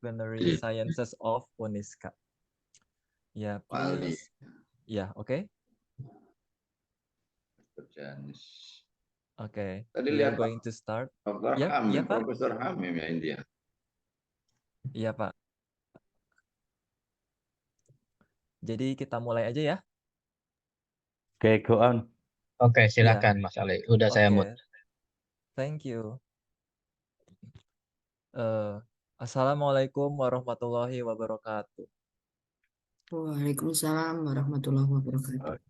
Interdisciplinary Sciences of Uniska. Yeah, Wali. please. Yeah, okay. Janis. Okay, Tadi we are lihat Pak going to start. Dr. Yep, iya Hamim, Pak. Profesor Hamim ya India. Iya Pak. Jadi kita mulai aja ya. Oke, go on. Oke, Iya. silakan Mas Ali. Udah saya Oke. mute. Thank you. Assalamualaikum warahmatullahi wabarakatuh. Waalaikumsalam warahmatullahi wabarakatuh.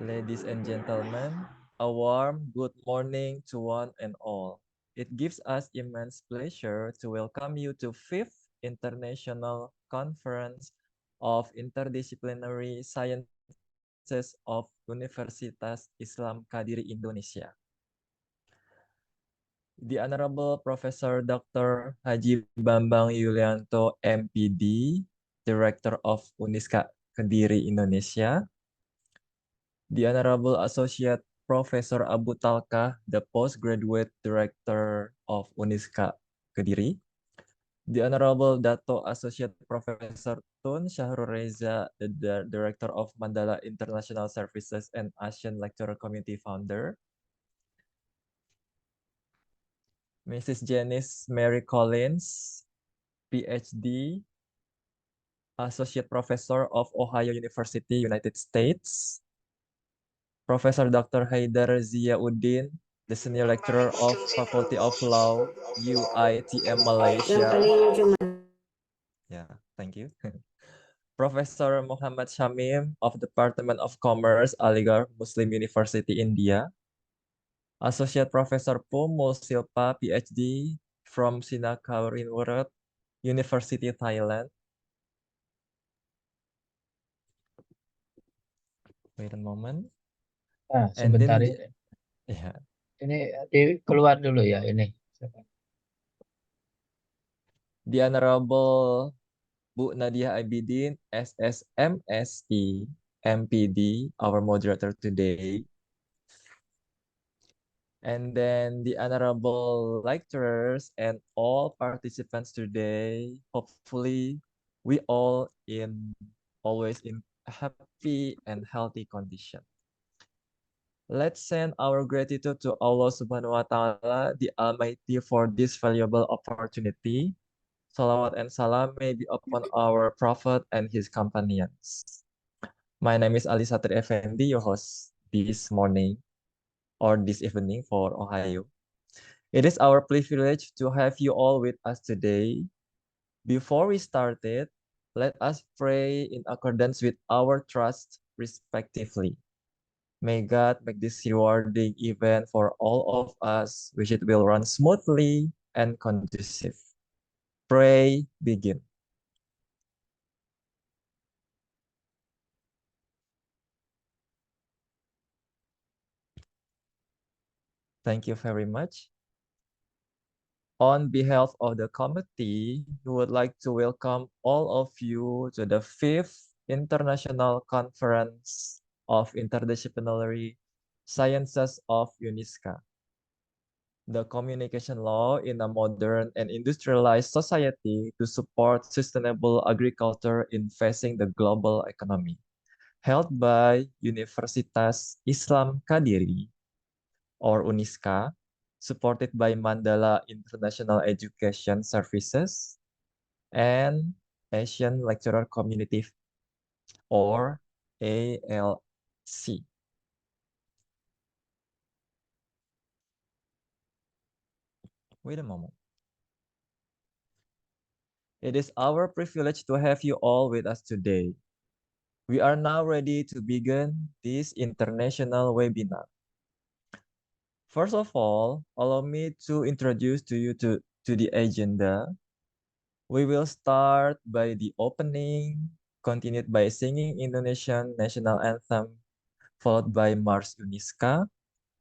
Ladies and gentlemen, a warm good morning to one and all. It gives us immense pleasure to welcome you to 5th International Conference of Interdisciplinary Sciences of Universitas Islam Kadiri Indonesia. The Honorable Professor Dr. Haji Bambang Yulianto, MPD, Director of Uniska Kediri, Indonesia. The Honorable Associate Professor Abu Talkah, the Postgraduate Director of Uniska Kediri. The Honorable Dato Associate Professor Tun Syahrul Reza, the Director of Mandala International Services and Asian Lecturer Community Founder. Mrs. Janice Mary Collins, PhD, Associate Professor of Ohio University, United States. Professor Dr. Haidar Ziauddin, the Senior Lecturer of Faculty of Law, UITM Malaysia. Yeah, thank you. Professor Muhammad Shamim of Department of Commerce, Aligarh Muslim University, India. Associate Professor Pumul Silpa, PhD, from Sinakaurinwarat University, Thailand. Wait a moment. Nah, And sebentar then, ini. yeah. Ini keluar dulu ya ini. The Honorable Bu Nadia Abidin, SSMSE, MPD, our moderator today. And then the honorable lecturers and all participants today, hopefully we all always in happy and healthy condition. Let's send our gratitude to Allah Subhanahu wa Ta'ala, the Almighty, for this valuable opportunity. Salawat and salam may be upon our Prophet and his companions. My name is Ali Satri Effendi, your host this morning or this evening for Ohio. It is our privilege to have you all with us today. Before we started, let us pray in accordance with our trust respectively. May God make this rewarding event for all of us, which it will run smoothly and conducive. Pray, begin. Thank you very much. On behalf of the committee, we would like to welcome all of you to the 5th International Conference of Interdisciplinary Sciences of Uniska. The communication law in a modern and industrialized society to support sustainable agriculture in facing the global economy, held by Universitas Islam Kadiri, or Uniska, supported by Mandala International Education Services and Asian Lecturer Community, or ALC. Wait a moment. It is our privilege to have you all with us today. We are now ready to begin this international webinar. First of all, allow me to introduce to you to the agenda. We will start by the opening, continued by singing Indonesian national anthem, followed by Mars Uniska.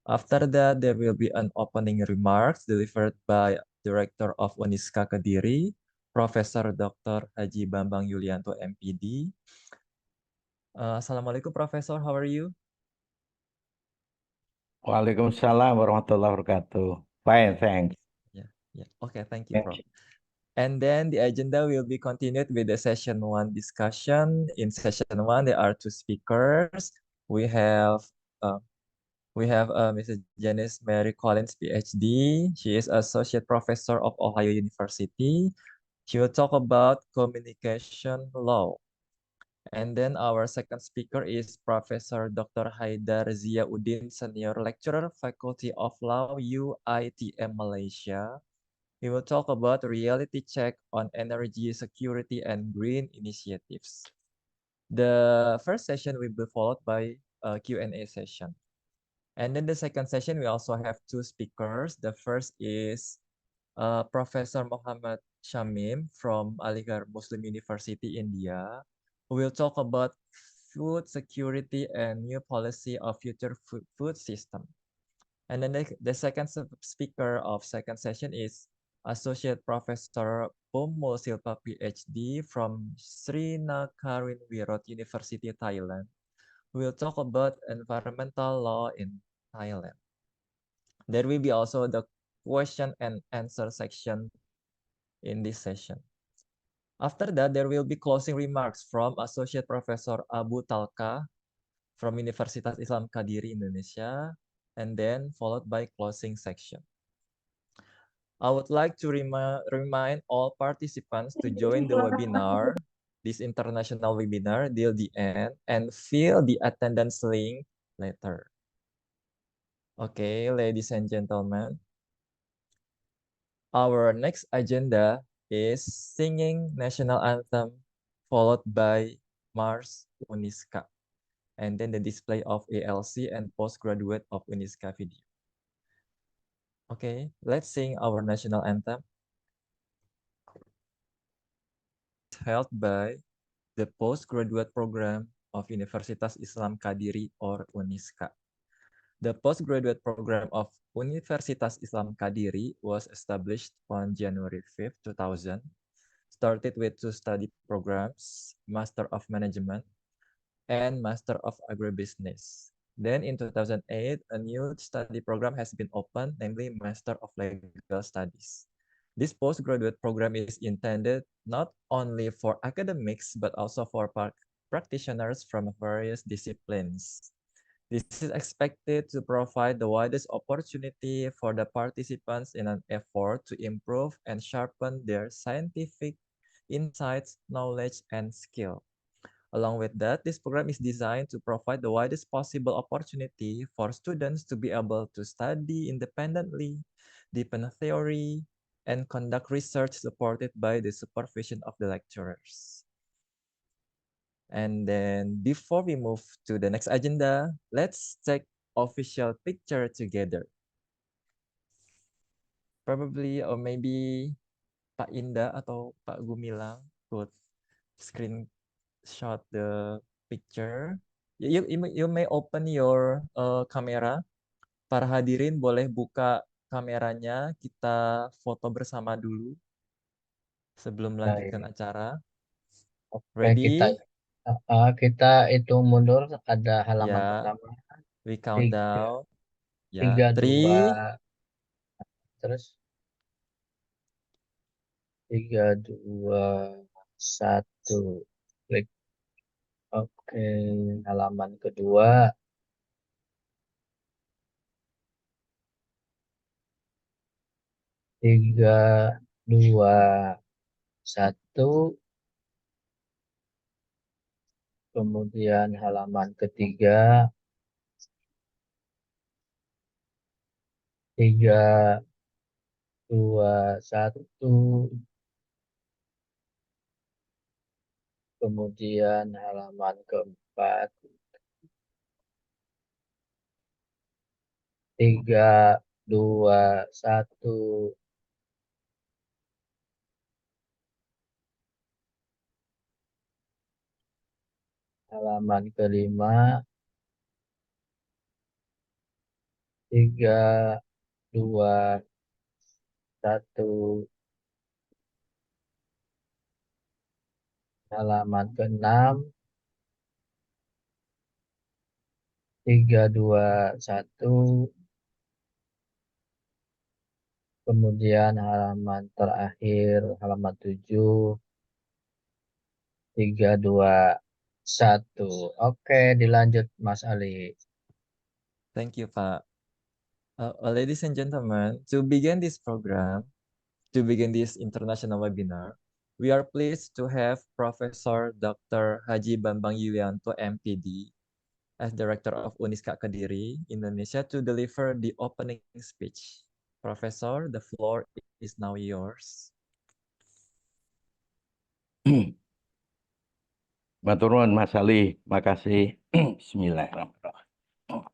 After that, there will be an opening remarks delivered by Director of Uniska Kediri, Professor Dr. Haji Bambang Yulianto, MPD. Assalamualaikum, Professor. How are you? Waalaikumsalam warahmatullahi wabarakatuh. Fine, thanks. Yeah. Okay, thank you, Prof. And then the agenda will be continued with the session 1 discussion. In session 1, there are two speakers. We have uh, Mrs. Janice Mary Collins, PhD. She is Associate Professor of Ohio University. She will talk about communication law. And then our second speaker is Professor Dr. Haidar Ziauddin, Senior Lecturer, Faculty of Law, UITM Malaysia. We will talk about reality check on energy security and green initiatives. The first session will be followed by a Q&A session. And then the second session, we also have two speakers. The first is Professor Muhammad Shamim from Aligarh Muslim University, India, who will talk about food security and new policy of future food system. And then the second speaker of second session is Associate Professor Pomo Silpa, PhD from Srinagarwinwirot University, Thailand, who will talk about environmental law in Thailand. There will be also the question and answer section in this session. After that, there will be closing remarks from Associate Professor Abu Talka from Universitas Islam Kadiri, Indonesia, and then followed by closing section. I would like to remind all participants to join the webinar, this international webinar till the end, and fill the attendance link later. Okay, ladies and gentlemen. Our next agenda is singing national anthem, followed by Mars Uniska, and then the display of ALC and postgraduate of Uniska video. Okay, let's sing our national anthem. It's held by the postgraduate program of Universitas Islam Kadiri or Uniska. The postgraduate program of Universitas Islam Kadiri was established on January 5, 2000, started with two study programs, Master of Management and Master of Agribusiness. Then in 2008, a new study program has been opened, namely Master of Legal Studies. This postgraduate program is intended not only for academics, but also for practitioners from various disciplines. This is expected to provide the widest opportunity for the participants in an effort to improve and sharpen their scientific insights, knowledge, and skill. Along with that, this program is designed to provide the widest possible opportunity for students to be able to study independently, deepen theory, and conduct research supported by the supervision of the lecturers. And then before we move to the next agenda, let's take official picture together. Probably or maybe Pak Indah atau Pak Gumilang could screenshot the picture. You may open your camera. Para hadirin boleh buka kameranya. Kita foto bersama dulu sebelum melanjutkan acara. Oke, kita hitung mundur ada halaman Ya, pertama. we count down. Ya, 3, 2, 3, terus 3, 2, 1. Klik. Oke, halaman kedua. 3, 2, 1. Kemudian halaman ketiga. 3, 2, 1. Kemudian halaman keempat. 3, 2, 1. Halaman kelima. 3, 2, 1. Halaman ke-6. 3, 2, 1. Kemudian halaman terakhir, halaman 7, 3, 2, 1. Oke, dilanjut Mas Ali. Thank you, Pak. Ladies and gentlemen, to begin this international webinar, we are pleased to have Professor Dr. Haji Bambang Yulianto, MPD, as Director of Uniska Kediri, Indonesia, to deliver the opening speech. Professor, the floor is now yours. Matur nuwun Mas Ali, makasih. Bismillahirrahmanirrahim.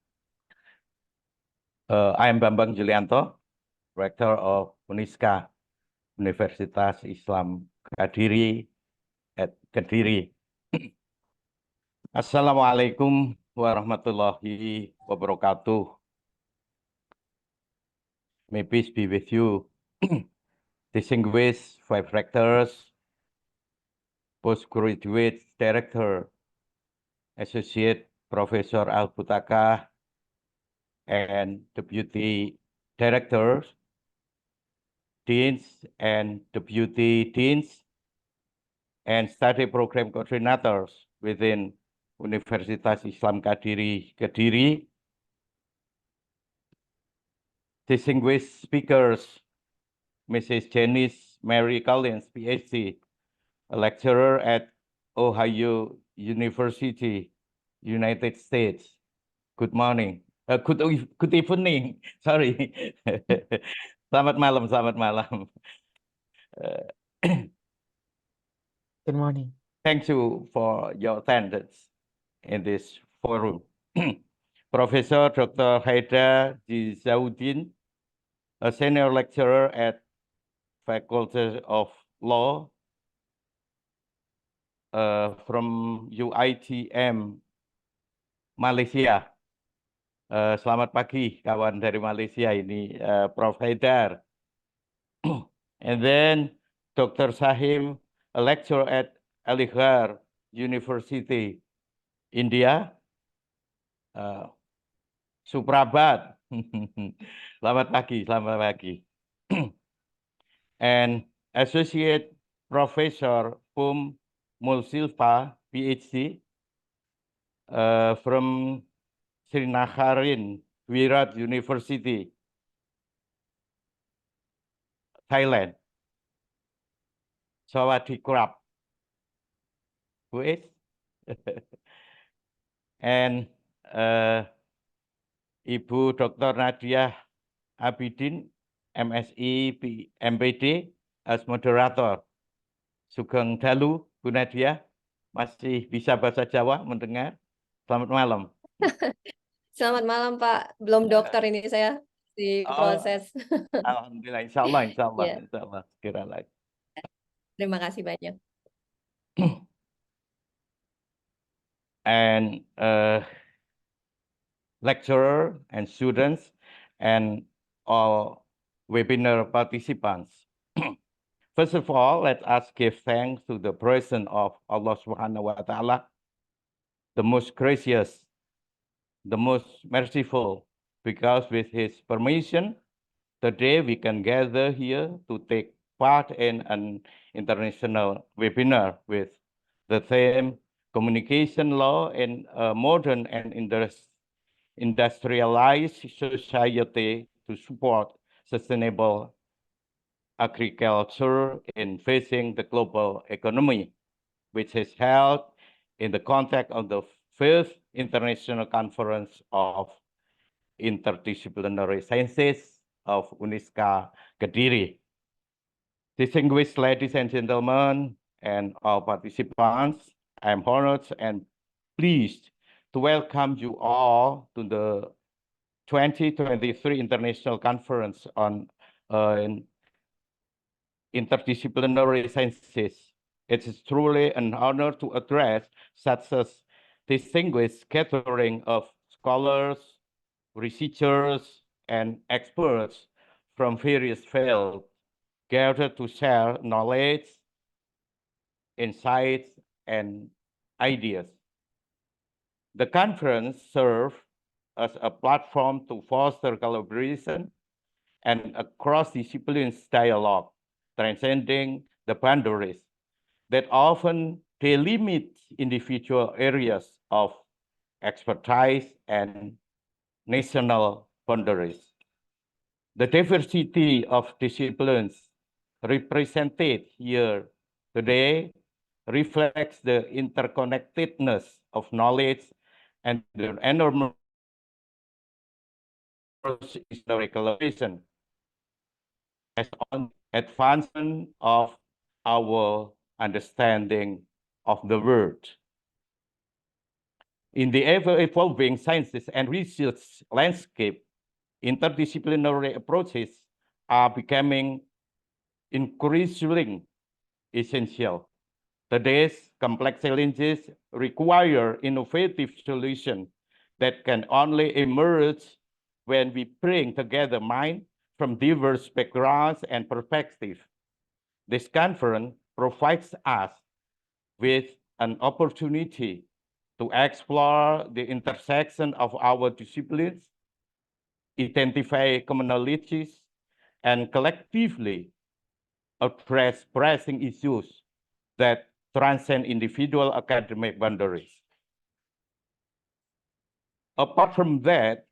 I am Bambang Julianto, Rector of Uniska, Universitas Islam Kediri at Kediri. Assalamualaikum warahmatullahi wabarakatuh. May peace be with you. Distinguished five rectors, postgraduate director, associate professor Al-Putaka, and deputy directors, deans and deputy deans, and study program coordinators within Universitas Islam Kediri, Kediri. Distinguished speakers, Mrs. Janice Mary Collins, PhD, a lecturer at Ohio University, United States. Good morning. Good evening. Sorry. Selamat malam, selamat malam. Good morning. Thank you for your attendance in this forum. Professor Dr. Haida Jizaudin, a senior lecturer at Faculty of Law from UITM Malaysia. Selamat pagi kawan dari Malaysia ini, Prof. Haidar. And then Dr. Sahim, a lecturer at Aligarh University, India. Suprabhat. Selamat pagi, selamat pagi. And Associate Professor Pum Mulsilpa, PhD, from Srinaharin Virat University, Thailand. Sawadee krap. Who is? And Ibu Dr. Nadia Abidin, MSI MPD, as moderator. Sugeng Dalu, Bu Nadia, masih bisa bahasa Jawa mendengar? Selamat malam. Selamat malam Pak, belum dokter ini saya di proses. Alhamdulillah, insya Allah, Ya. segera lagi. Terima kasih banyak. And lecturer and students and all webinar participants. First of all, let us give thanks to the presence of Allah Subhanahu wa Ta'ala, the most gracious, the most merciful, because with His permission, today we can gather here to take part in an international webinar with the theme Communication Law in a Modern and Industrialized Society to Support Sustainable Agriculture in Facing the Global Economy, which is held in the context of the 5th International Conference of Interdisciplinary Sciences of Uniska Kediri. Distinguished ladies and gentlemen, and all participants, I am honored and pleased to welcome you all to the 2023 International Conference on Interdisciplinary Sciences. It is truly an honor to address such a distinguished gathering of scholars, researchers, and experts from various fields gathered to share knowledge, insights, and ideas. The conference serves as a platform to foster collaboration and across disciplines dialogue, transcending the boundaries that often delimit individual areas of expertise and national boundaries. The diversity of disciplines represented here today reflects the interconnectedness of knowledge and the enormous historical collaboration as on advancement of our understanding of the world. In the ever-evolving sciences and research landscape, interdisciplinary approaches are becoming increasingly essential. Today's complex challenges require innovative solutions that can only emerge when we bring together minds from diverse backgrounds and perspectives. This conference provides us with an opportunity to explore the intersection of our disciplines, identify commonalities, and collectively address pressing issues that transcend individual academic boundaries. Apart from that,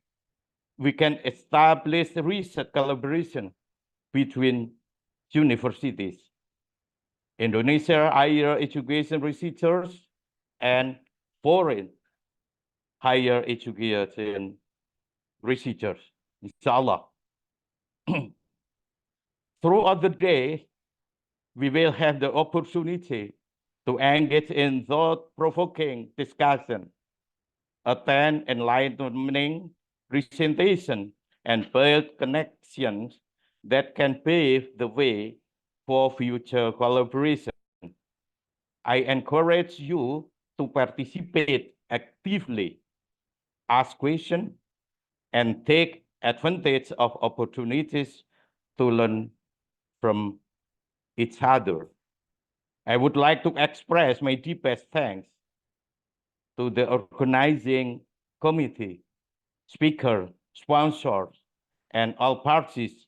we can establish research collaboration between universities, Indonesia higher education researchers, and foreign higher education researchers, inshallah. Throughout the day, we will have the opportunity to engage in thought-provoking discussion, attend enlightening presentation, and build connections that can pave the way for future collaboration. I encourage you to participate actively, ask questions, and take advantage of opportunities to learn from each other. I would like to express my deepest thanks to the organizing committee, speaker, sponsors, and all parties,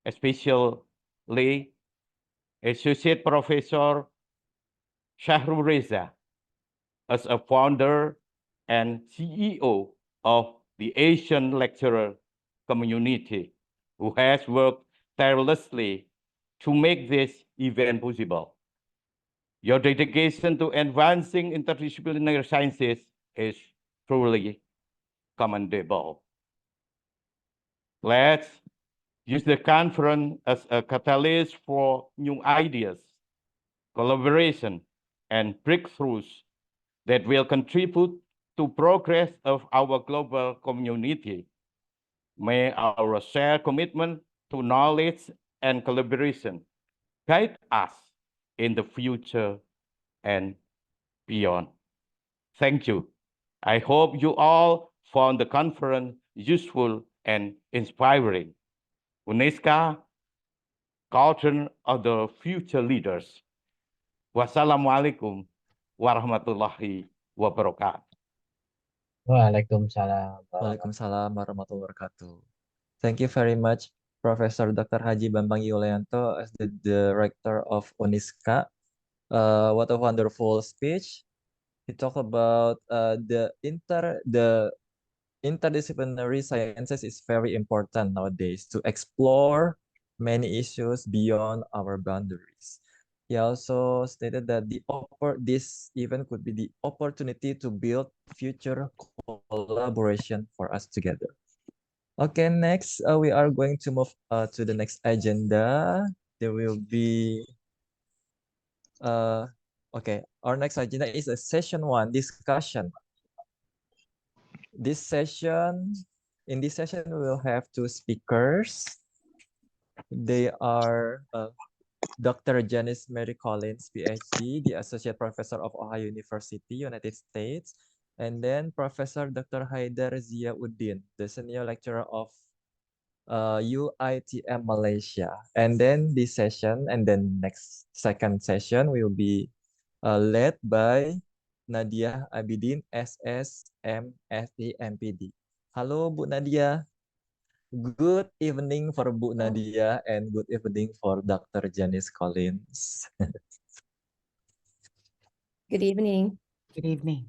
especially Associate Professor Shahrul Reza, as a founder and CEO of the Asian lecturer community, who has worked tirelessly to make this event possible. Your dedication to advancing interdisciplinary sciences is truly commendable. Let's use the conference as a catalyst for new ideas, collaboration, and breakthroughs that will contribute to progress of our global community. May our shared commitment to knowledge and collaboration guide us in the future and beyond. Thank you. I hope you all found the conference useful and inspiring. Uniska, Culture of the Future Leaders. Wassalamualaikum warahmatullahi wabarakatuh. Waalaikumsalam. Waalaikumsalam warahmatullahi wabarakatuh. Thank you very much, Professor Dr. Haji Bambang Yulianto, as the director of Uniska. What a wonderful speech. He talked about the interdisciplinary sciences is very important nowadays to explore many issues beyond our boundaries. He also stated that this event could be the opportunity to build future collaboration for us together. Okay, next we are going to move to the next agenda. There will be okay, our next agenda is a session 1 discussion. In this session, we will have 2 speakers. They are Dr. Janice Mary Collins, PhD, the Associate Professor of Ohio University, United States, and then Professor Dr. Haidar Ziauddin, the Senior Lecturer of UITM Malaysia. And then this session, and then next second session will be led by Nadia Abidin, SS, MSc, MPD. Halo Bu Nadia. Good evening for Bu Nadia and good evening for Dr. Janice Collins. Good evening. Good evening.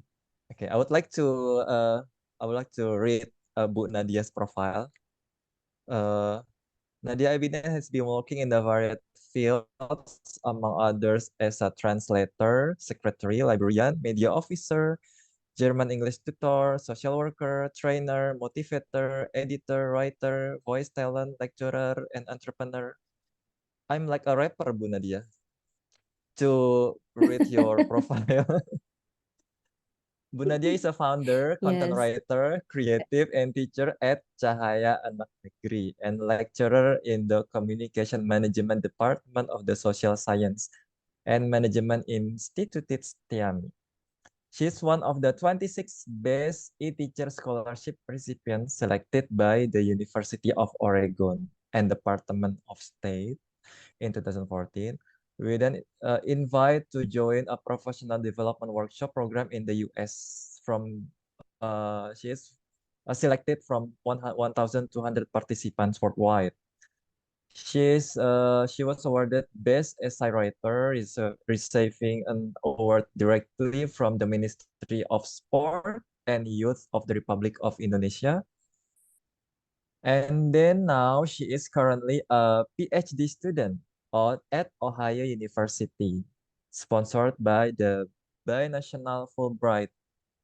Okay, I would like to read Bu Nadia's profile. Nadia Abidin has been working in the varied fields, among others as a translator, secretary, librarian, media officer, German English tutor, social worker, trainer, motivator, editor, writer, voice talent, lecturer, and entrepreneur. I'm like a rapper, Bu Nadia, to read your profile. Bu Nadia is a founder, content Yes. writer, creative, and teacher at Cahaya Anak Negeri and lecturer in the Communication Management Department of the Social Science and Management Institute TIAMI. She's one of the 26 best e-teacher scholarship recipients selected by the University of Oregon and Department of State in 2014. We then invite to join a professional development workshop program in the US. She is selected from 1,200 participants worldwide. She was awarded Best Essay Writer, receiving an award directly from the Ministry of Sport and Youth of the Republic of Indonesia. And then now she is currently a PhD student at Ohio University, sponsored by the Binational Fulbright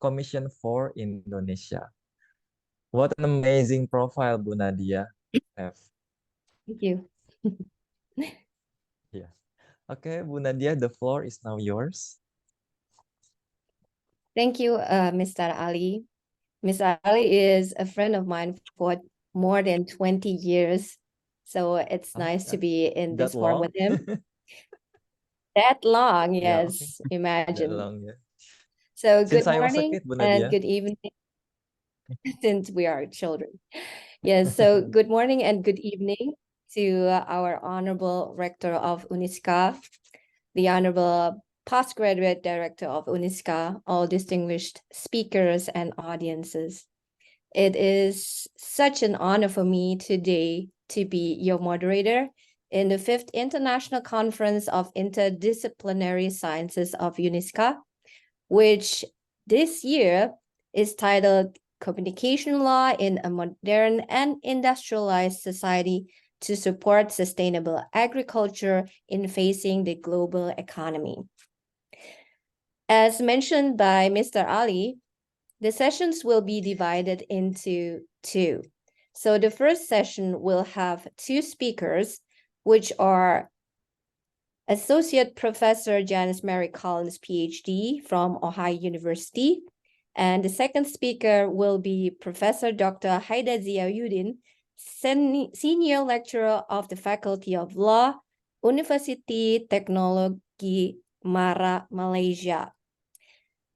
Commission for Indonesia. What an amazing profile, Bu Nadia have. Thank you. Yeah. Okay, Bu Nadia, the floor is now yours. Thank you, Mr. Ali. Mr. Ali is a friend of mine for more than 20 years. So it's nice to be in this That forum long? with him. That long, Yeah, okay. yes, That imagine. long, yeah. So Since good I was a morning kid, Bu and Nadia. good evening, since we are children. Yes, so good morning and good evening to our Honorable Rector of Uniska, the Honorable Postgraduate Director of Uniska, all distinguished speakers and audiences. It is such an honor for me today to be your moderator in the 5th International Conference of Interdisciplinary Sciences of Uniska, which this year is titled Communication Law in a Modern and Industrialized Society to Support Sustainable Agriculture in Facing the Global Economy. As mentioned by Mr. Ali, the sessions will be divided into two. So the first session will have two speakers, which are Associate Professor Janice Mary Collins, PhD from Ohio University. And the second speaker will be Professor Dr. Haida Ziauddin, Senior Lecturer of the Faculty of Law, University Teknologi Mara, Malaysia.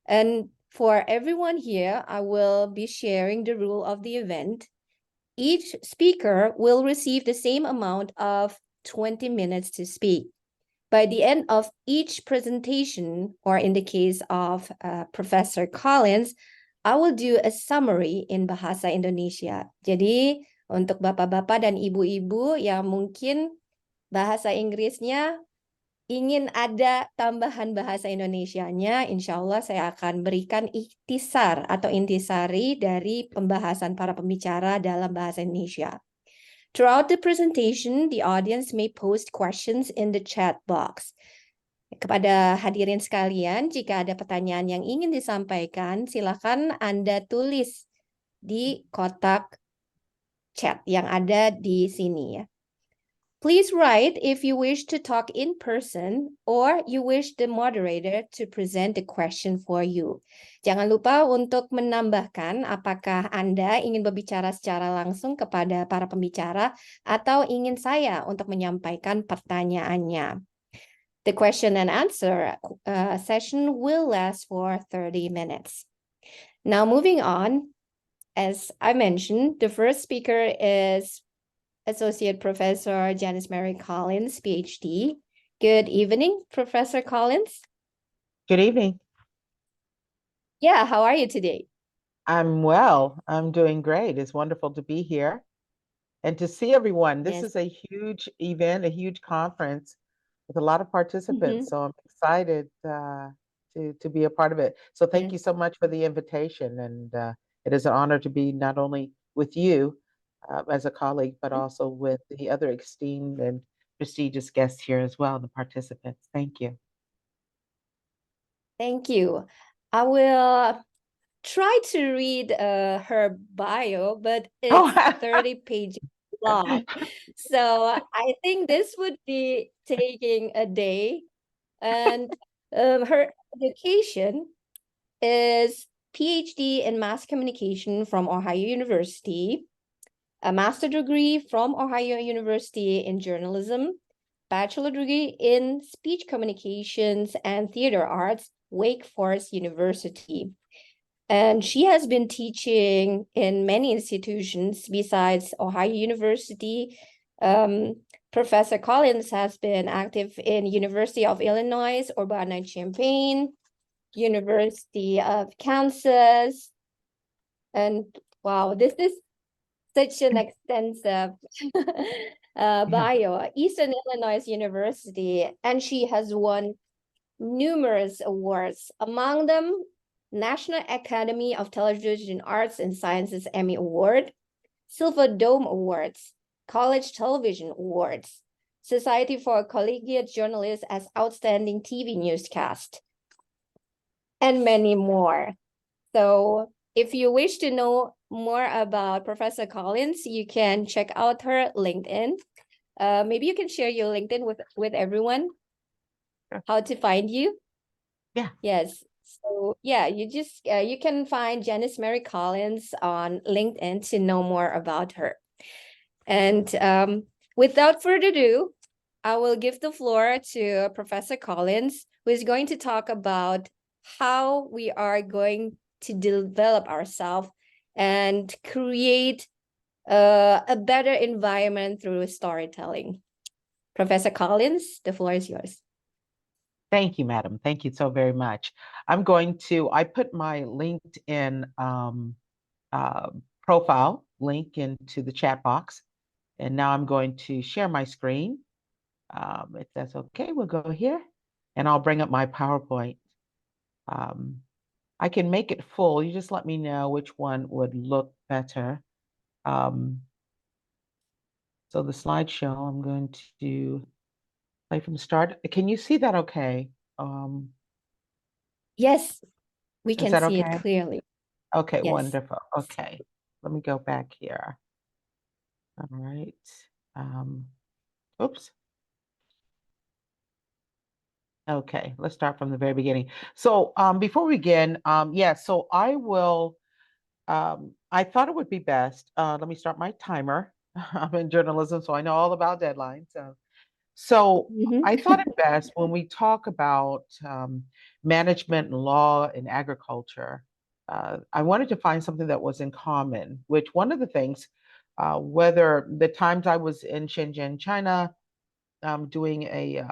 And for everyone here, I will be sharing the rule of the event. Each speaker will receive the same amount of 20 minutes to speak. By the end of each presentation, or in the case of Professor Collins, I will do a summary in Bahasa Indonesia. Jadi, untuk bapak-bapak dan ibu-ibu yang mungkin bahasa Inggrisnya ingin ada tambahan bahasa Indonesianya, insya Allah saya akan berikan ikhtisar atau intisari dari pembahasan para pembicara dalam bahasa Indonesia. Throughout the presentation, the audience may post questions in the chat box. Kepada hadirin sekalian, jika ada pertanyaan yang ingin disampaikan, silakan Anda tulis di kotak chat yang ada di sini ya. Please write if you wish to talk in person or you wish the moderator to present the question for you. Jangan lupa untuk menambahkan apakah Anda ingin berbicara secara langsung kepada para pembicara atau ingin saya untuk menyampaikan pertanyaannya. The question and answer session will last for 30 minutes. Now moving on, as I mentioned, the first speaker is Associate Professor Janice Mary Collins, PhD. Good evening, Professor Collins. Good evening. Yeah, how are you today? I'm well. I'm doing great. It's wonderful to be here. and to see everyone. This Yes. is a huge event, a huge conference with a lot of participants. So I'm excited to be a part of it. So thank you so much for the invitation. And it is an honor to be not only with you as a colleague, but also with the other esteemed and prestigious guests here as well, the participants. Thank you. Thank you. I will try to read her bio, but Oh. it's 30 pages long. So I think this would be taking a day. And her education is PhD in mass communication from Ohio University, a master degree from Ohio University in journalism, bachelor degree in speech communications and theater arts, Wake Forest University. And she has been teaching in many institutions besides Ohio University. Professor Collins has been active in University of Illinois, Urbana-Champaign, University of Kansas. And wow, this is such an extensive bio. Eastern Illinois University, and she has won numerous awards, among them National Academy of Television Arts and Sciences Emmy Award, Silver Dome Awards, College Television Awards, Society for Collegiate Journalists as Outstanding TV Newscast, and many more. So if you wish to know more about Professor Collins, you can check out her LinkedIn. Maybe you can share your LinkedIn with everyone. Sure. How to find you? Yeah. Yes. So yeah, you just you can find Janice Mary Collins on LinkedIn to know more about her. And without further ado, I will give the floor to Professor Collins, who is going to talk about how we are going to develop ourselves and create a better environment through storytelling. Professor Collins, the floor is yours. Thank you, madam. Thank you so very much. I put my LinkedIn profile link into the chat box. And now I'm going to share my screen. If that's okay, we'll go here and I'll bring up my PowerPoint. I can make it full. You just let me know which one would look better. So the slideshow, I'm going to play from the start. Can you see that okay? Yes, we can that see okay? it clearly. Okay, Yes. wonderful. Okay, let me go back here. All right. Oops. Okay, let's start from the very beginning. So before we begin, so I will, I thought it would be best, let me start my timer. I'm in journalism, so I know all about deadlines. So I thought it best when we talk about management and law and agriculture, I wanted to find something that was in common, which one of the things, whether the times I was in Shenzhen, China, doing a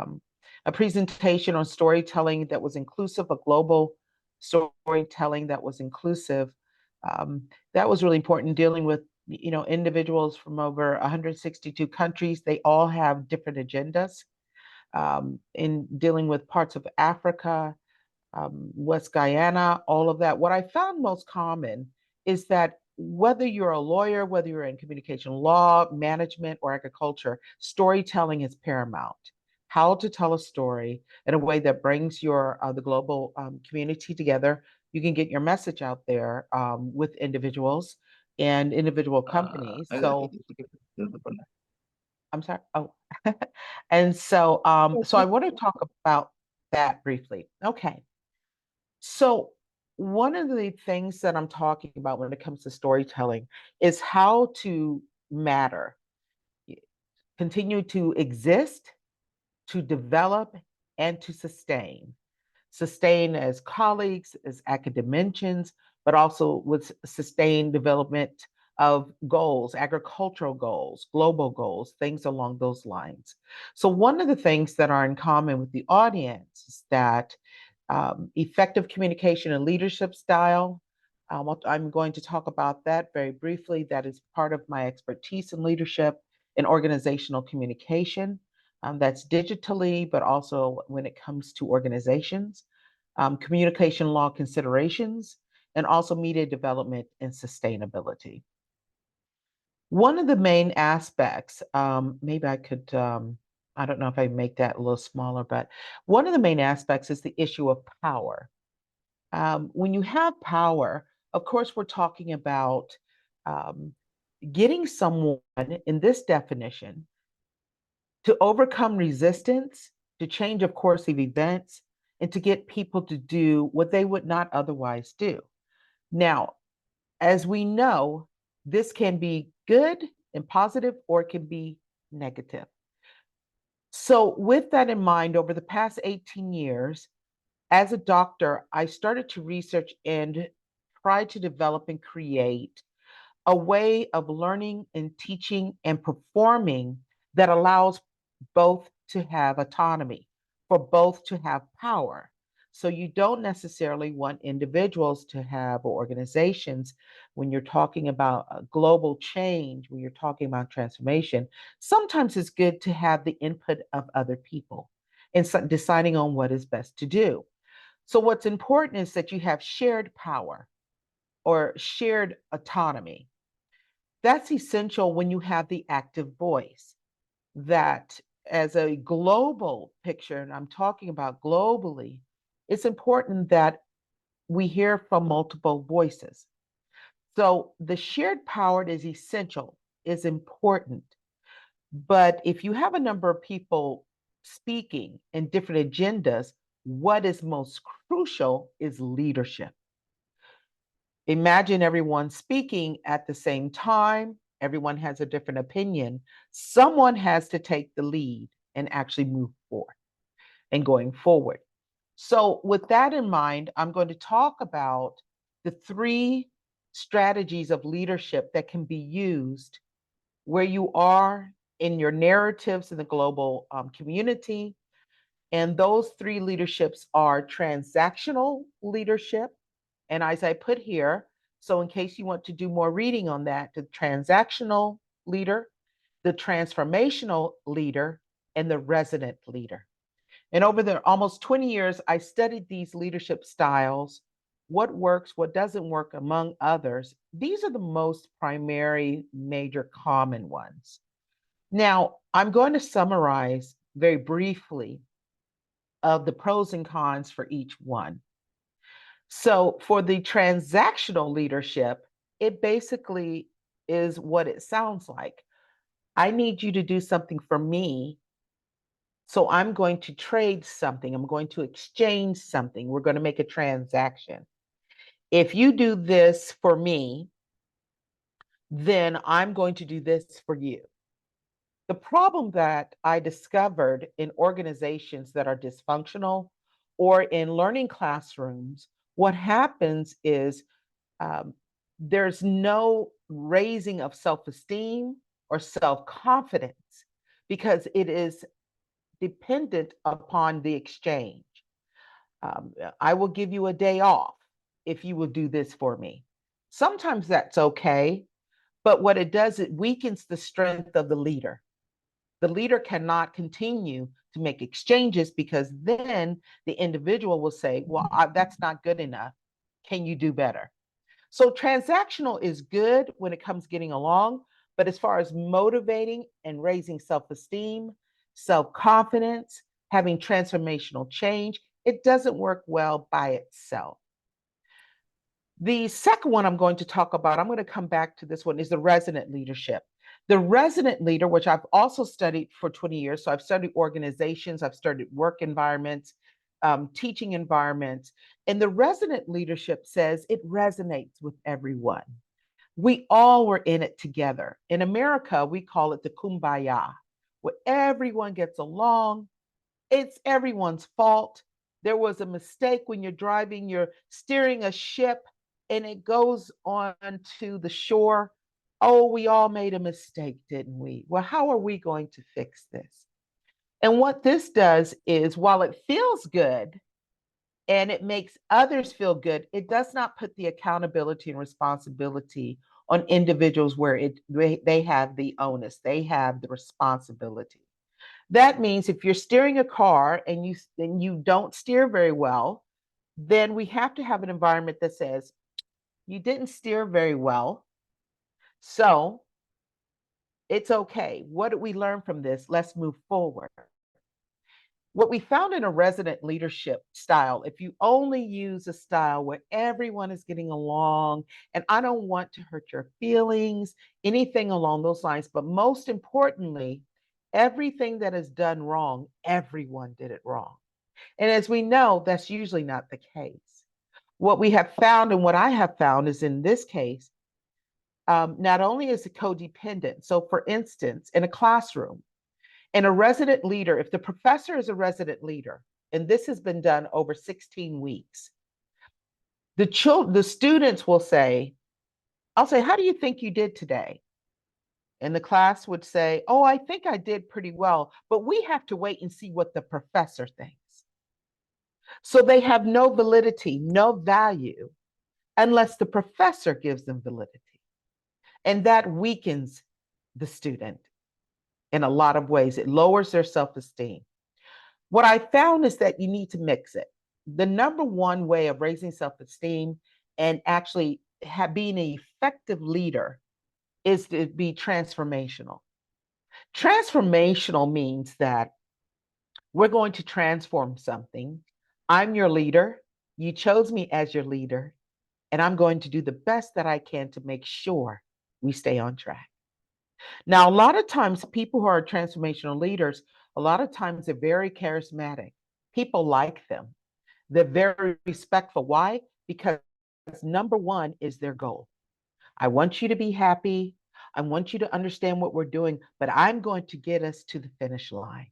presentation on storytelling that was inclusive, a global storytelling that was inclusive. That was really important, dealing with individuals from over 162 countries. They all have different agendas in dealing with parts of Africa, West Guyana, all of that. What I found most common is that whether you're a lawyer, whether you're in communication law, management, or agriculture, storytelling is paramount. How to tell a story in a way that brings your the global community together. You can get your message out there with individuals and individual companies. So I'm sorry. Oh, and so so I want to talk about that briefly. Okay. So one of the things that I'm talking about when it comes to storytelling is how to matter, continue to exist, to develop, and to sustain. Sustain as colleagues, as academicians, but also with sustained development of goals, agricultural goals, global goals, things along those lines. So one of the things that are in common with the audience is that effective communication and leadership style, I'm going to talk about that very briefly. That is part of my expertise in leadership and organizational communication. That's digitally, but also when it comes to organizations, communication law considerations, and also media development and sustainability. One of the main aspects, maybe I could, I don't know if I make that a little smaller, but one of the main aspects is the issue of power. When you have power, of course, we're talking about um, getting someone in this definition to overcome resistance, to change a course of events, and to get people to do what they would not otherwise do. Now, as we know, this can be good and positive, or it can be negative. So, with that in mind, over the past 18 years, as a doctor, I started to research and try to develop and create a way of learning and teaching and performing that allows both to have autonomy, for both to have power. So you don't necessarily want individuals to have, or organizations, when you're talking about global change, when you're talking about transformation, sometimes it's good to have the input of other people and deciding on what is best to do. So what's important is that you have shared power or shared autonomy. That's essential when you have the active voice. That as a global picture, and I'm talking about globally, it's important that we hear from multiple voices. So the shared power is essential, is important. But if you have a number of people speaking in different agendas, what is most crucial is leadership. Imagine everyone speaking at the same time. Everyone has a different opinion. Someone has to take the lead and actually move forward and going forward. So, with that in mind, I'm going to talk about the three strategies of leadership that can be used where you are in your narratives in the global community. And those three leaderships are transactional leadership. And as I put here, so in case you want to do more reading on that, the transactional leader, the transformational leader, and the resident leader. And over the almost 20 years, I studied these leadership styles, what works, what doesn't work, among others. These are the most primary, major, common ones. Now, I'm going to summarize very briefly of the pros and cons for each one. So, for the transactional leadership, it basically is what it sounds like. I need you to do something for me. So, I'm going to trade something, I'm going to exchange something. We're going to make a transaction. If you do this for me, then I'm going to do this for you. The problem that I discovered in organizations that are dysfunctional or in learning classrooms, what happens is um, there's no raising of self esteem or self confidence because it is dependent upon the exchange. I will give you a day off if you will do this for me. Sometimes that's okay, but what it does, it weakens the strength of the leader. The leader cannot continue to make exchanges because then the individual will say, well, that's not good enough. Can you do better? So transactional is good when it comes getting along, but as far as motivating and raising self-esteem, self-confidence, having transformational change, it doesn't work well by itself. The second one I'm going to talk about, I'm going to come back to this one, is the resident leadership. The resident leader, which I've also studied for 20 years, so I've studied organizations, I've studied work environments, teaching environments, and the resident leadership says it resonates with everyone. We all were in it together. In America, we call it the kumbaya, where everyone gets along. It's everyone's fault. There was a mistake when you're driving, you're steering a ship and it goes on to the shore. Oh, we all made a mistake, didn't we? Well, how are we going to fix this? And what this does is, while it feels good, and it makes others feel good, it does not put the accountability and responsibility on individuals where they have the onus, they have the responsibility. That means if you're steering a car and you don't steer very well, then we have to have an environment that says, you didn't steer very well, so it's okay. What did we learn from this? Let's move forward. What we found in a resident leadership style, if you only use a style where everyone is getting along, and I don't want to hurt your feelings, anything along those lines, but most importantly, everything that is done wrong, everyone did it wrong. And as we know, that's usually not the case. What we have found and what I have found is in this case, not only is it codependent. So for instance, in a classroom, and a resident leader, if the professor is a resident leader, and this has been done over 16 weeks, the students will say, I'll say, how do you think you did today? And the class would say, oh, I think I did pretty well, but we have to wait and see what the professor thinks. So they have no validity, no value, unless the professor gives them validity. And that weakens the student in a lot of ways. It lowers their self-esteem. What I found is that you need to mix it. The number one way of raising self-esteem and actually being an effective leader is to be transformational. Transformational means that we're going to transform something. I'm your leader. You chose me as your leader, and I'm going to do the best that I can to make sure we stay on track. Now, a lot of times people who are transformational leaders, a lot of times they're very charismatic. People like them. They're very respectful. Why? Because number one is their goal. I want you to be happy. I want you to understand what we're doing, but I'm going to get us to the finish line.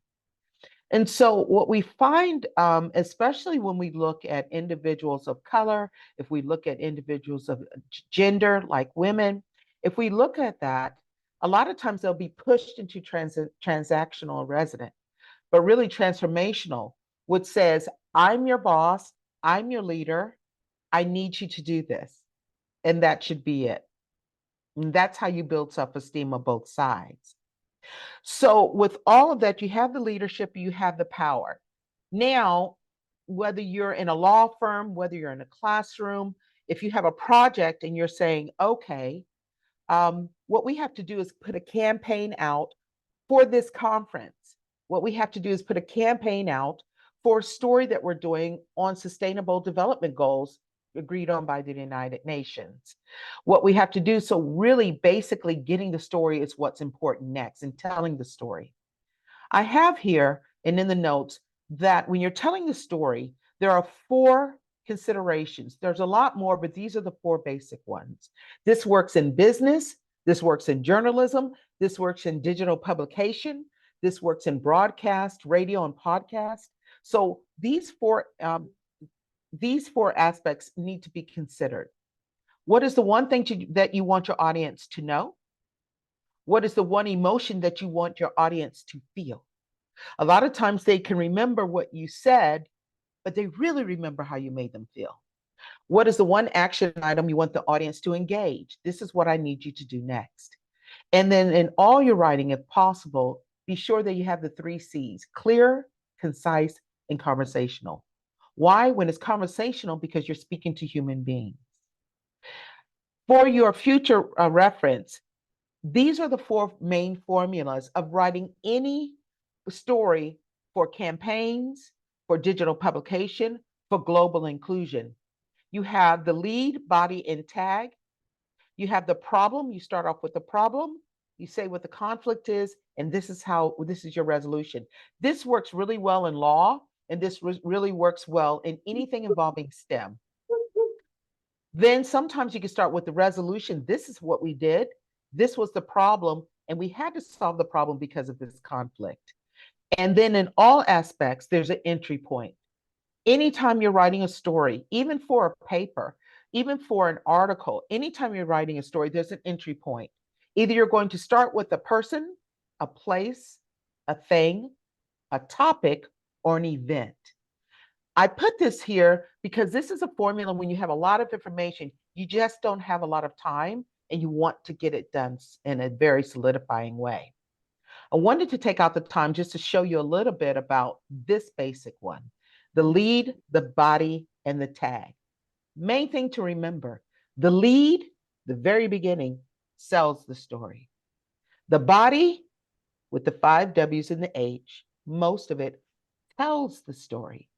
And so what we find, especially when we look at individuals of color, if we look at individuals of gender, like women, if we look at that, a lot of times they'll be pushed into transactional resident, but really transformational, which says, I'm your boss, I'm your leader, I need you to do this. And that should be it. And that's how you build self-esteem on both sides. So with all of that, you have the leadership, you have the power. Now, whether you're in a law firm, whether you're in a classroom, if you have a project and you're saying, okay, what we have to do is put a campaign out for this conference. What we have to do is put a campaign out for a story that we're doing on sustainable development goals agreed on by the United Nations. What we have to do, so really basically getting the story is what's important next and telling the story. I have here and in the notes that when you're telling the story, there are 4 considerations. There's a lot more, but these are the 4 basic ones. This works in business, this works in journalism, this works in digital publication, this works in broadcast, radio, and podcast. So these 4 aspects need to be considered. What is the one thing that you want your audience to know? What is the one emotion that you want your audience to feel? A lot of times they can remember what you said, but they really remember how you made them feel. What is the one action item you want the audience to engage? This is what I need you to do next. And then in all your writing, if possible, be sure that you have the 3 C's: clear, concise, and conversational. Why? When it's conversational, because you're speaking to human beings. For your future reference, these are the 4 main formulas of writing any story for campaigns, for digital publication, for global inclusion. You have the lead, body, and tag. You have the problem. You start off with the problem. You say what the conflict is, and this is your resolution. This works really well in law, and this really works well in anything involving STEM. Then sometimes you can start with the resolution. This is what we did. This was the problem, and we had to solve the problem because of this conflict. And then in all aspects, there's an entry point. Anytime you're writing a story, even for a paper, even for an article, anytime you're writing a story, there's an entry point. Either you're going to start with a person, a place, a thing, a topic, or an event. I put this here because this is a formula when you have a lot of information, you just don't have a lot of time and you want to get it done in a very solidifying way. I wanted to take out the time just to show you a little bit about this basic one, the lead, the body, and the tag. Main thing to remember, the lead, the very beginning, sells the story. The body, with the 5 W's and the H, most of it tells the story.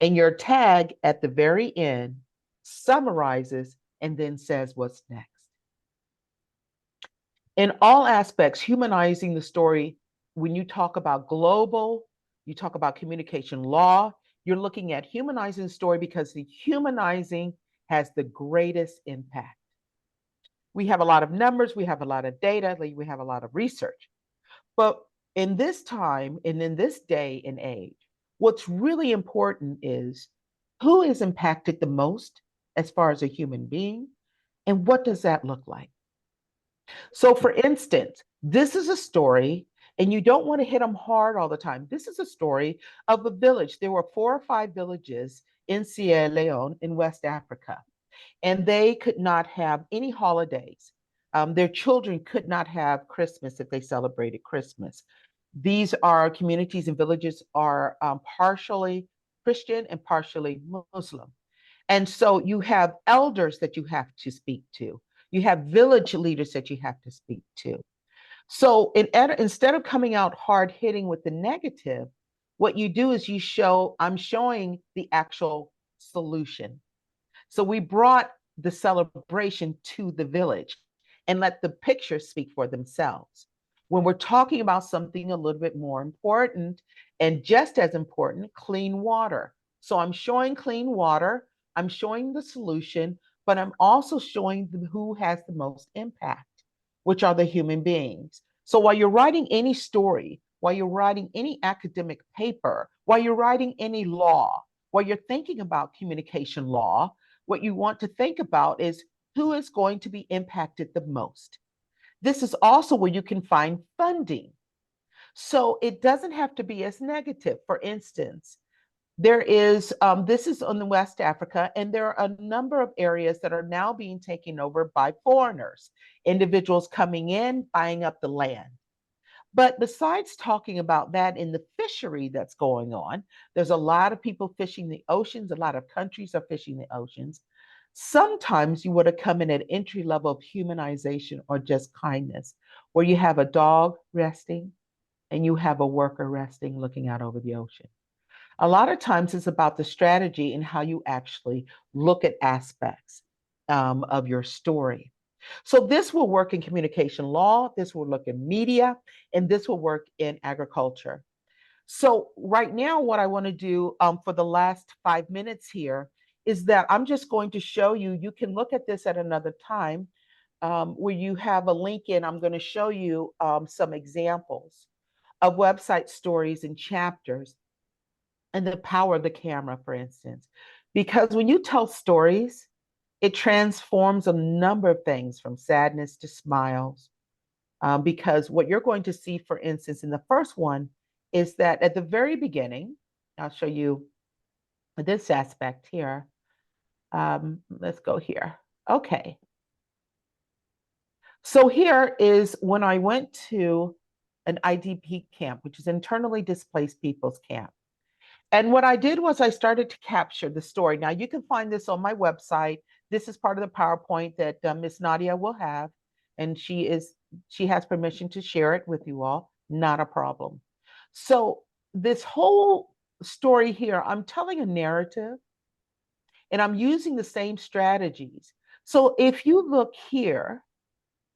And your tag at the very end summarizes and then says what's next. In all aspects, humanizing the story, when you talk about global, you talk about communication law, you're looking at humanizing the story because the humanizing has the greatest impact. We have a lot of numbers, we have a lot of data, we have a lot of research. But in this time and in this day and age, what's really important is who is impacted the most as far as a human being, and what does that look like? So, for instance, this is a story, and you don't want to hit them hard all the time. This is a story of a village. There were 4 or 5 villages in Sierra Leone in West Africa, and they could not have any holidays. Their children could not have Christmas if they celebrated Christmas. These are communities and villages are partially Christian and partially Muslim. And so you have elders that you have to speak to. You have village leaders that you have to speak to. So instead of coming out hard hitting with the negative, what you do is I'm showing the actual solution. So we brought the celebration to the village and let the pictures speak for themselves. When we're talking about something a little bit more important and just as important, clean water. So I'm showing clean water, I'm showing the solution, but I'm also showing who has the most impact, which are the human beings. So while you're writing any story, while you're writing any academic paper, while you're writing any law, while you're thinking about communication law, what you want to think about is who is going to be impacted the most. This is also where you can find funding. So it doesn't have to be as negative. For instance, this is on the West Africa, and there are a number of areas that are now being taken over by foreigners, individuals coming in, buying up the land. But besides talking about that in the fishery that's going on, there's a lot of people fishing the oceans, a lot of countries are fishing the oceans. Sometimes you would have come in at entry level of humanization or just kindness, where you have a dog resting and you have a worker resting looking out over the ocean. A lot of times it's about the strategy and how you actually look at aspects of your story. So this will work in communication law, this will look in media, and this will work in agriculture. So right now, what I want to do for the last 5 minutes here is that I'm just going to show you, you can look at this at another time where you have a link in. I'm going to show you some examples of website stories and chapters and the power of the camera, for instance. Because when you tell stories, it transforms a number of things from sadness to smiles. Because what you're going to see, for instance, in the first one is that at the very beginning, I'll show you this aspect here. Let's go here. Okay. So here is when I went to an IDP camp, which is internally displaced people's camp. And what I did was I started to capture the story. Now you can find this on my website. This is part of the PowerPoint that Miss Nadia will have, and she has permission to share it with you all. Not a problem. So this whole story here, I'm telling a narrative, and I'm using the same strategies. So if you look here,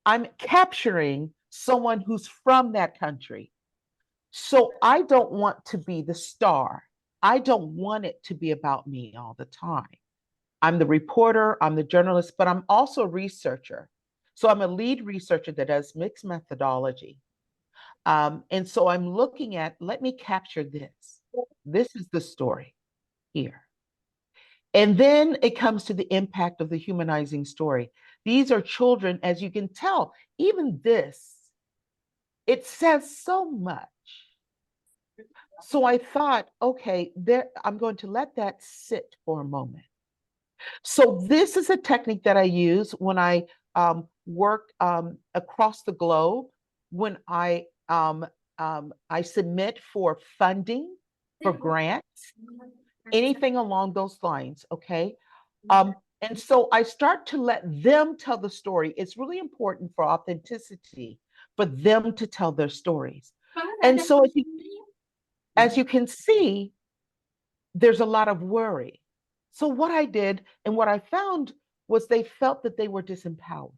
I'm capturing someone who's from that country. So I don't want to be the star. I don't want it to be about me all the time. I'm the reporter, I'm the journalist, but I'm also a researcher. So I'm a lead researcher that does mixed methodology. And so I'm looking at, let me capture this. This is the story here. And then it comes to the impact of the humanizing story. These are children, as you can tell, even this, it says so much. So I thought, okay, I'm going to let that sit for a moment. So this is a technique that I use when I work across the globe, when I submit for funding, for grants, anything along those lines, okay? And so I start to let them tell the story. It's really important for authenticity, for them to tell their stories. And so as you can see, there's a lot of worry. So what I did and what I found was they felt that they were disempowered,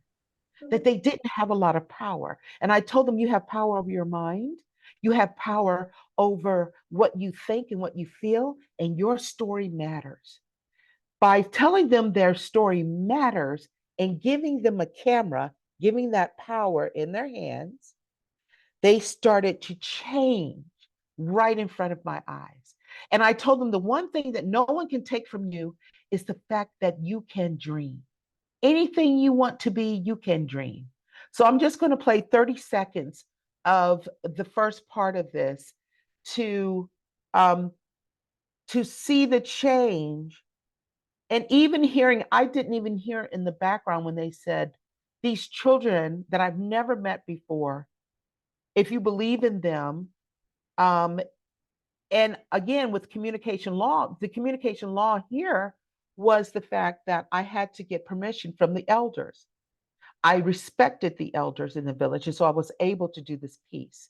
that they didn't have a lot of power. And I told them, you have power over your mind. You have power over what you think and what you feel, and your story matters. By telling them their story matters and giving them a camera, giving that power in their hands, they started to change right in front of my eyes. And I told them the one thing that no one can take from you is the fact that you can dream. Anything you want to be, you can dream. So I'm just going to play 30 seconds of the first part of this to see the change. And even hearing, I didn't even hear in the background when they said, these children that I've never met before, if you believe in them, and again, with communication law, the communication law here was the fact that I had to get permission from the elders. I respected the elders in the village, and so I was able to do this piece.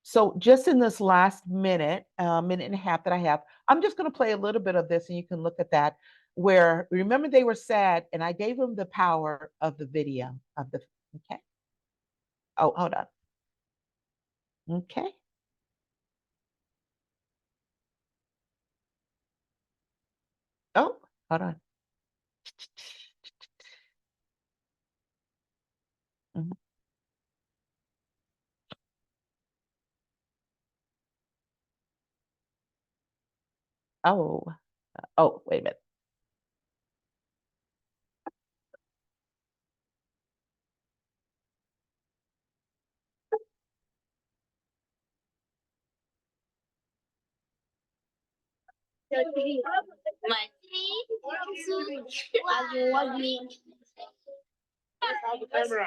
So just in this last minute, minute and a half that I have, I'm just going to play a little bit of this, and you can look at that, where remember they were sad, and I gave them the power of the video of the, okay. Oh, hold on. Okay. Oh, hold on. Mhm. Oh, wait a minute.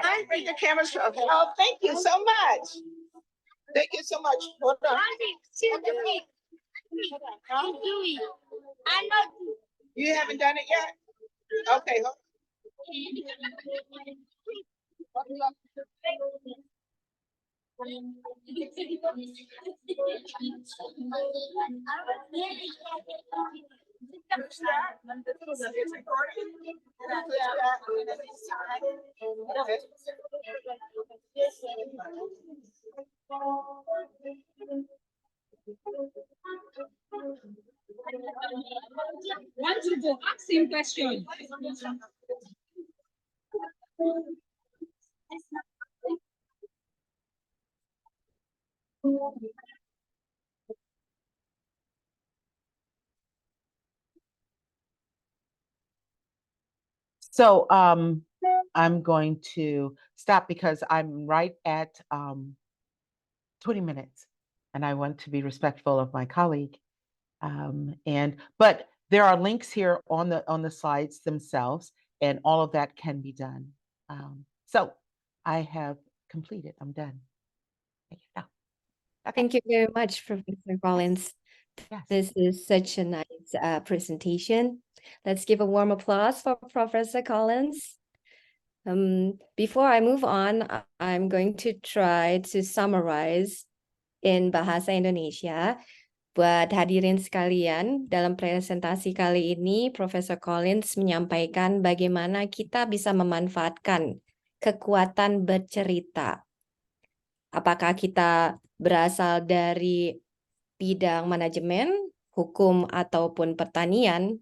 I think the camera's from. Oh, thank you so much. Thank you so much. Hold on. Huh? You haven't done it yet? Okay. Want to go ask him question. So I'm going to stop because I'm right at 20 minutes, and I want to be respectful of my colleague. But there are links here on the slides themselves, and all of that can be done. So I have completed. I'm done. Thank you. Okay. Thank you very much, Professor Collins. Yes. This is such a nice presentation. Let's give a warm applause for Professor Collins. Before I move on, I'm going to try to summarize in Bahasa Indonesia. Buat hadirin sekalian, dalam presentasi kali ini, Profesor Collins menyampaikan bagaimana kita bisa memanfaatkan kekuatan bercerita. Apakah kita berasal dari bidang manajemen, hukum, ataupun pertanian,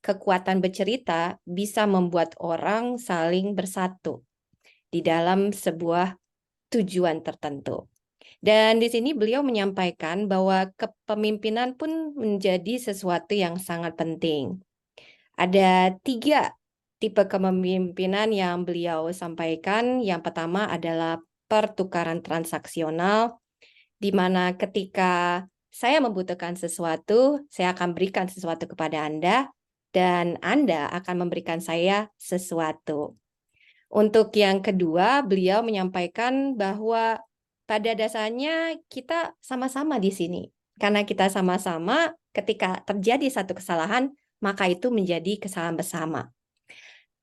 kekuatan bercerita bisa membuat orang saling bersatu di dalam sebuah tujuan tertentu. Dan di sini beliau menyampaikan bahwa kepemimpinan pun menjadi sesuatu yang sangat penting. Ada 3 tipe kepemimpinan yang beliau sampaikan. Yang pertama adalah pertukaran transaksional, di mana ketika saya membutuhkan sesuatu, saya akan berikan sesuatu kepada Anda, dan Anda akan memberikan saya sesuatu. Untuk yang kedua, beliau menyampaikan bahwa pada dasarnya kita sama-sama di sini. Karena kita sama-sama, ketika terjadi satu kesalahan, maka itu menjadi kesalahan bersama.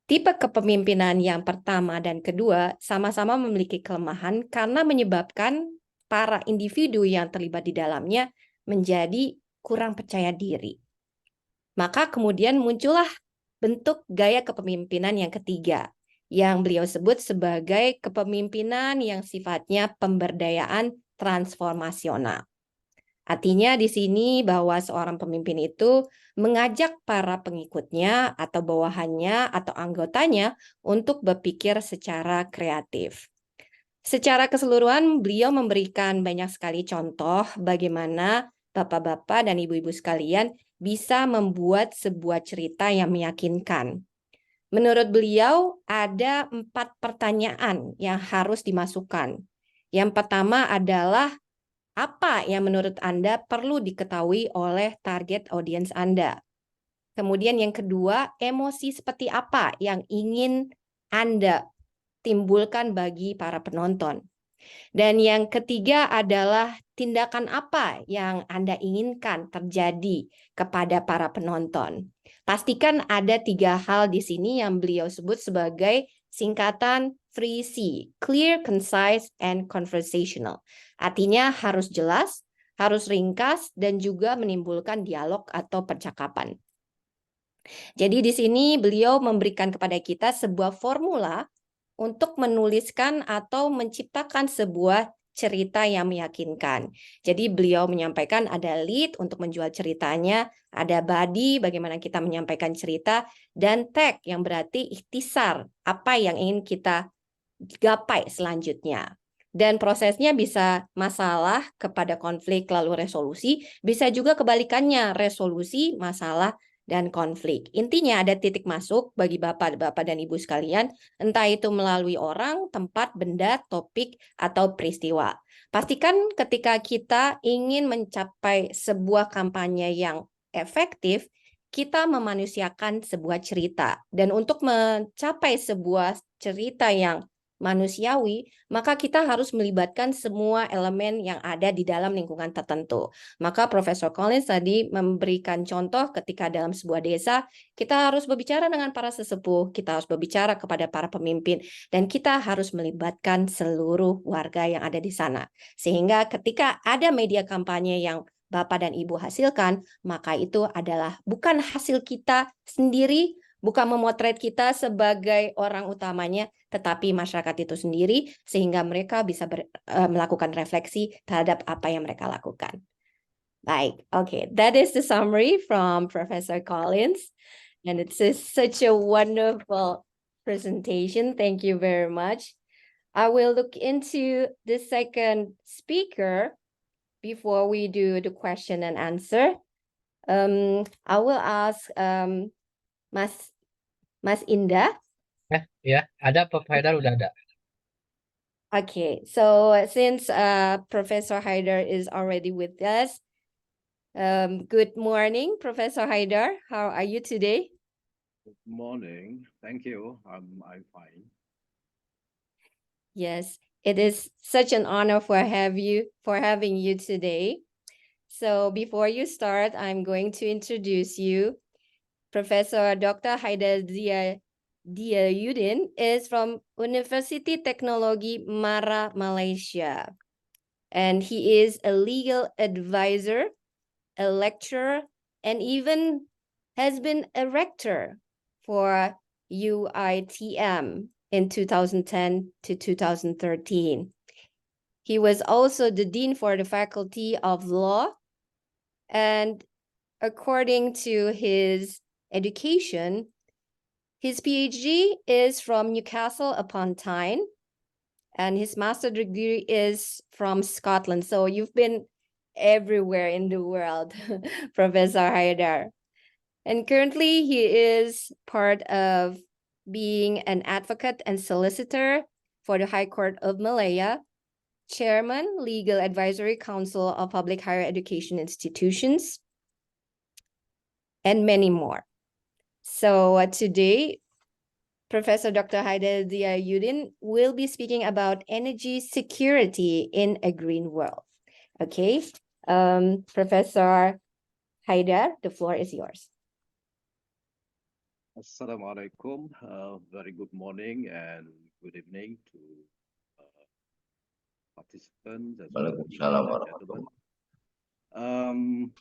Tipe kepemimpinan yang pertama dan kedua sama-sama memiliki kelemahan karena menyebabkan para individu yang terlibat di dalamnya menjadi kurang percaya diri. Maka kemudian muncullah bentuk gaya kepemimpinan yang ketiga, yang beliau sebut sebagai kepemimpinan yang sifatnya pemberdayaan transformasional. Artinya di sini bahwa seorang pemimpin itu mengajak para pengikutnya atau bawahannya atau anggotanya untuk berpikir secara kreatif. Secara keseluruhan, beliau memberikan banyak sekali contoh bagaimana bapak-bapak dan ibu-ibu sekalian bisa membuat sebuah cerita yang meyakinkan. Menurut beliau, ada 4 pertanyaan yang harus dimasukkan. Yang pertama adalah, apa yang menurut Anda perlu diketahui oleh target audiens Anda? Kemudian yang kedua, emosi seperti apa yang ingin Anda timbulkan bagi para penonton? Dan yang ketiga adalah tindakan apa yang Anda inginkan terjadi kepada para penonton. Pastikan ada 3 hal di sini yang beliau sebut sebagai singkatan 3C, clear, concise, and conversational. Artinya harus jelas, harus ringkas, dan juga menimbulkan dialog atau percakapan. Jadi di sini beliau memberikan kepada kita sebuah formula untuk menuliskan atau menciptakan sebuah cerita yang meyakinkan. Jadi beliau menyampaikan ada lead untuk menjual ceritanya, ada body bagaimana kita menyampaikan cerita, dan tag yang berarti ikhtisar, apa yang ingin kita gapai selanjutnya. Dan prosesnya bisa masalah kepada konflik lalu resolusi, bisa juga kebalikannya, resolusi, masalah, dan konflik. Intinya ada titik masuk bagi bapak-bapak dan ibu sekalian, entah itu melalui orang, tempat, benda, topik, atau peristiwa. Pastikan ketika kita ingin mencapai sebuah kampanye yang efektif, kita memanusiakan sebuah cerita. Dan untuk mencapai sebuah cerita yang manusiawi, maka kita harus melibatkan semua elemen yang ada di dalam lingkungan tertentu. Maka Profesor Collins tadi memberikan contoh ketika dalam sebuah desa, kita harus berbicara dengan para sesepuh, kita harus berbicara kepada para pemimpin, dan kita harus melibatkan seluruh warga yang ada di sana. Sehingga ketika ada media kampanye yang Bapak dan Ibu hasilkan, maka itu adalah bukan hasil kita sendiri, bukan memotret kita sebagai orang utamanya, tetapi masyarakat itu sendiri, sehingga mereka bisa melakukan refleksi terhadap apa yang mereka lakukan. Baik, okay, that is the summary from Professor Collins, and it's such a wonderful presentation. Thank you very much. I will look into the second speaker before we do the question and answer. I will ask Mas Indah. Ya, ada Prof. Haidar udah ada. Okay, so since Professor Haidar is already with us, good morning, Professor Haidar. How are you today? Good morning. Thank you. I'm fine. Yes, it is such an honor for having you today. So before you start, I'm going to introduce you. Professor Dr. Haidar Diayudin is from University Teknologi Mara, Malaysia. And he is a legal advisor, a lecturer, and even has been a rector for UITM in 2010 to 2013. He was also the dean for the Faculty of Law, and according to his education, his PhD is from Newcastle upon Tyne, and his master's degree is from Scotland. So you've been everywhere in the world, Professor Haidar. And currently he is part of being an advocate and solicitor for the High Court of Malaya, Chairman, Legal Advisory Council of Public Higher Education Institutions, and many more. So today, Professor Dr. Haider Ziauddin will be speaking about energy security in a green world. Okay, Professor Haider, the floor is yours. Assalamu alaikum. Very good morning and good evening to participants as well as ladies and gentlemen.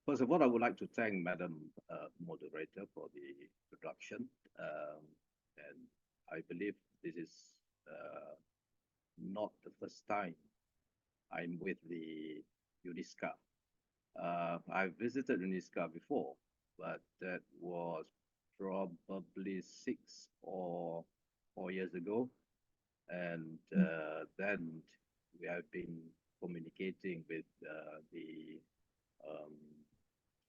First of all, I would like to thank Madam Moderator for the introduction. And I believe this is not the first time I'm with the Uniska. I've visited Uniska before, but that was probably 6 or 4 years ago. And then we have been communicating with the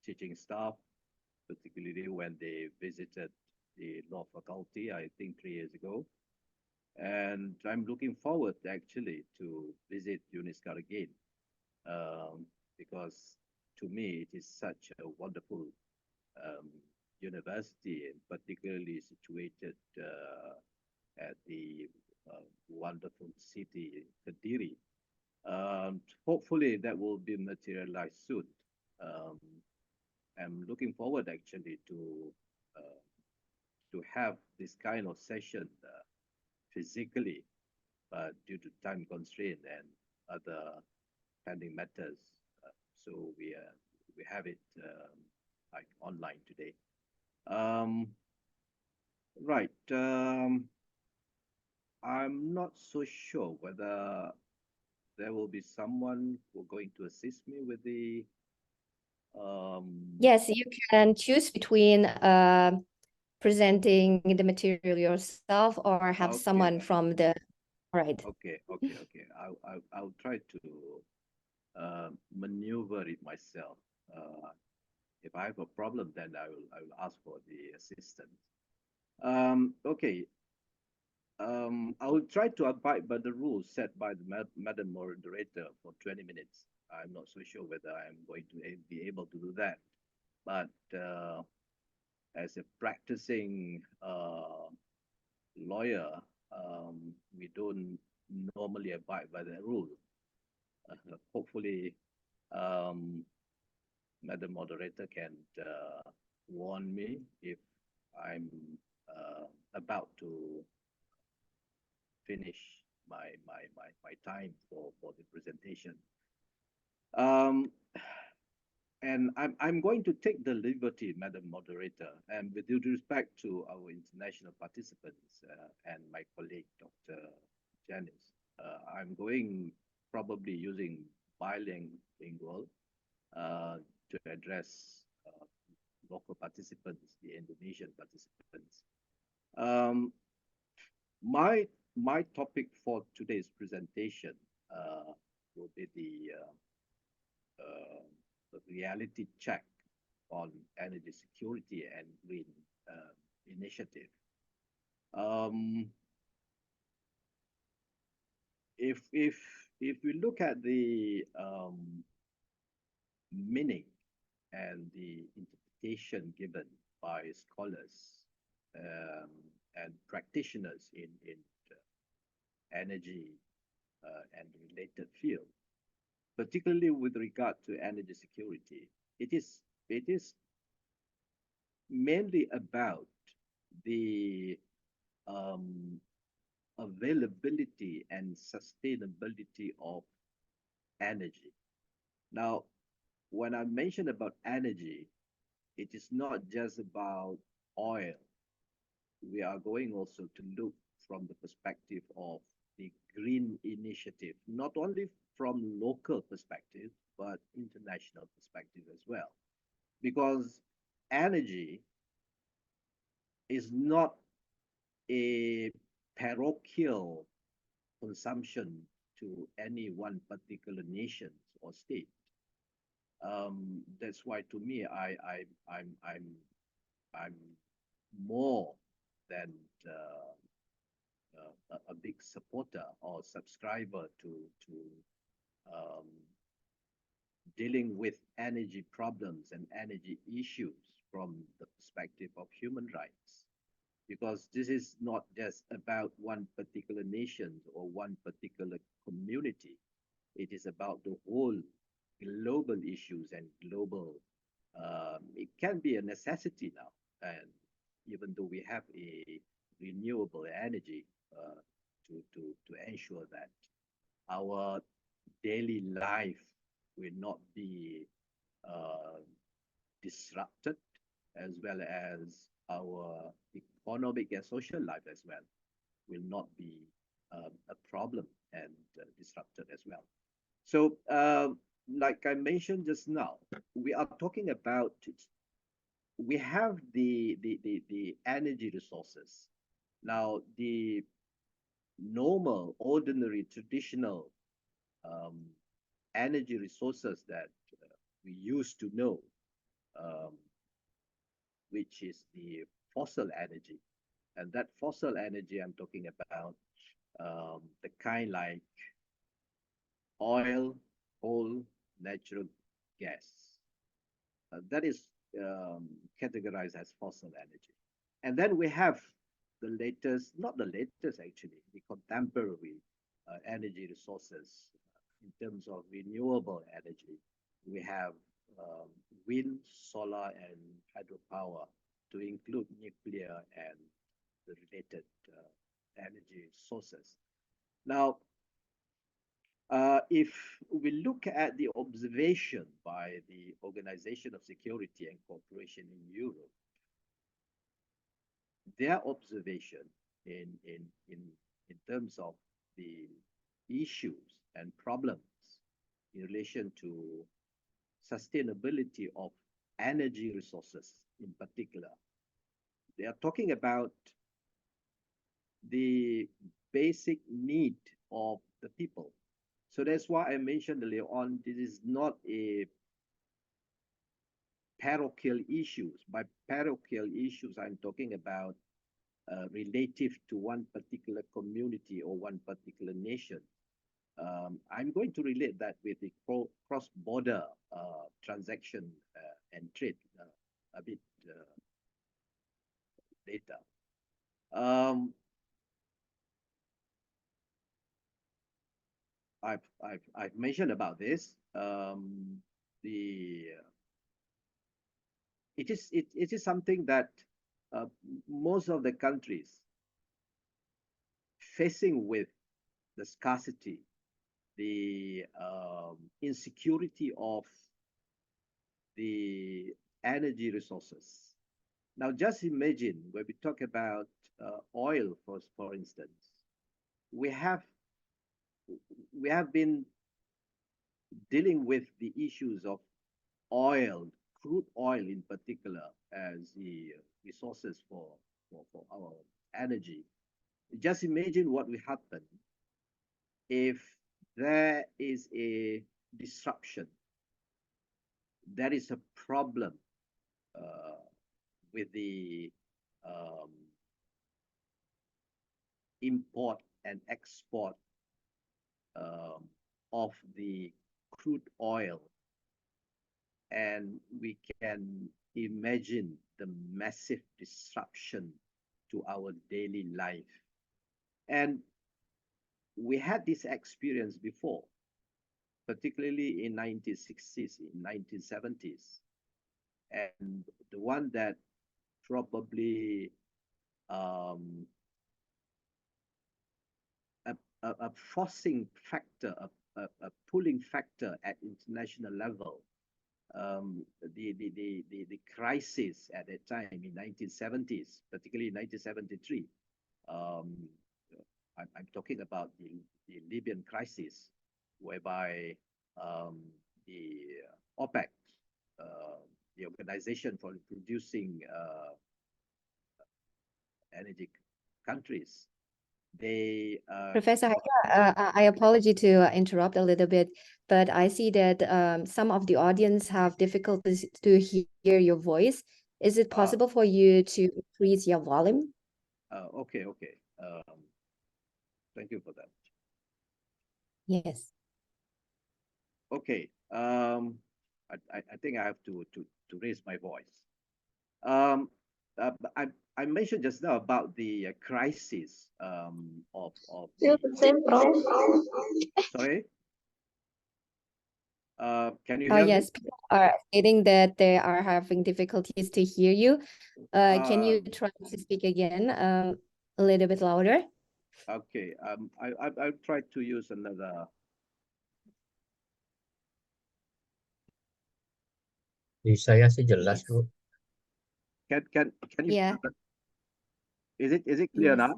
teaching staff, particularly when they visited the law faculty, I think 3 years ago. And I'm looking forward actually to visit Uniska again, because to me it is such a wonderful university, and particularly situated at the wonderful city Kediri. Hopefully that will be materialized soon. I'm looking forward actually to have this kind of session physically, but due to time constraint and other pending matters, so we have it like online today. Right. I'm not so sure whether there will be someone who going to assist me with the Yes, you can choose between presenting the material yourself or have Okay. someone from the right. Okay. I'll try to maneuver it myself. If I have a problem, then I will ask for the assistance. Okay. I will try to abide by the rules set by the Madam Moderator for 20 minutes. I'm not so sure whether I'm going to be able to do that. But as a practicing lawyer, we don't normally abide by the rule. Hopefully, Madam Moderator can warn me if I'm about to finish my time for the presentation. And I'm going to take the liberty, Madam Moderator, and with due respect to our international participants and my colleague, Dr. Janice, I'm going probably using bilingual to address local participants, the Indonesian participants. My topic for today's presentation will be the reality check on energy security and green initiative. If we look at the meaning and the interpretation given by scholars and practitioners in energy and related field, particularly with regard to energy security, it is mainly about the availability and sustainability of energy. Now, when I mention about energy, it is not just about oil. We are going also to look from the perspective of the green initiative, not only from local perspective, but international perspective as well. Because energy is not a parochial consumption to any one particular nation or state. That's why, to me, I'm more than a big supporter or subscriber to um, dealing with energy problems and energy issues from the perspective of human rights, because this is not just about one particular nation or one particular community. It is about the whole global issues and global. It can be a necessity now, and even though we have a renewable energy to ensure that our daily life will not be uh, disrupted, as well as our economic and social life as well will not be a problem and disrupted as well. So, like I mentioned just now, we are talking about, we have the energy resources. Now, the normal, ordinary, traditional um, energy resources that we used to know, um, which is the fossil energy. And that fossil energy I'm talking about, the kind like oil, coal, natural gas. That is categorized as fossil energy. And then we have the latest, not the latest actually, the contemporary energy resources in terms of renewable energy. We have wind, solar, and hydropower, to include nuclear and the related energy sources. Now, if we look at the observation by the Organization of Security and Cooperation in Europe, their observation in terms of the issues and problems in relation to sustainability of energy resources in particular, they are talking about the basic need of the people. So that's why I mentioned earlier on, this is not a parochial issues. By parochial issues, I'm talking about relative to one particular community or one particular nation. I'm going to relate that with the cross-border transaction and trade a bit later. I've mentioned about this. It is something that most of the countries facing with the scarcity, the insecurity of the energy resources. Now, just imagine when we talk about oil, for instance, we have been dealing with the issues of oil, crude oil in particular, as the resources for our energy. Just imagine what will happen if there is a disruption, there is a problem with the import and export of the crude oil. And we can imagine the massive disruption to our daily life. And we had this experience before, particularly in 1960s, in 1970s. And the one that probably a forcing factor, a pulling factor at international level, the crisis at that time in 1970s, particularly in 1973. I'm talking about the Libyan crisis, whereby the OPEC, the Organization for Producing Energy Countries, they Professor Haika, I apologize to interrupt a little bit, but I see that some of the audience have difficulties to hear your voice. Is it possible for you to increase your volume? Okay. Thank you for that. Yes. Okay. I think I have to raise my voice. Um, I mentioned just now about the crisis of Still the the same, Prof. sorry. Can you Oh, hear me? yes, people are stating that they are having difficulties to hear you. Can you try to speak again, a little bit louder? Okay. I'll try to use another. Di saya sih jelas, Yes. Bu. Can you? Yeah. Is it clear Yes. now?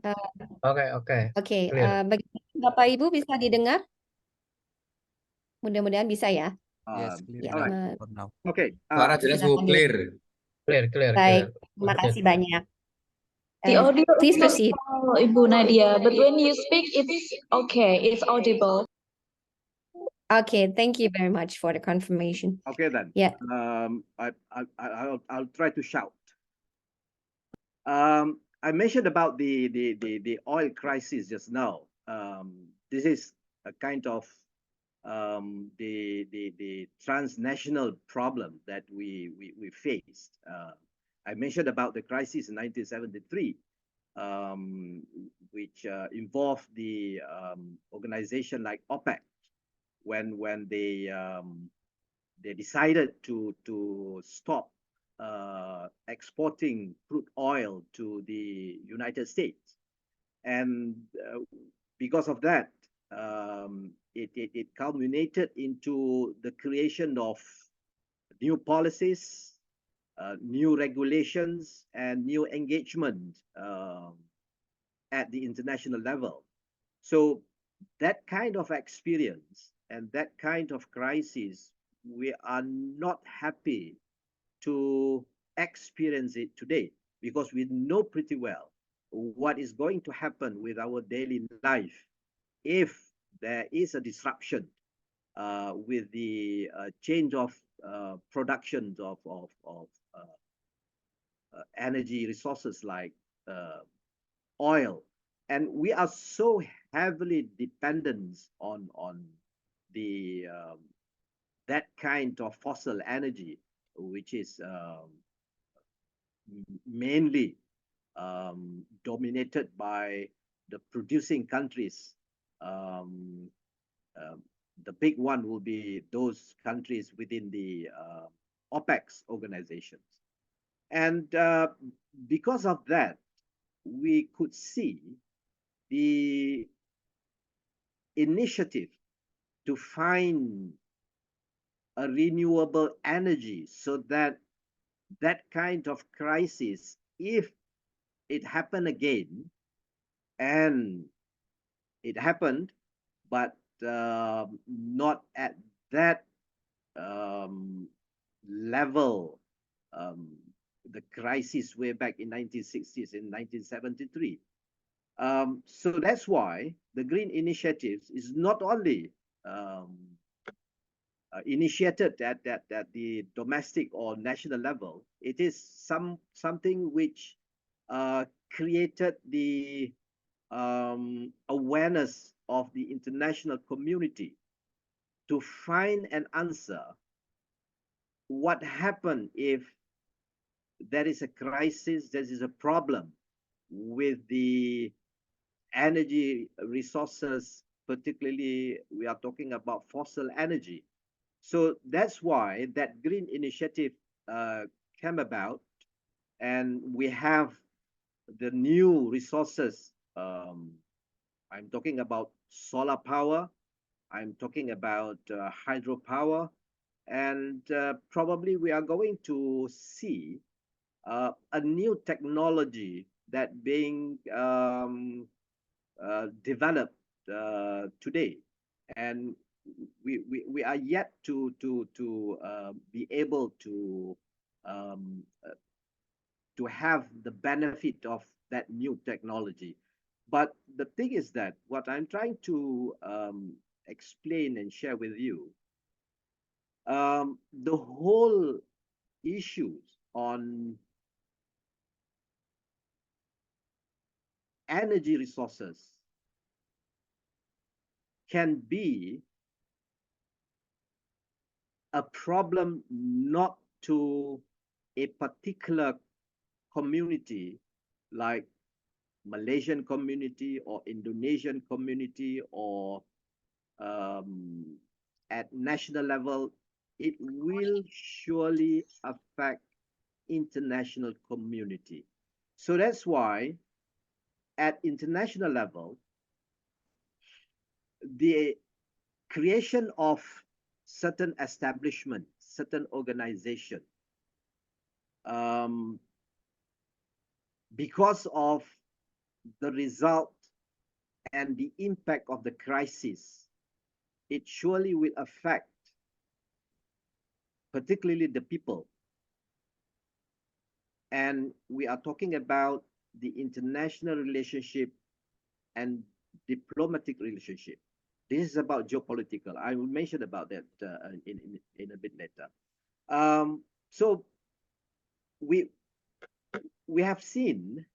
Oke. Oke, Clear. bagaimana Bapak Ibu bisa didengar? Mudah-mudahan bisa ya. Yes, Um, clear Ya, all right. enough for now. Okay. Suara jelas Bu, silakan clear. Clear. Baik, terima Maksudnya kasih banyak. The audio Please is not proceed. well, Ibu Nadia, but when you speak, it's okay. It's audible. Okay, thank you very much for the confirmation. Okay then. Yeah. I'll try to shout. I mentioned about the oil crisis just now. This is a kind of the transnational problem that we faced. I mentioned about the crisis in 1973, which involved the organization like OPEC when they decided to stop exporting crude oil to the United States, and because of that, it culminated into the creation of new policies, new regulations, and new engagement at the international level. So that kind of experience and that kind of crisis, we are not happy to experience it today because we know pretty well what is going to happen with our daily life if there is a disruption with the change of productions of energy resources like oil, and we are so heavily dependent on the that kind of fossil energy, which is mainly dominated by the producing countries. The big one will be those countries within the OPEC organizations. And because of that, we could see the initiative to find a renewable energy so that that kind of crisis, if it happened again, and it happened, but not at that level, the crisis way back in 1960s, in 1973. So that's why the Green Initiatives is not only initiated at the domestic or national level. It is something which created the awareness of the international community to find an answer. What happened if there is a crisis, there is a problem with the energy resources, particularly we are talking about fossil energy. So that's why that green initiative came about, and we have the new resources. I'm talking about solar power, I'm talking about hydropower, and probably we are going to see a new technology that being developed today, and we are yet to be able um, uh, to have the benefit of that new technology. But the thing is that what I'm trying to explain and share with you, the whole issues on energy resources can be a problem not to a particular community like Malaysian community or Indonesian community or at national level, it will surely affect international community. So that's why at international level, the creation of certain establishment, certain organization, because of the result and the impact of the crisis, it surely will affect particularly the people. And we are talking about the international relationship and diplomatic relationship. This is about geopolitical. I will mention about that in a bit later. So we have seen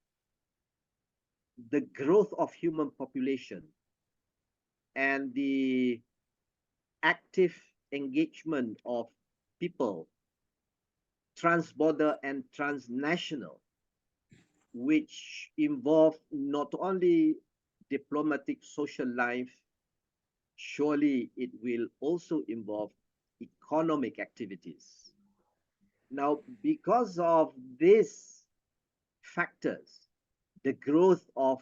the growth of human population and the active engagement of people, transborder and transnational, which involve not only diplomatic social life, surely it will also involve economic activities. Now, because of these factors, the growth of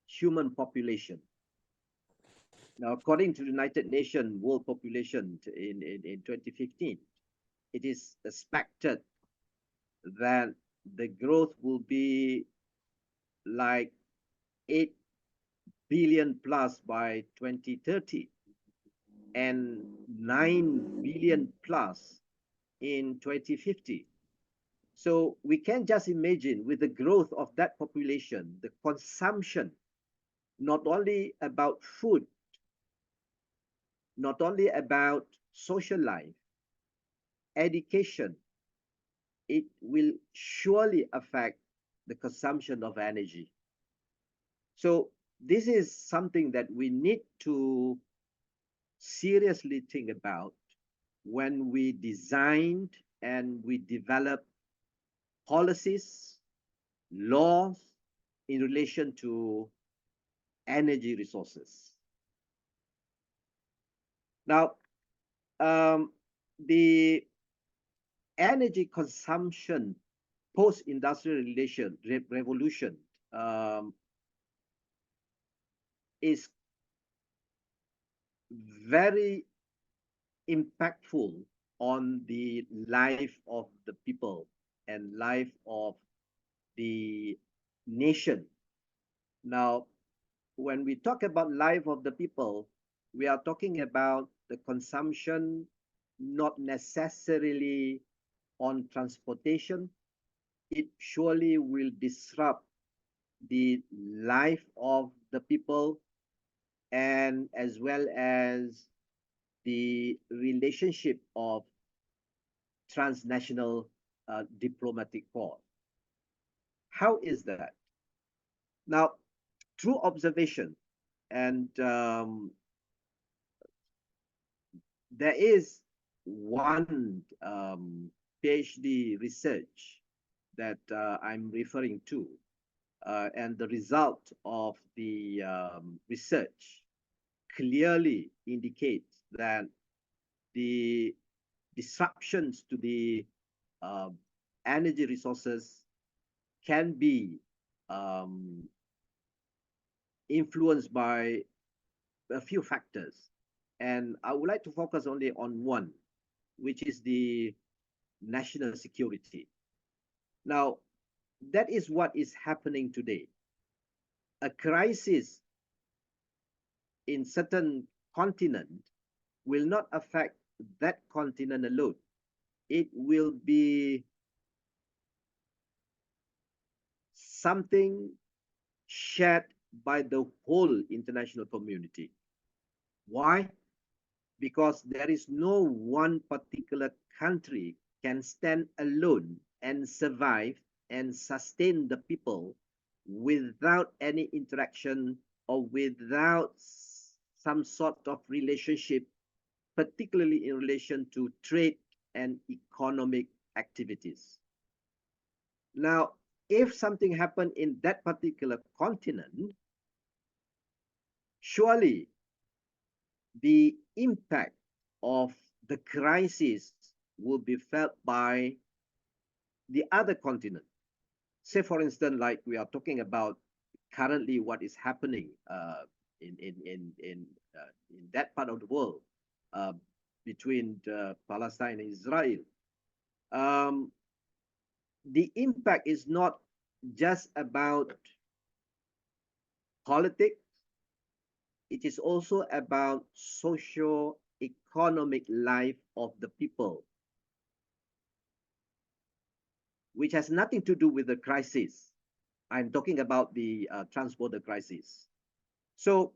human population. Now, according to the United Nations World Population in 2015, it is expected that the growth will be like 8 billion plus by 2030 and 9 billion plus in 2050. So we can just imagine with the growth of that population, the consumption, not only about food, not only about social life, education, it will surely affect the consumption of energy. So this is something that we need to seriously think about when we designed and we develop policies, laws in relation to energy resources. Now, the energy consumption post-industrial revolution is very impactful on the life of the people and life of the nation. Now, when we talk about life of the people, we are talking about the consumption not necessarily on transportation. It surely will disrupt the life of the people and as well as the relationship of transnational diplomatic corps. How is that? Now, through observation, and there is one PhD research that I'm referring to, and the result of the research clearly indicates that the disruptions to the energy resources can be influenced by a few factors. And I would like to focus only on one, which is the national security. Now, that is what is happening today. A crisis in certain continent will not affect that continent alone. It will be something shared by the whole international community. Why? Because there is no one particular country can stand alone and survive and sustain the people without any interaction or without some sort of relationship, particularly in relation to trade and economic activities. Now, if something happened in that particular continent, surely the impact of the crisis will be felt by the other continent. Say, for instance, like we are talking about currently what is happening in that part of the world uh, between Palestine and Israel. Um, the impact is not just about politics, it is also about socio-economic life of the people, which has nothing to do with the crisis. I'm talking about the transborder crisis. So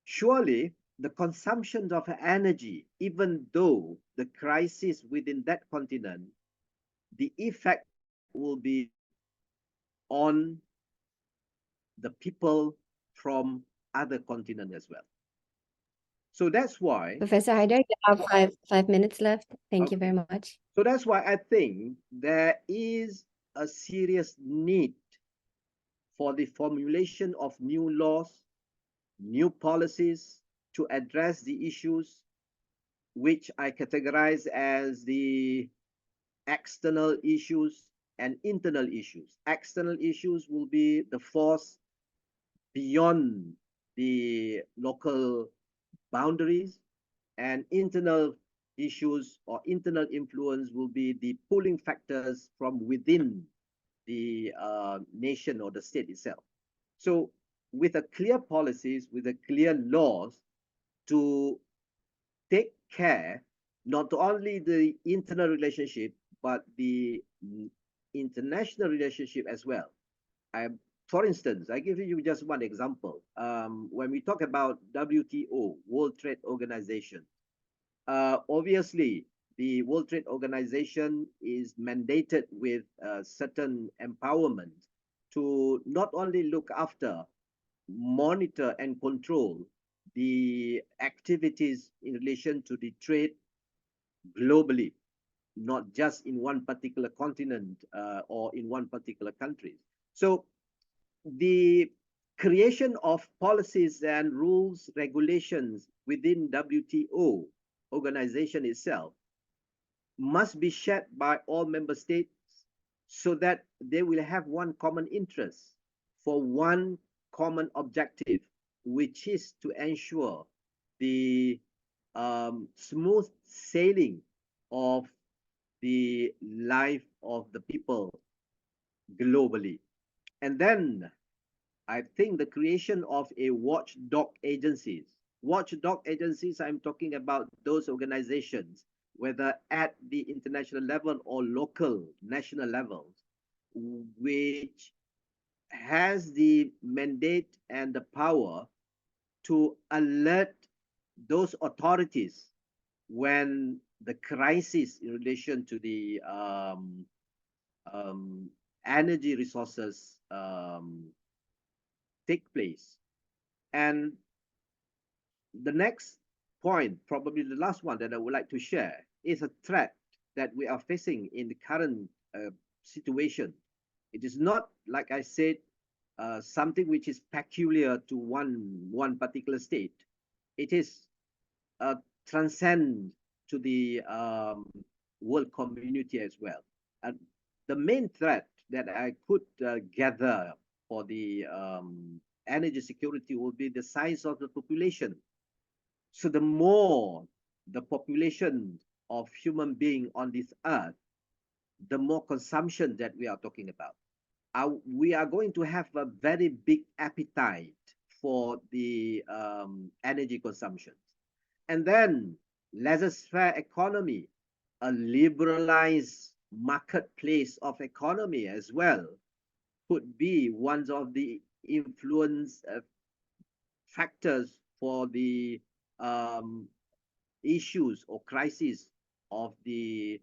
surely the consumption of energy, even though the crisis within that continent, the effect will be on the people from other continent as well. So that's why, Professor Haider, you have five minutes left. Thank you very okay, much. so that's why I think there is a serious need for the formulation of new laws, new policies to address the issues which I categorize as the external issues and internal issues. External issues will be the force beyond the local boundaries, and internal issues or internal influence will be the pulling factors from within the nation or the state itself. So with a clear policies, with a clear laws to take care not only the internal relationship but the international relationship as well. For instance, I give you just one example. When we talk about WTO, World Trade Organization, obviously the World Trade Organization is mandated with certain empowerment to not only look after, monitor and control the activities in relation to the trade globally, not just in one particular continent or in one particular country. So the creation of policies and rules, regulations within WTO organization itself must be shared by all member states so that they will have one common interest for one common objective, which is to ensure the smooth sailing of the life of the people globally. And then I think the creation of a watchdog agencies. Watchdog agencies, I'm talking about those organizations, whether at the international level or local, national levels, which has the mandate and the power to alert those authorities when the crisis in relation to the energy resources take place. And the next point, probably the last one that I would like to share, is a threat that we are facing in the current situation. It is not, like I said, something which is peculiar to one particular state. It is transcend to the world community as well. And the main threat that I could gather for the energy security will be the size of the population. So the more the population of human being on this earth, the more consumption that we are talking about. We are going to have a very big appetite for the energy consumption. And then laissez-faire economy, a liberalized marketplace of economy as well, could be one of the influence factors for the issues or crises of the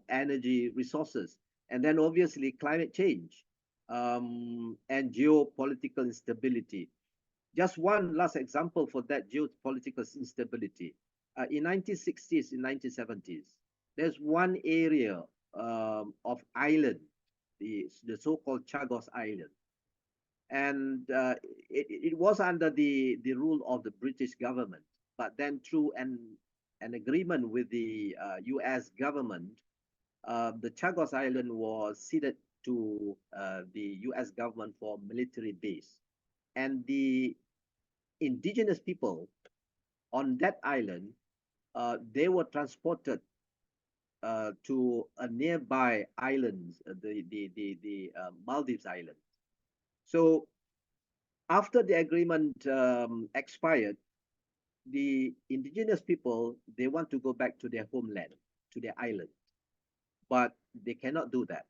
energy resources. And then obviously climate change and geopolitical instability. Just one last example for that geopolitical instability. In 1960s, in 1970s, there's one area of island, the so-called Chagos Island, and it was under the rule of the British government. But then through an agreement with the U.S. government, the Chagos Island was ceded to the U.S. government for military base, and the indigenous people on that island, they were transported to a nearby islands, the Maldives Island. So after the agreement expired, the indigenous people, they want to go back to their homeland, to their island, but they cannot do that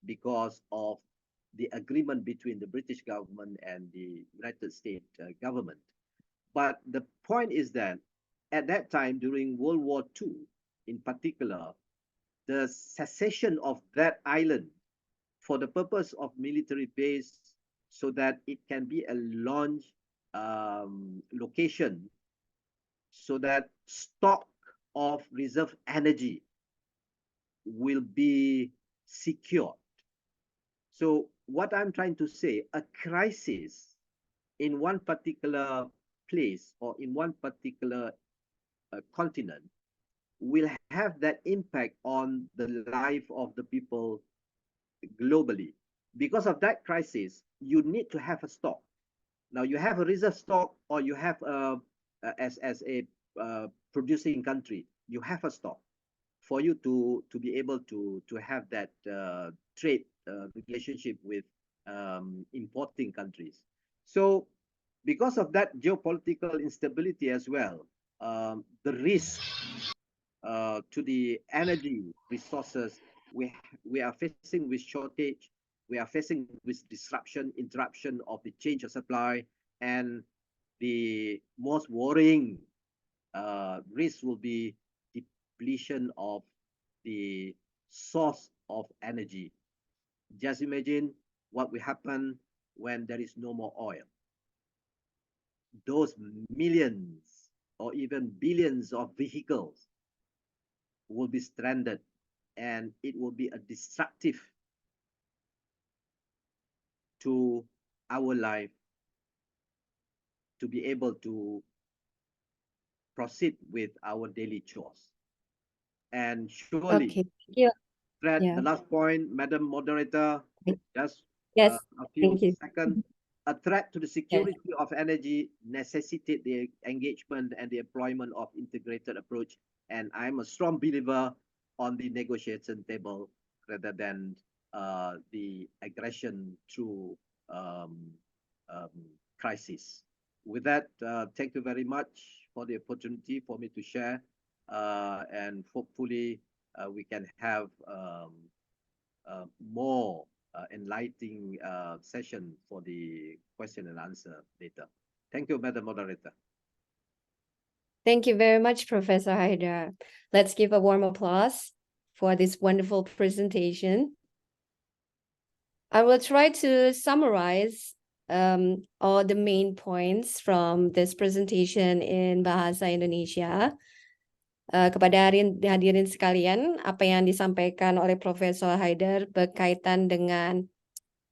because of the agreement between the British government and the United States government. But the point is that at that time, during World War II in particular, the cessation of that island for the purpose of military base so that it can be a launch location so that stock of reserve energy will be secured. So what I'm trying to say, a crisis in one particular place or in one particular continent will have that impact on the life of the people globally. Because of that crisis, you need to have a stock. Now you have a reserve stock, or you have as a producing country, you have a stock for you to be able to have that trade relationship with importing countries. So because of that geopolitical instability as well, the risk to the energy resources we are facing with shortage, we are facing with disruption, interruption of the change of supply, and the most worrying risk will be depletion of the source of energy. Just imagine what will happen when there is no more oil. Those millions or even billions of vehicles will be stranded, and it will be a destructive to our life to be able to proceed with our daily chores. And surely, Okay. Yeah. the last point, Madam Moderator, just Yes. a few Thank you. seconds. A threat to the security of energy necessitate the engagement and the employment of integrated approach. And I'm a strong believer on the negotiation table rather than the aggression through crisis. With that, thank you very much for the opportunity for me to share, and hopefully we can have more enlightening session for the question and answer later. Thank you, Madam Moderator. Thank you very much, Professor Haidar. Let's give a warm applause for this wonderful presentation. I will try to summarize all the main points from this presentation in Bahasa Indonesia. Kepada hadirin sekalian, apa yang disampaikan oleh Profesor Haidar berkaitan dengan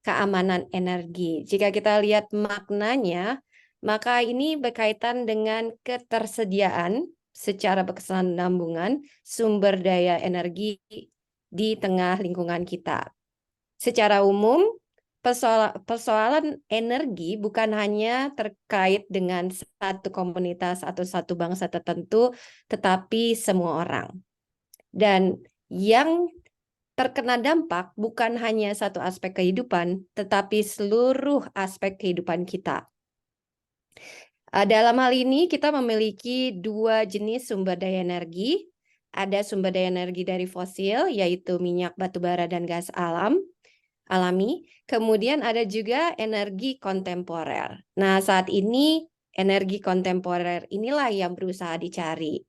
keamanan energi. Jika kita lihat maknanya, maka ini berkaitan dengan ketersediaan secara berkesinambungan sumber daya energi di tengah lingkungan kita. Secara umum, persoalan energi bukan hanya terkait dengan satu komunitas atau satu bangsa tertentu, tetapi semua orang. Dan yang terkena dampak bukan hanya satu aspek kehidupan, tetapi seluruh aspek kehidupan kita. Dalam hal ini, kita memiliki dua jenis sumber daya energi. Ada sumber daya energi dari fosil, yaitu minyak, batu bara, dan gas alami. Kemudian ada juga energi kontemporer. Nah, saat ini energi kontemporer inilah yang berusaha dicari.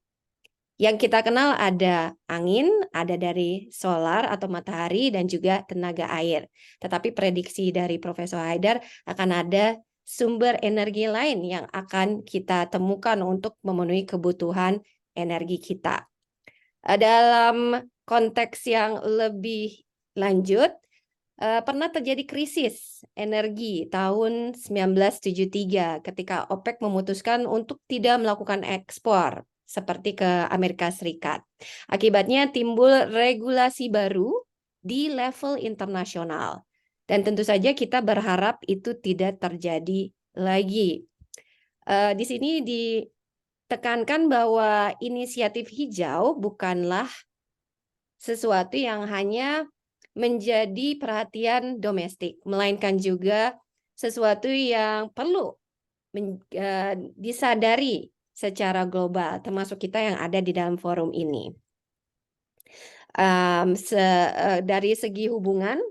Yang kita kenal ada angin, ada dari solar atau matahari, dan juga tenaga air. Tetapi prediksi dari Profesor Haidar akan ada sumber energi lain yang akan kita temukan untuk memenuhi kebutuhan energi kita. Dalam konteks yang lebih lanjut, pernah terjadi krisis energi tahun 1973 ketika OPEC memutuskan untuk tidak melakukan ekspor seperti ke Amerika Serikat. Akibatnya timbul regulasi baru di level internasional. Dan tentu saja kita berharap itu tidak terjadi lagi. Di sini ditekankan bahwa inisiatif hijau bukanlah sesuatu yang hanya menjadi perhatian domestik, melainkan juga sesuatu yang perlu disadari secara global, termasuk kita yang ada di dalam forum ini. Dari segi hubungan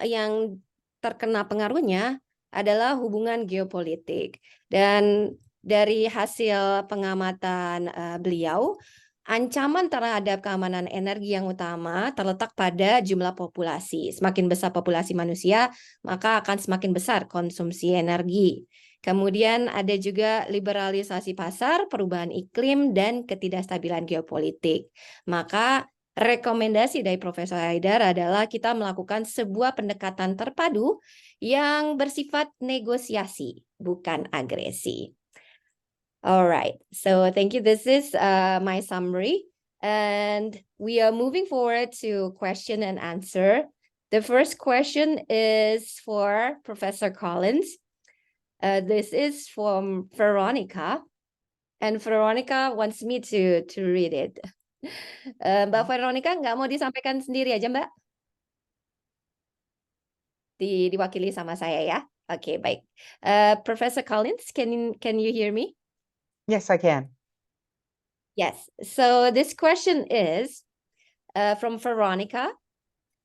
yang terkena pengaruhnya adalah hubungan geopolitik. Dan dari hasil pengamatan beliau, ancaman terhadap keamanan energi yang utama terletak pada jumlah populasi. Semakin besar populasi manusia, maka akan semakin besar konsumsi energi. Kemudian ada juga liberalisasi pasar, perubahan iklim, dan ketidakstabilan geopolitik. Maka rekomendasi dari Profesor Haidar adalah kita melakukan sebuah pendekatan terpadu yang bersifat negosiasi, bukan agresi. Alright, so thank you. This is my summary, and we are moving forward to question and answer. The first question is for Professor Collins. This is from Veronica, and Veronica wants me to read it. Mbak Veronica nggak mau disampaikan sendiri aja, Mbak? Diwakili sama saya ya. Oke, baik. Professor Collins, can you hear me? Yes, I can. Yes. So this question is from Veronica.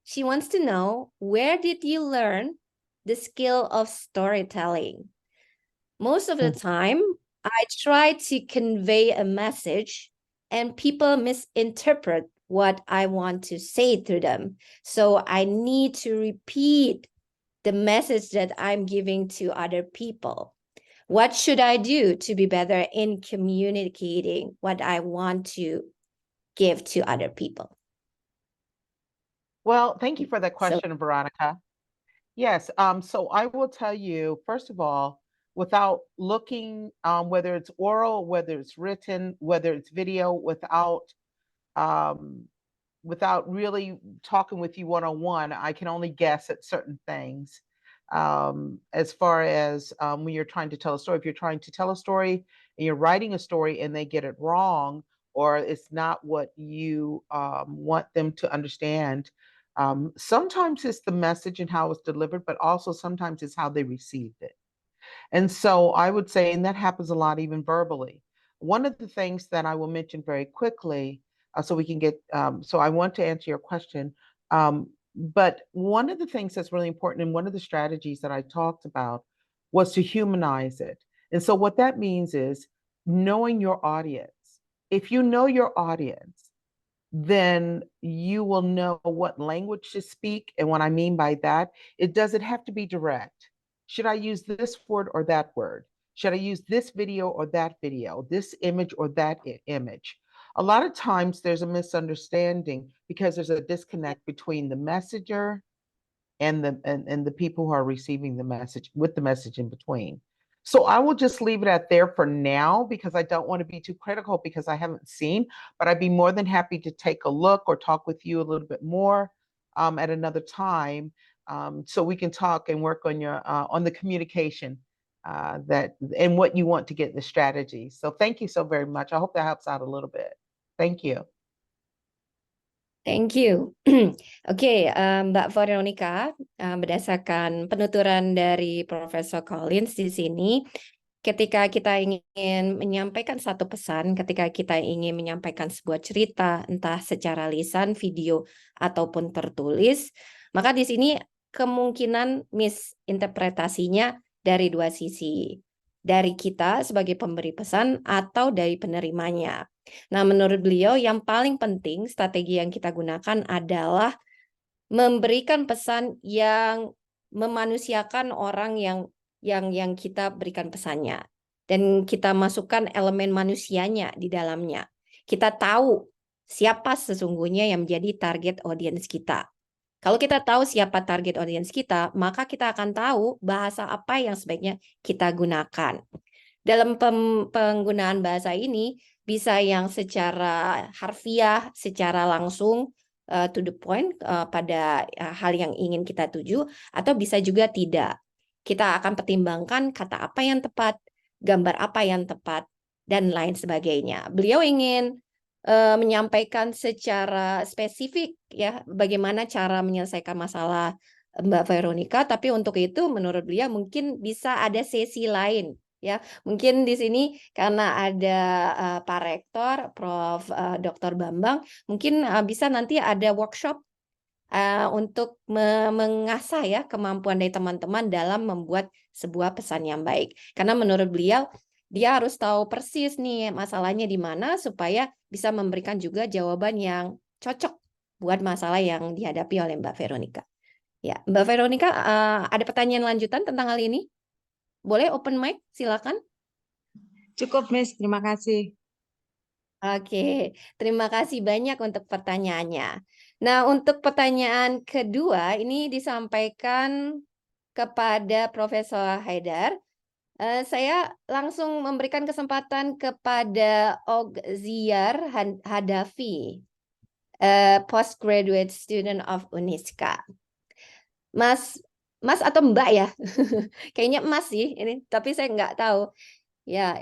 She wants to know, where did you learn the skill of storytelling? Most of the time, I try to convey a message and people misinterpret what I want to say to them. So I need to repeat the message that I'm giving to other people. What should I do to be better in communicating what I want to give to other people? Well, thank you for that question, Veronica. Yes, so I will tell you, first of all, without looking, whether it's oral, whether it's written, whether it's video, without really talking with you one-on-one, I can only guess at certain things. As far as when you're trying to tell a story, if you're trying to tell a story and you're writing a story and they get it wrong, or it's not what you want them to understand, sometimes it's the message and how it's delivered, but also sometimes it's how they received it. And so I would say, and that happens a lot even verbally. One of the things that I will mention very quickly, so we can get, so I want to answer your question, but one of the things that's really important, and one of the strategies that I talked about, was to humanize it. And so what that means is knowing your audience. If you know your audience, then you will know what language to speak. And what I mean by that, it doesn't have to be direct. Should I use this word or that word? Should I use this video or that video, this image or that image? A lot of times there's a misunderstanding because there's a disconnect between the messenger and the people who are receiving the message, with the message in between. So I will just leave it at there for now, because I don't want to be too critical, because I haven't seen, but I'd be more than happy to take a look or talk with you a little bit more at another time, so we can talk and work on your on the communication that and what you want to get in the strategy. So thank you so very much. I hope that helps out a little bit. Thank you. Thank you. Oke, Mbak Veronica, berdasarkan penuturan dari Profesor Collins di sini, ketika kita ingin menyampaikan satu pesan, ketika kita ingin menyampaikan sebuah cerita, entah secara lisan, video, ataupun tertulis, maka di sini kemungkinan misinterpretasinya dari dua sisi, dari kita sebagai pemberi pesan atau dari penerimanya. Nah, menurut beliau yang paling penting strategi yang kita gunakan adalah memberikan pesan yang memanusiakan orang yang yang kita berikan pesannya. Dan kita masukkan elemen manusianya di dalamnya. Kita tahu siapa sesungguhnya yang menjadi target audience kita. Kalau kita tahu siapa target audience kita, maka kita akan tahu bahasa apa yang sebaiknya kita gunakan. Dalam penggunaan bahasa ini, bisa yang secara harfiah, secara langsung, to the point, pada hal yang ingin kita tuju, atau bisa juga tidak. Kita akan pertimbangkan kata apa yang tepat, gambar apa yang tepat, dan lain sebagainya. Beliau ingin menyampaikan secara spesifik ya bagaimana cara menyelesaikan masalah Mbak Veronica, tapi untuk itu menurut beliau mungkin bisa ada sesi lain ya. Mungkin di sini karena ada Pak Rektor, Prof. Dr. Bambang, mungkin bisa nanti ada workshop untuk mengasah ya kemampuan dari teman-teman dalam membuat sebuah pesan yang baik. Karena menurut beliau dia harus tahu persis nih masalahnya di mana supaya bisa memberikan juga jawaban yang cocok buat masalah yang dihadapi oleh Mbak Veronica. Ya, Mbak Veronica, ada pertanyaan lanjutan tentang hal ini? Boleh open mic, silakan. Cukup, Miss. Terima kasih. Oke, terima kasih banyak untuk pertanyaannya. Nah, untuk pertanyaan kedua ini disampaikan kepada Profesor Haidar. Saya langsung memberikan kesempatan kepada Ogziar Hadafi, postgraduate student of Uniska. Mas atau Mbak ya? Kayaknya Mas sih ini, tapi saya nggak tahu. Ya,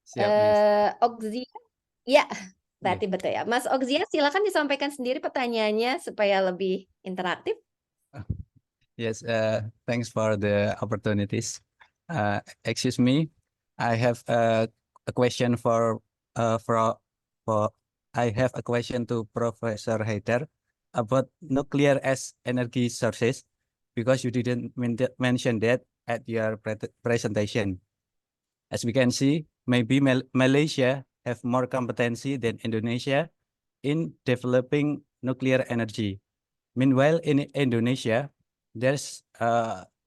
Siap, Miss. Ogziar, ya, berarti betul ya. Mas Ogziar, silakan disampaikan sendiri pertanyaannya supaya lebih interaktif. Yes, thanks for the opportunities. Excuse me, I have a question for I have a question to Professor Haidar about nuclear as energy sources because you didn't mention that at your presentation. As we can see, maybe Malaysia have more competency than Indonesia in developing nuclear energy. Meanwhile, in Indonesia, there's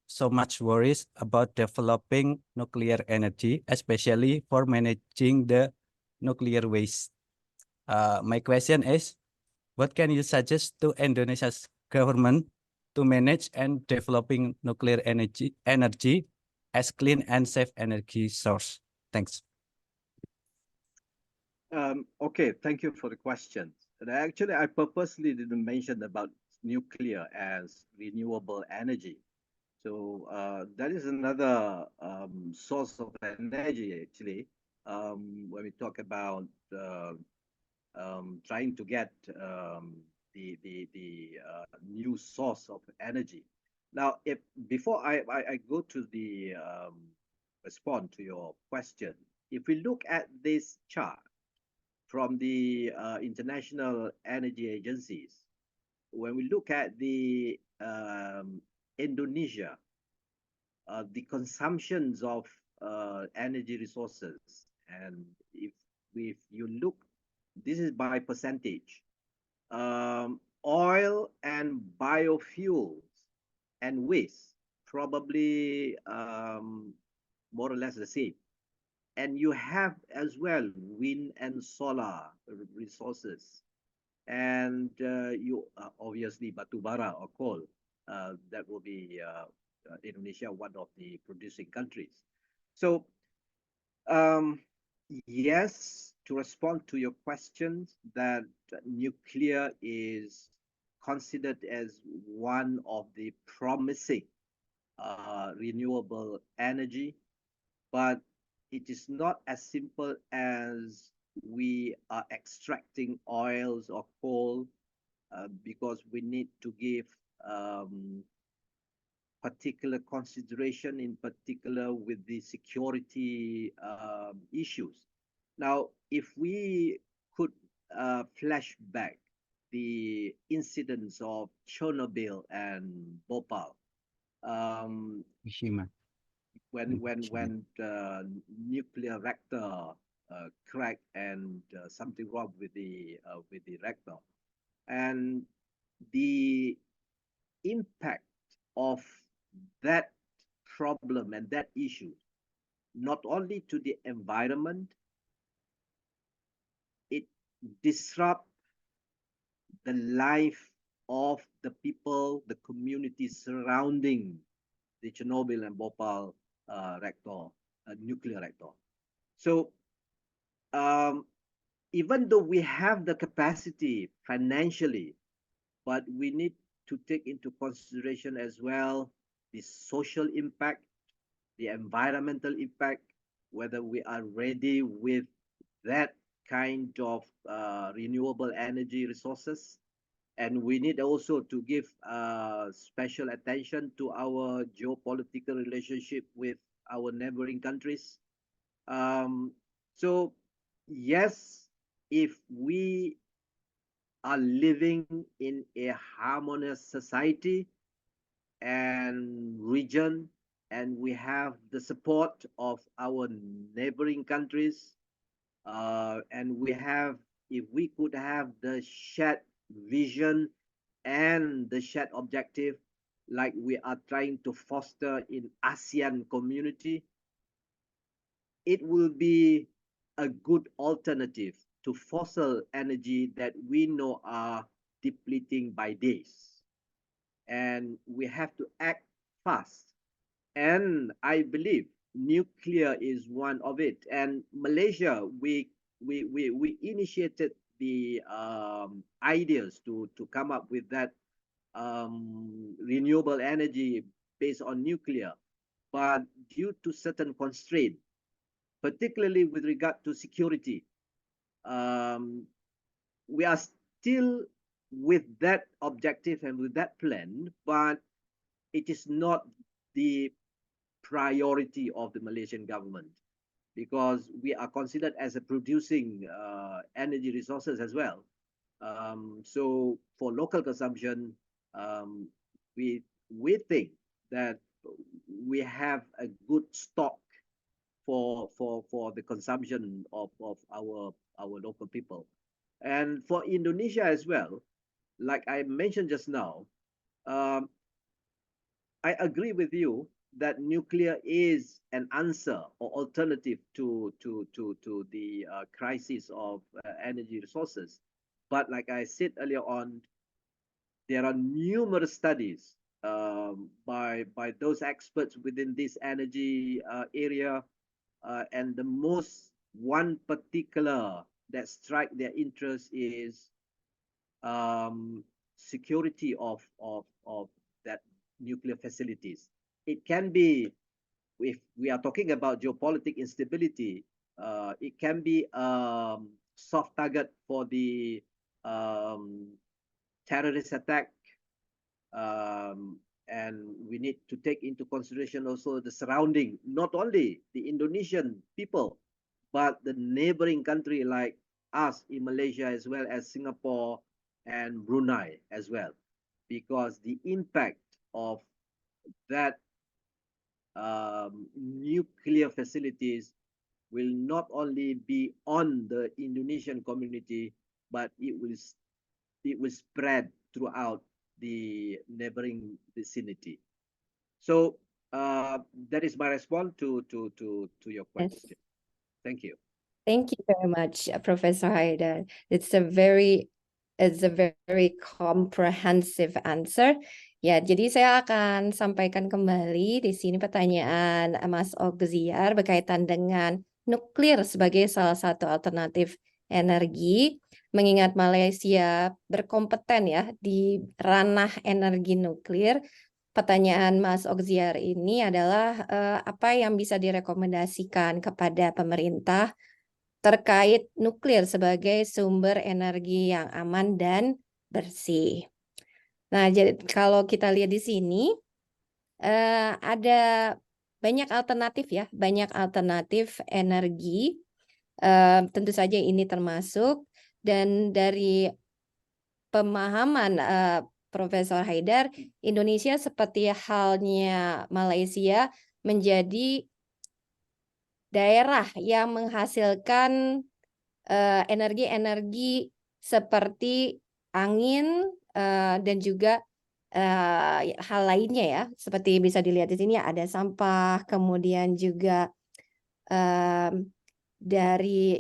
so much worries about developing nuclear energy, especially for managing the nuclear waste. My question is, what can you suggest to Indonesia's government to manage and developing nuclear energy as clean and safe energy source? Thanks. Okay, thank you for the question. And actually, I purposely didn't mention about nuclear as renewable energy. So that is another source of energy, actually, when we talk about trying to get the new source of energy. Now, if before I go to the respond to your question, if we look at this chart from the international energy agencies, when we look at the Indonesia, the consumptions of energy resources, and if you look, this is by percentage. Oil and biofuels and waste probably more or less the same. And you have as well wind and solar resources, and you obviously batubara or coal. That will be Indonesia, one of the producing countries. So yes, to respond to your questions, that nuclear is considered as one of the promising renewable energy, but it is not as simple as we are extracting oils or coal, because we need to give particular consideration, in particular with the security issues. Now, if we could flash back the incidents of Chernobyl and Bhopal, when the nuclear reactor cracked and something wrong with the reactor, and the impact of that problem and that issue, not only to the environment, it disrupts the life of the people, the community surrounding the Chernobyl and Bhopal nuclear reactor. So even though we have the capacity financially, but we need to take into consideration as well the social impact, the environmental impact, whether we are ready with that kind of renewable energy resources. And we need also to give special attention to our geopolitical relationship with our neighboring countries. So, yes, if we are living in a harmonious society and region, and we have the support of our neighboring countries, and if we could have the shared vision and the shared objective, like we are trying to foster in ASEAN community, it will be a good alternative to fossil energy that we know are depleting by days. And we have to act fast. And I believe nuclear is one of it. And Malaysia, we initiated the ideas to come up with that renewable energy based on nuclear. But due to certain constraints, particularly with regard to security, we are still with that objective and with that plan, but it is not the priority of the Malaysian government, because we are considered as a producing energy resources as well. So for local consumption, we think that we have a good stock for the consumption of our local people. And for Indonesia as well, like I mentioned just now, I agree with you that nuclear is an answer or alternative to the crisis of energy resources. But like I said earlier on, there are numerous studies by those experts within this energy area, and the most one particular that strike their interest is security of that nuclear facilities. It can be, if we are talking about geopolitical instability, it can be soft target for the terrorist attack, and we need to take into consideration also the surrounding, not only the Indonesian people, but the neighboring country like us in Malaysia, as well as Singapore and Brunei as well, because the impact of that nuclear facilities will not only be on the Indonesian community, but it will spread throughout the neighboring vicinity. So that is my response to your question. Yes. Thank you. Thank you very much, Professor Haidar. It's a very comprehensive answer. Ya, jadi saya akan sampaikan kembali di sini pertanyaan Mas Ogziar berkaitan dengan nuklir sebagai salah satu alternatif energi, mengingat Malaysia berkompeten ya di ranah energi nuklir. Pertanyaan Mas Ogziar ini adalah apa yang bisa direkomendasikan kepada pemerintah terkait nuklir sebagai sumber energi yang aman dan bersih. Nah, jadi kalau kita lihat di sini ada banyak alternatif ya, banyak alternatif energi. Tentu saja ini termasuk, dan dari pemahaman Profesor Haidar, Indonesia seperti halnya Malaysia menjadi daerah yang menghasilkan energi-energi seperti angin dan juga hal lainnya ya, seperti bisa dilihat di sini ada sampah, kemudian juga dari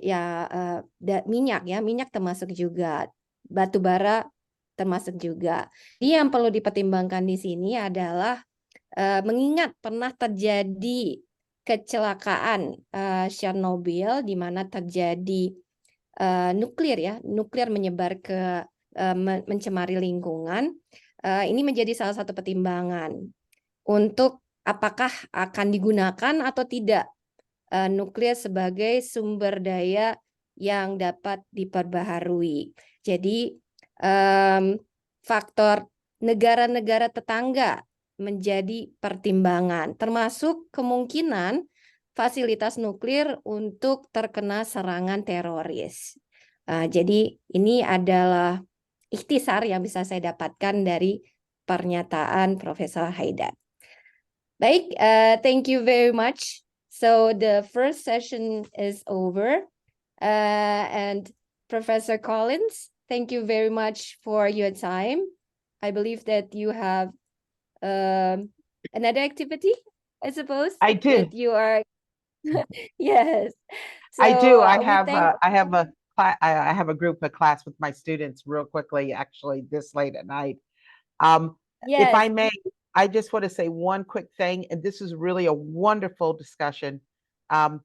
minyak termasuk juga, batu bara termasuk juga. Ini yang perlu dipertimbangkan di sini adalah mengingat pernah terjadi kecelakaan Chernobyl di mana terjadi nuklir menyebar ke mencemari lingkungan. Ini menjadi salah satu pertimbangan untuk apakah akan digunakan atau tidak nuklir sebagai sumber daya yang dapat diperbaharui. Jadi faktor negara-negara tetangga menjadi pertimbangan, termasuk kemungkinan fasilitas nuklir untuk terkena serangan teroris. Jadi ini adalah ikhtisar yang bisa saya dapatkan dari pernyataan Profesor Haidar. Baik, thank you very much. So the first session is over. And Professor Collins, thank you very much for your time. I believe that you have another activity, I suppose. I do. That you are, yes. So I do. we thank. I have a group of class with my students real quickly, actually this late at night. If I Yes. may, I just want to say one quick thing, and this is really a wonderful discussion. And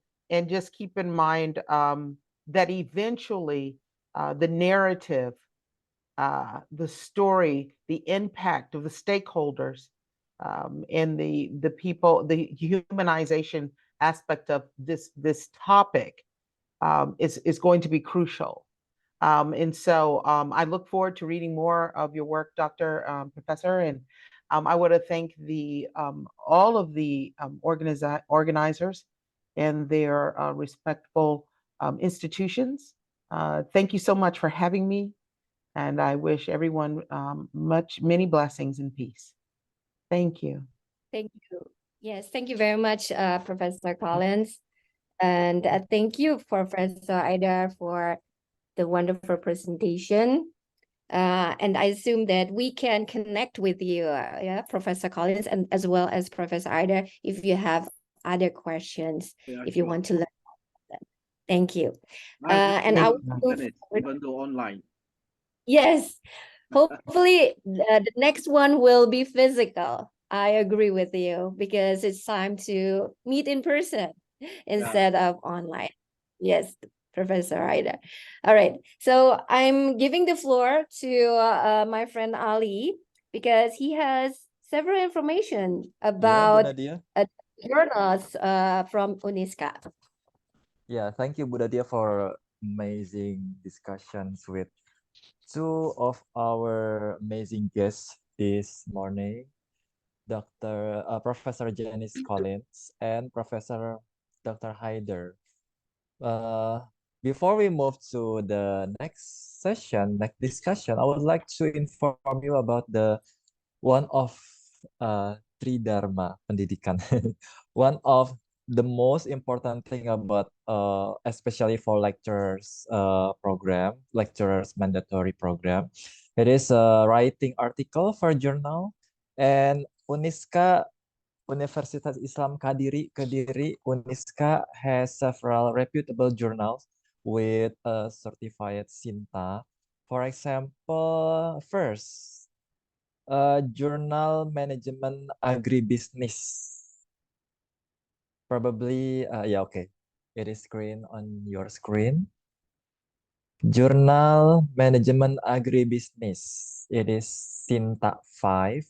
just keep in mind that eventually the narrative, the story, the impact of the stakeholders, and the people, the humanization aspect of this topic is going to be crucial. And so I look forward to reading more of your work, Dr. Professor. And I want to thank all of the organizers and their respectful institutions. Thank you so much for having me. And I wish everyone many blessings and peace. Thank you. Thank you. Yes, thank you very much, Professor Collins. And thank you, Professor Aida, for the wonderful presentation. And I assume that we can connect with you, Professor Collins, and as well as Professor Aida, if you have other questions, if you want to learn about them. Thank you. And I will even though online. Yes, hopefully the next one will be physical. I agree with you because it's time to meet in person instead of online. Yes, Professor Aida. All right, so I'm giving the floor to my friend Ali because he has several information about Nadia. journals from Uniska. Yeah, thank you, Bu Nadia, for amazing discussions with two of our amazing guests this morning, Professor Janice Collins and Professor Dr. Haider. Before we move to the next session, next discussion, I would like to inform you about the one of Tridharma Pendidikan. One of the most important thing about especially for lecturers lecturers mandatory program, it is writing article for journal, and Uniska Universitas Islam Kediri Uniska has several reputable journals with a certified SINTA. For example, first, journal management agribusiness. Probably, yeah, okay. It is screen on your screen. Journal management agribusiness. It is SINTA 5.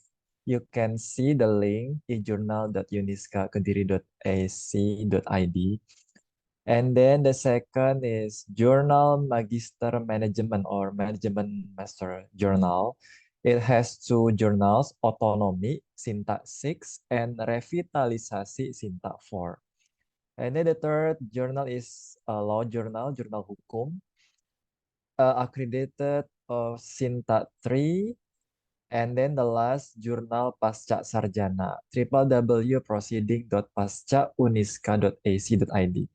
You can see the link ejournal.uniska.kediri.ac.id. And then the second is Journal Magister Management or Management Master Journal. It has two journals, Autonomy, SINTA 6, and Revitalisasi, SINTA 4. And then the third journal is a law journal, Jurnal Hukum, accredited of SINTA 3. And then the last journal Pasca Sarjana, www.proceeding.pascauniska.ac.id.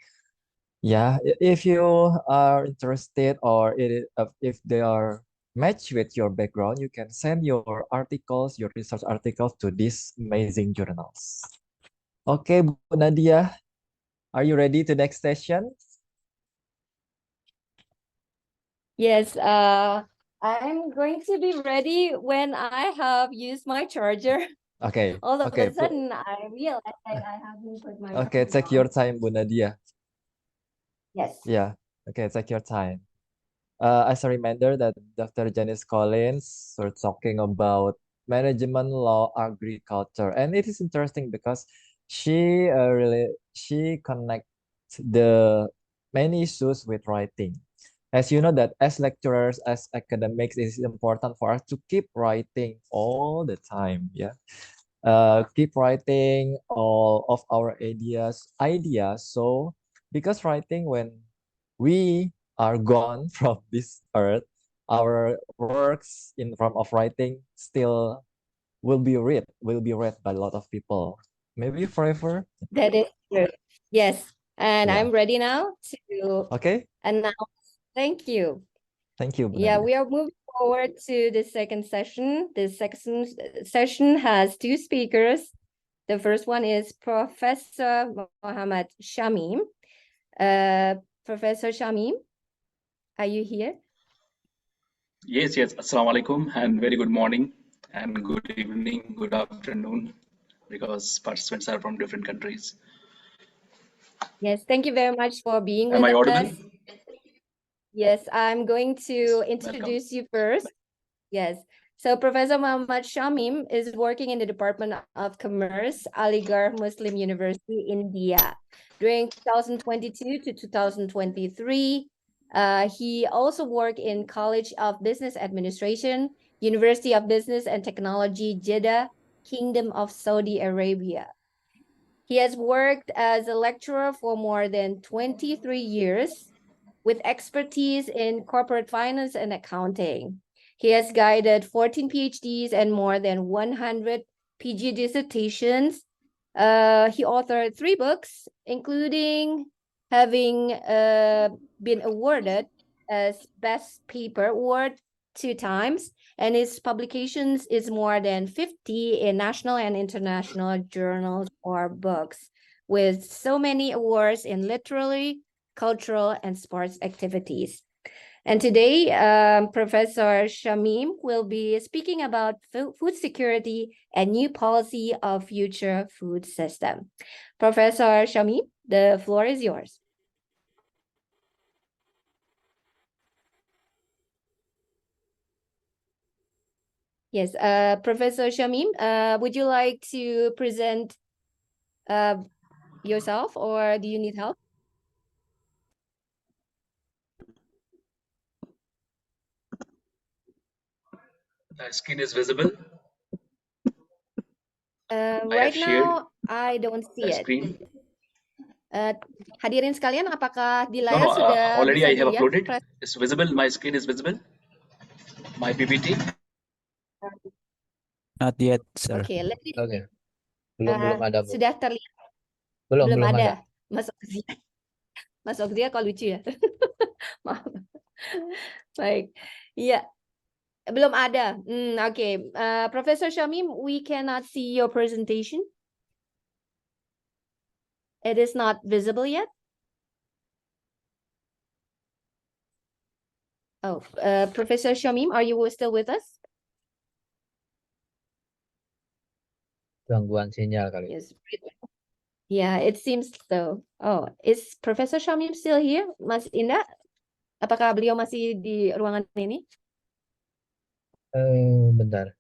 Yeah, if you are interested or if they are match with your background, you can send your articles, your research articles to these amazing journals. Okay, Bu Nadia, are you ready to next session? Yes, I'm going to be ready when I have used my charger. Okay, All of okay, a sudden, I realized I haven't put my okay, charger take your on. time, Bu Nadia. Yes. Yeah, okay, take your time. As a reminder that Dr. Janice Collins, we're talking about management law agriculture, and it is interesting because she connects the many issues with writing. As you know that as lecturers, as academics, it is important for us to keep writing all the time. Yeah, keep writing all of our ideas. So because writing when we are gone from this earth, our works in form of writing still will be read by a lot of people, maybe forever. That is true. Yes. And Yeah. I'm ready now to Okay, announce. Thank you. thank you, Bu Yeah, Nadia. we are moving forward to the second session. The second session has two speakers. The first one is Professor Muhammad Shamim. Professor Shamim, are you here? Yes, Assalamu alaikum and very good morning and good evening, good afternoon, because participants are from different countries. Yes, thank you very much for being Am with I audible? us. Yes, I'm going to Welcome. introduce you first. Yes. So Professor Muhammad Shamim is working in the Department of Commerce, Aligarh Muslim University, India. During 2022 to 2023, he also worked in College of Business Administration, University of Business and Technology, Jeddah, Kingdom of Saudi Arabia. He has worked as a lecturer for more than 23 years with expertise in corporate finance and accounting. He has guided 14 PhDs and more than 100 PG dissertations. He authored 3 books, including having been awarded as Best Paper Award 2 times, and his publications is more than 50 in national and international journals or books, with so many awards in literary, cultural, and sports activities. And today, Professor Shamim will be speaking about food security and new policy of future food system. Professor Shamim, the floor is yours. Yes, Professor Shamim, would you like to present yourself, or do you need help? The screen is visible. I Right have shared now, I don't see the it. screen. Hadirin sekalian, apakah di No, layar sudah already bisa I have dilihat? uploaded. It's visible. My screen is visible. My PPT. Not yet, sir. Oke, let me. Oke. Belum ada, Bu. Sudah terlihat? Belum ada. ada. Mas Ogzia kok lucu ya? Maaf. Baik. Iya. Belum ada. Oke. Professor Shamim, we cannot see your presentation. It is not visible yet. Oh, Professor Shamim, are you still with us? Gangguan sinyal kali. Yes. Yeah, it seems so. Oh, is Professor Shamim still here? Mas Indah, apakah beliau masih di ruangan ini? Bentar.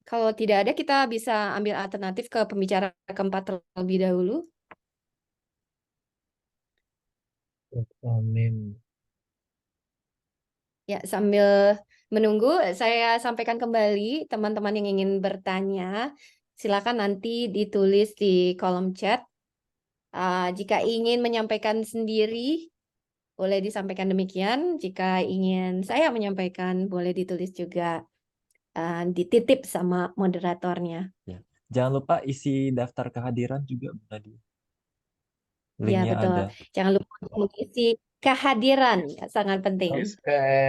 Kalau tidak ada, kita bisa ambil alternatif ke pembicara keempat terlebih dahulu. Amin. Ya, sambil menunggu, saya sampaikan kembali teman-teman yang ingin bertanya, silakan nanti ditulis di kolom chat. Jika ingin menyampaikan sendiri, boleh disampaikan demikian. Jika ingin saya menyampaikan, boleh ditulis juga, dititip sama moderatornya. Ya. Jangan lupa isi daftar kehadiran juga, Bu Nadia. Ya, Linknya betul. ada. Jangan lupa mengisi kehadiran sangat penting. Yes.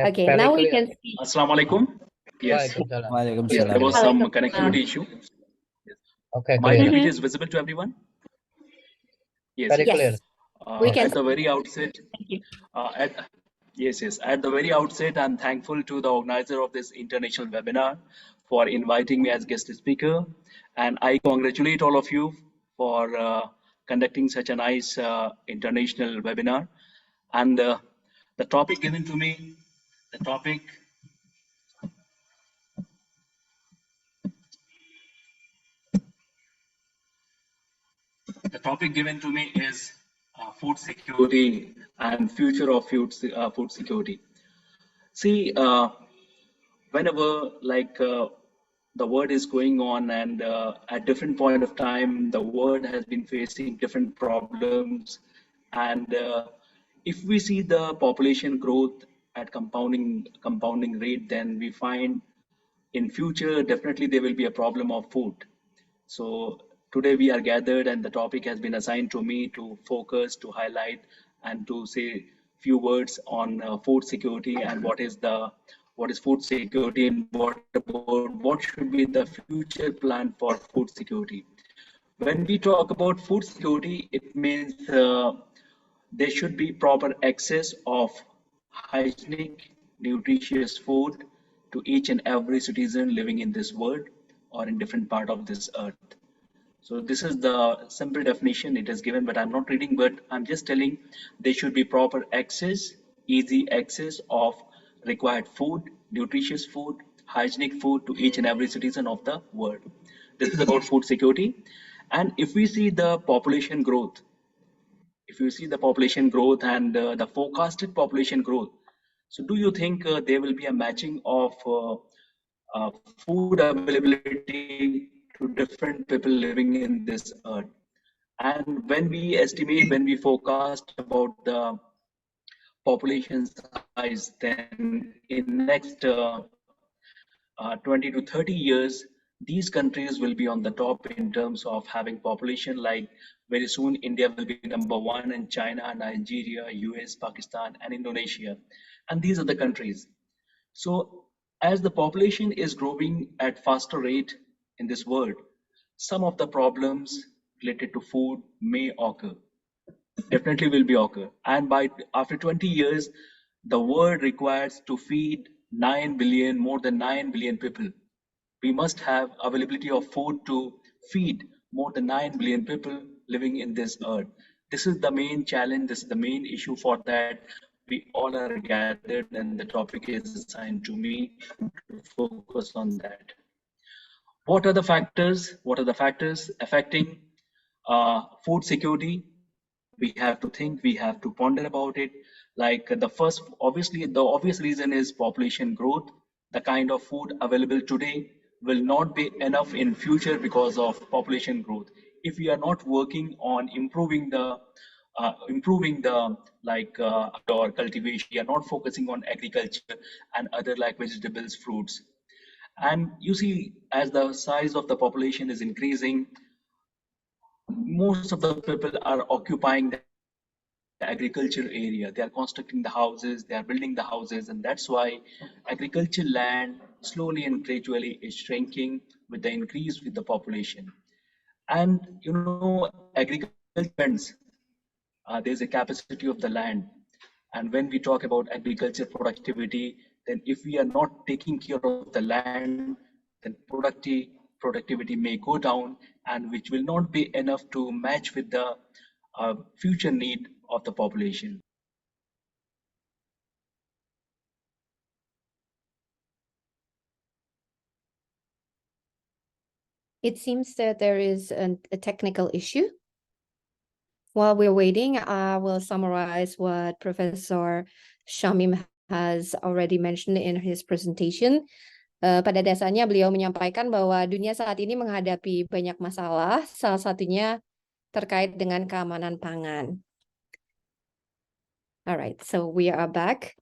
Okay, very now we clear. can speak. Assalamualaikum. Yes. Waalaikumsalam. Yes, there Waalaikumsalam. was some Waalaikumsalam. connectivity issue. Okay, My clear. speech is visible to everyone? Yes, Very yes. clear. Yes, we can At the speak. very outset, Thank you. yes, at the very outset, I'm thankful to the organizer of this international webinar for inviting me as guest speaker, and I congratulate all of you for conducting such a nice international webinar. And the topic given to me, the topic given to me is food security and future of food security. See, whenever the world is going on, and at different point of time, the world has been facing different problems, and if we see the population growth at compounding rate, then we find in future definitely there will be a problem of food. So today we are gathered, and the topic has been assigned to me to focus, to highlight, and to say few words on food security and what is food security, and what should be the future plan for food security. When we talk about food security, it means there should be proper access of hygienic, nutritious food to each and every citizen living in this world or in different part of this earth. So this is the simple definition it is given, but I'm not reading, but I'm just telling there should be proper access, easy access of required food, nutritious food, hygienic food to each and every citizen of the world. This is about food security. And if we see the population growth, and the forecasted population growth, so do you think there will be a matching of food availability to different people living in this earth? And when we forecast about the population size, then in next 20 to 30 years, these countries will be on the top in terms of having population. Like very soon, India will be number one, and China, Nigeria, US, Pakistan, and Indonesia. And these are the countries. So as the population is growing at faster rate in this world, some of the problems related to food may occur, definitely will be occur. And after 20 years, the world requires to feed 9 billion, more than 9 billion people. We must have availability of food to feed more than 9 billion people living in this earth. This is the main challenge, this is the main issue. For that, we all are gathered, and the topic is assigned to me to focus on that. What are the factors? What are the factors affecting food security? We have to think, we have to ponder about it. Like the obvious reason is population growth. The kind of food available today will not be enough in future because of population growth. If we are not working on improving the or cultivation, we are not focusing on agriculture and other like vegetables, fruits. And you see, as the size of the population is increasing, most of the people are occupying the agriculture area. They are constructing the houses, they are building the houses, and that's why agriculture land slowly and gradually is shrinking with the increase with the population. And agriculture depends. There's a capacity of the land, and when we talk about agriculture productivity, then if we are not taking care of the land, then productivity may go down, and which will not be enough to match with the future need of the population. It seems that there is a technical issue. While we're waiting, I will summarize what Professor Shamim has already mentioned in his presentation. Pada dasarnya beliau menyampaikan bahwa dunia saat ini menghadapi banyak masalah, salah satunya terkait dengan keamanan pangan. Alright, so we are back.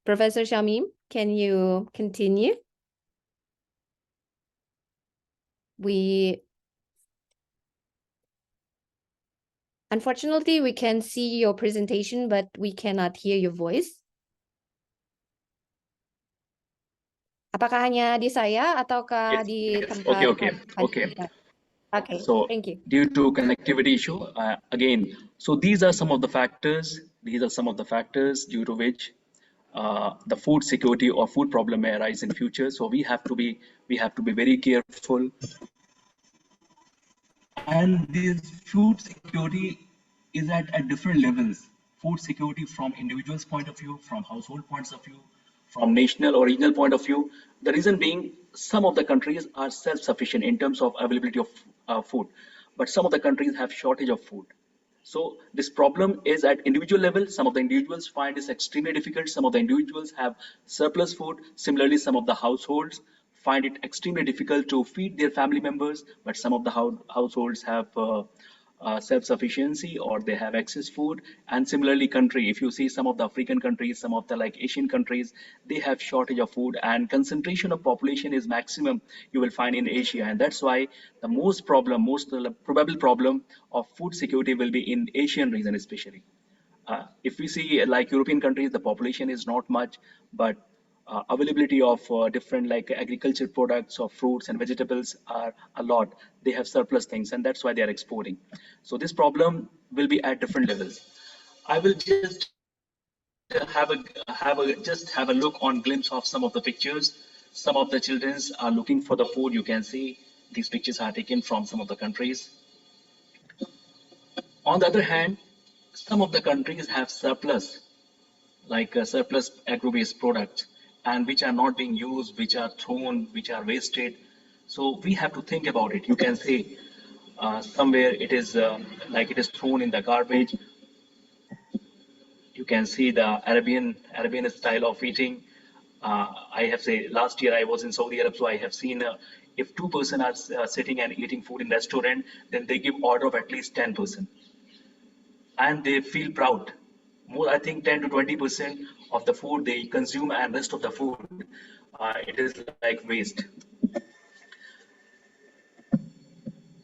Professor Shamim, can you continue? We Unfortunately, we can see your presentation, but we cannot hear your voice. Apakah hanya di saya ataukah Yes, di yes. tempat Okay. Okay, So thank you. due to connectivity issue, again, so these are some of the factors. These are some of the factors due to which the food security or food problem may arise in future. So we have to be very careful. And this food security is at different levels. Food security from individuals' point of view, from household points of view, from national or regional point of view. The reason being, some of the countries are self-sufficient in terms of availability of food, but some of the countries have shortage of food. So this problem is at individual level. Some of the individuals find this extremely difficult. Some of the individuals have surplus food. Similarly, some of the households find it extremely difficult to feed their family members, but some of the households have self-sufficiency or they have excess food. And similarly, country, if you see some of the African countries, some of the like Asian countries, they have shortage of food, and concentration of population is maximum you will find in Asia. And that's why the most probable problem of food security will be in Asian region especially. If we see like European countries, the population is not much, but availability of different like agriculture products or fruits and vegetables are a lot. They have surplus things, and that's why they are exporting. So this problem will be at different levels. I will just have a look on glimpse of some of the pictures. Some of the children are looking for the food. You can see these pictures are taken from some of the countries. On the other hand, some of the countries have surplus, like surplus agro-based products, and which are not being used, which are thrown, which are wasted. So we have to think about it. You can say somewhere it is like it is thrown in the garbage. You can see the Arabian style of eating. I have say last year I was in Saudi Arabia, so I have seen if 2 person are sitting and eating food in restaurant, then they give order of at least 10%, and they feel proud. More, I think 10 to 20% of the food they consume, and rest of the food, it is like waste.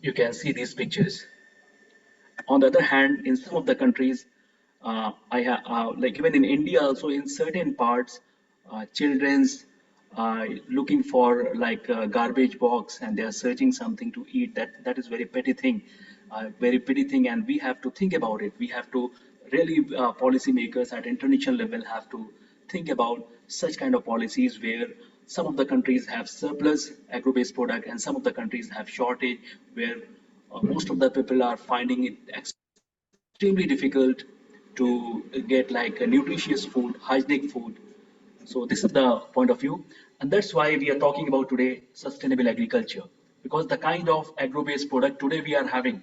You can see these pictures. On the other hand, in some of the countries, I have like even in India also in certain parts, children's looking for like a garbage box and they are searching something to eat. That is very petty thing, and we have to think about it. We have to really policymakers at international level have to think about such kind of policies where some of the countries have surplus agro-based product and some of the countries have shortage where most of the people are finding it extremely difficult to get like a nutritious food, hygienic food. So this is the point of view, and that's why we are talking about today sustainable agriculture, because the kind of agro-based product today we are having,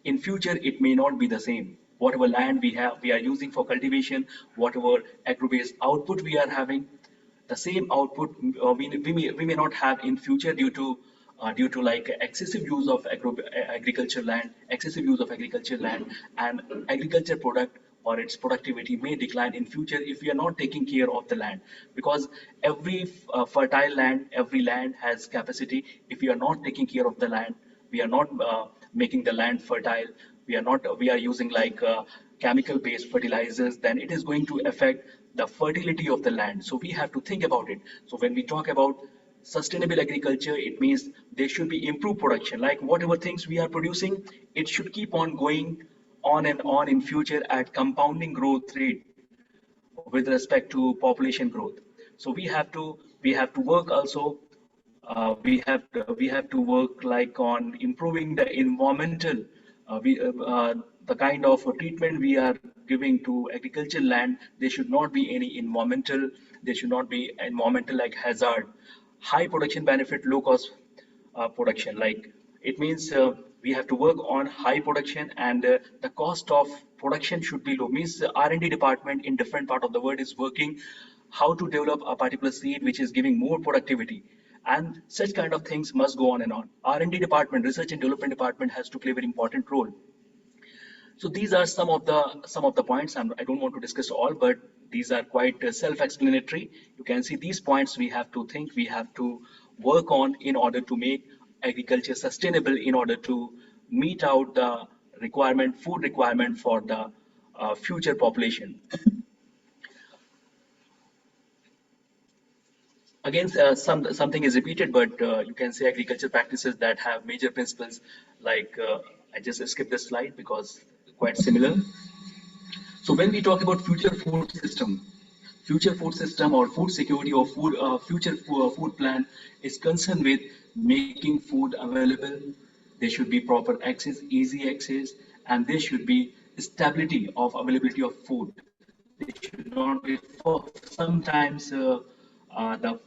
in future it may not be the same. Whatever land we have, we are using for cultivation, whatever agro-based output we are having, the same output we may not have in future due to like excessive use of excessive use of agriculture land, and agriculture product or its productivity may decline in future if we are not taking care of the land, because every fertile land, every land has capacity. If we are not taking care of the land, we are not making the land fertile, we are using like chemical based fertilizers, then it is going to affect the fertility of the land. So we have to think about it. So when we talk about sustainable agriculture, it means there should be improved production, like whatever things we are producing, it should keep on going on and on in future at compounding growth rate with respect to population growth. So we have to work also. We have to work like on improving the environmental, the kind of treatment we are giving to agricultural land. There should not be any environmental. There should not be environmental like hazard. High production benefit, low cost production. Like it means we have to work on high production, and the cost of production should be low. Means R&D department in different part of the world is working how to develop a particular seed which is giving more productivity, and such kind of things must go on and on. R&D department, research and development department, has to play a very important role. So these are some of the points. I don't want to discuss all, but these are quite self-explanatory. You can see these points we have to think, we have to work on in order to make agriculture sustainable, in order to meet out the food requirement for the future population. Again, something is repeated, but you can say agriculture practices that have major principles like I just skipped this slide because quite similar. So when we talk about future food system or food security or future food plan is concerned with making food available. There should be proper access, easy access, and there should be stability of availability of food. They should not be sometimes the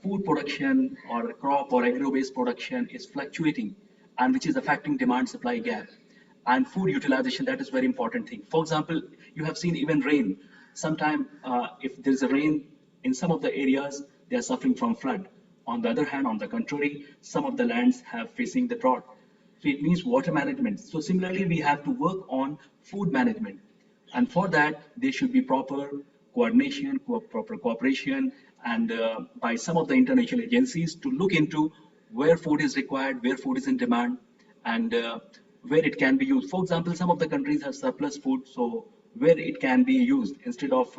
food production or crop or agro-based production is fluctuating and which is affecting demand supply gap and food utilization. That is very important thing. For example, you have seen even rain. Sometime if there's a rain in some of the areas, they are suffering from flood. On the other hand, on the contrary, some of the lands have facing the drought. So it means water management. So similarly, we have to work on food management. And for that, there should be proper coordination, proper cooperation, and by some of the international agencies to look into where food is required, where food is in demand, and where it can be used. For example, some of the countries have surplus food, so where it can be used instead of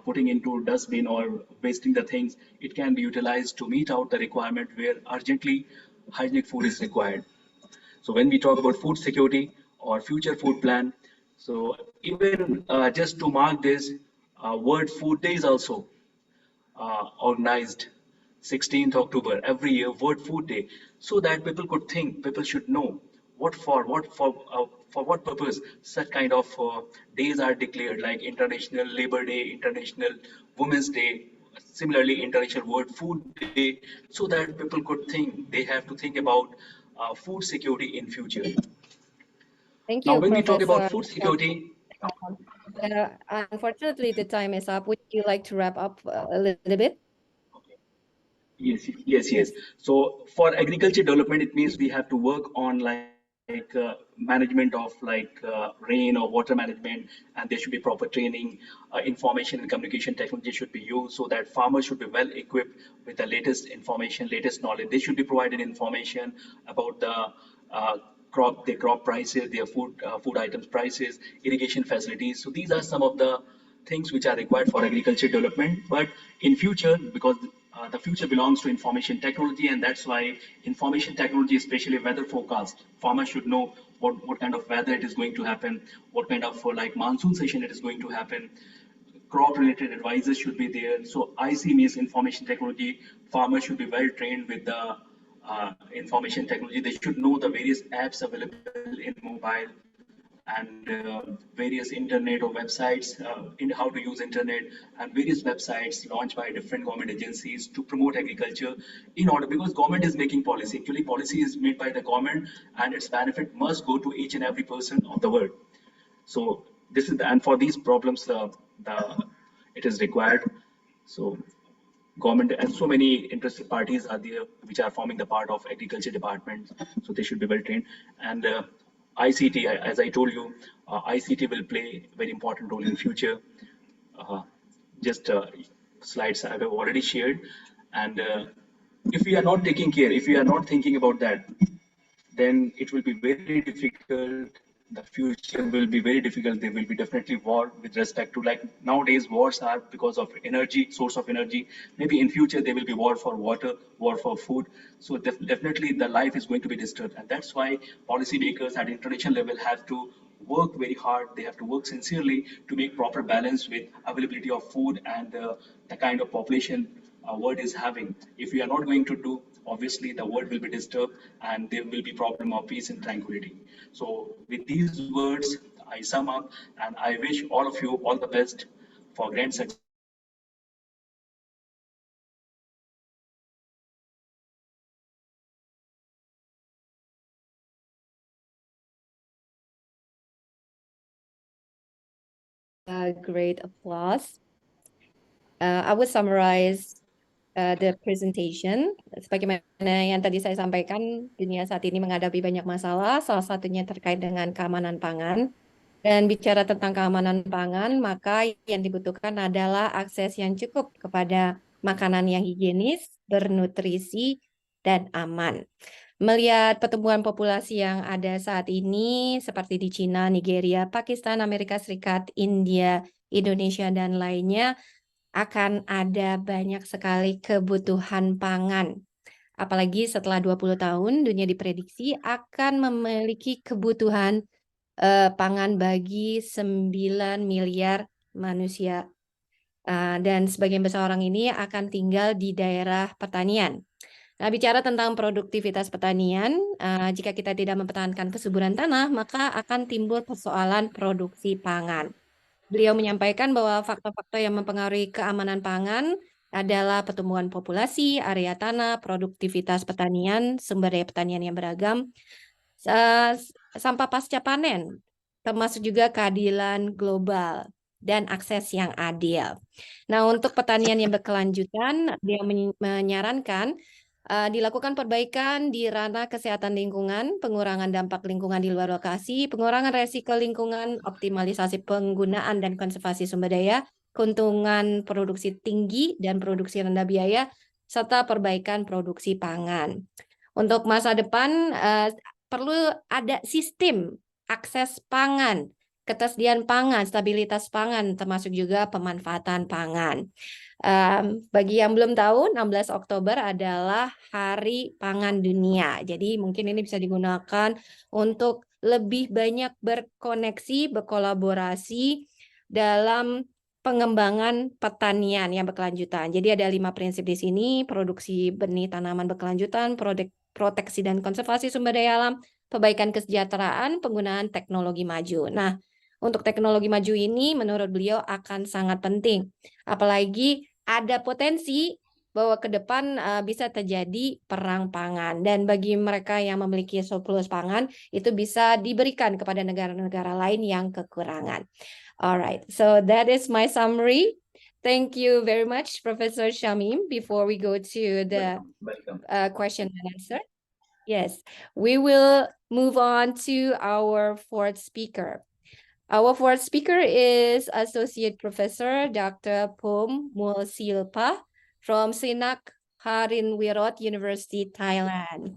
putting into dustbin or wasting the things, it can be utilized to meet out the requirement where urgently hygienic food is required. So when we talk about food security or future food plan, so even just to mark this, World Food Day is also organized 16th October every year, World Food Day, so that people could think, people should know for what purpose such kind of days are declared, like International Labor Day, International Women's Day, similarly International World Food Day, so that people could think they have to think about food security in future. Thank Now, you, when we talk about Professor. food security, Unfortunately, the time is up. Would you like to wrap up a little bit? Yes. So for agriculture development, it means we have to work on like management of like rain or water management, and there should be proper training, information and communication technology should be used so that farmers should be well equipped with the latest information, latest knowledge. They should be provided information about the their crop prices, their food items prices, irrigation facilities. So these are some of the things which are required for agriculture development. But in future, because the future belongs to information technology, and that's why information technology, especially weather forecast, farmers should know what kind of weather it is going to happen, what kind of like monsoon session it is going to happen. Crop related advisors should be there. So IC means information technology. Farmers should be well trained with the information technology. They should know the various apps available in mobile and various internet or websites in how to use internet, and various websites launched by different government agencies to promote agriculture in order, because government is making policy. Actually, policy is made by the government and its benefit must go to each and every person of the world. So this is and for these problems it is required. So government and so many interested parties are there which are forming the part of agriculture department, so they should be well trained. And ICT, as I told you, ICT will play a very important role in future. Just slides I have already shared. And if we are not taking care, if we are not thinking about that, then it will be very difficult. The future will be very difficult. There will be definitely war with respect to, like nowadays wars are because of energy, source of energy. Maybe in future there will be war for water, war for food. So definitely the life is going to be disturbed, and that's why policymakers at international level have to work very hard. They have to work sincerely to make proper balance with availability of food and the kind of population world is having. If we are not going to do, obviously the world will be disturbed and there will be problem of peace and tranquility. So with these words, I sum up and I wish all of you all the best for grand success. Great applause. I would summarize the presentation. Sebagaimana yang tadi saya sampaikan, dunia saat ini menghadapi banyak masalah, salah satunya terkait dengan keamanan pangan. Dan bicara tentang keamanan pangan, maka yang dibutuhkan adalah akses yang cukup kepada makanan yang higienis, bernutrisi, dan aman. Melihat pertumbuhan populasi yang ada saat ini, seperti di Cina, Nigeria, Pakistan, Amerika Serikat, India, Indonesia, dan lainnya, akan ada banyak sekali kebutuhan pangan. Apalagi setelah 20 tahun, dunia diprediksi akan memiliki kebutuhan pangan bagi 9 miliar manusia. Dan sebagian besar orang ini akan tinggal di daerah pertanian. Nah, bicara tentang produktivitas pertanian, jika kita tidak mempertahankan kesuburan tanah, maka akan timbul persoalan produksi pangan. Beliau menyampaikan bahwa faktor-faktor yang mempengaruhi keamanan pangan adalah pertumbuhan populasi, area tanah, produktivitas pertanian, sumber daya pertanian yang beragam, sampah pasca panen, termasuk juga keadilan global dan akses yang adil. Nah, untuk pertanian yang berkelanjutan, dia menyarankan dilakukan perbaikan di ranah kesehatan lingkungan, pengurangan dampak lingkungan di luar lokasi, pengurangan resiko lingkungan, optimalisasi penggunaan dan konservasi sumber daya, keuntungan produksi tinggi dan produksi rendah biaya, serta perbaikan produksi pangan. Untuk masa depan, perlu ada sistem akses pangan, ketersediaan pangan, stabilitas pangan, termasuk juga pemanfaatan pangan. Bagi yang belum tahu, 16 Oktober adalah Hari Pangan Dunia. Jadi mungkin ini bisa digunakan untuk lebih banyak berkoneksi, berkolaborasi dalam pengembangan pertanian yang berkelanjutan. Jadi ada 5 prinsip di sini: produksi benih tanaman berkelanjutan, proteksi dan konservasi sumber daya alam, perbaikan kesejahteraan, penggunaan teknologi maju. Nah, untuk teknologi maju ini menurut beliau akan sangat penting. Apalagi ada potensi bahwa ke depan bisa terjadi perang pangan. Dan bagi mereka yang memiliki surplus pangan, itu bisa diberikan kepada negara-negara lain yang kekurangan. Alright, so that is my summary. Thank you very much, Professor Shamim. Before we go to the question and answer. Yes, we will move on to our fourth speaker. Our fourth speaker is Associate Professor Dr. Pom Mulsilpa from Sinak Harinwirot University, Thailand.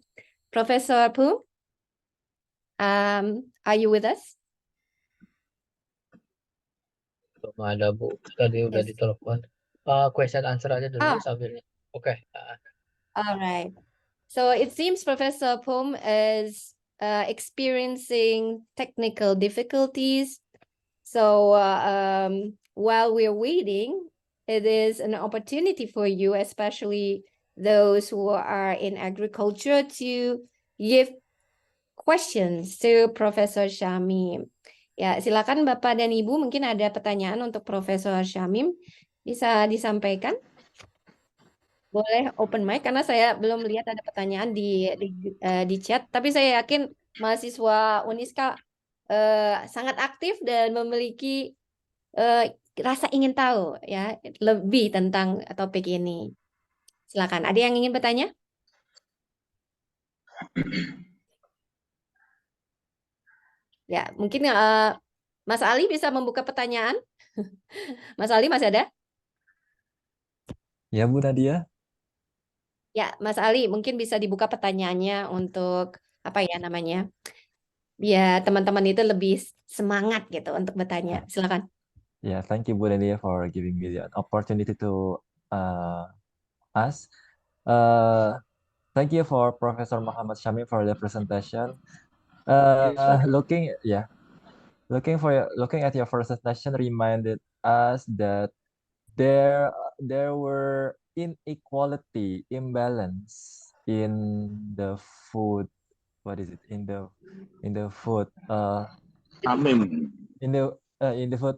Professor Pom, are you with us? Belum ada Bu, tadi udah Yes. ditelepon. Question answer aja dulu sambil. Oke. All right. So it seems Professor Pom is experiencing technical difficulties. So while we're waiting, it is an opportunity for you, especially those who are in agriculture, to give questions to Professor Shamim. Ya, silakan Bapak dan Ibu, mungkin ada pertanyaan untuk Profesor Shamim, bisa disampaikan. Boleh open mic karena saya belum lihat ada pertanyaan di chat, tapi saya yakin mahasiswa Uniska sangat aktif dan memiliki rasa ingin tahu ya lebih tentang topik ini. Silakan, ada yang ingin bertanya? Ya, mungkin Mas Ali bisa membuka pertanyaan. Mas Ali masih ada? Ya, Bu Nadia. Ya, Mas Ali, mungkin bisa dibuka pertanyaannya untuk apa ya namanya? Biar teman-teman itu lebih semangat gitu untuk bertanya. Silakan. Yeah, thank you, Bu Nadia, for giving me the opportunity to ask. Thank you for Professor Muhammad Shamim for the presentation. Looking at your presentation reminded us that there were imbalance in the food. What is it in the food? In the food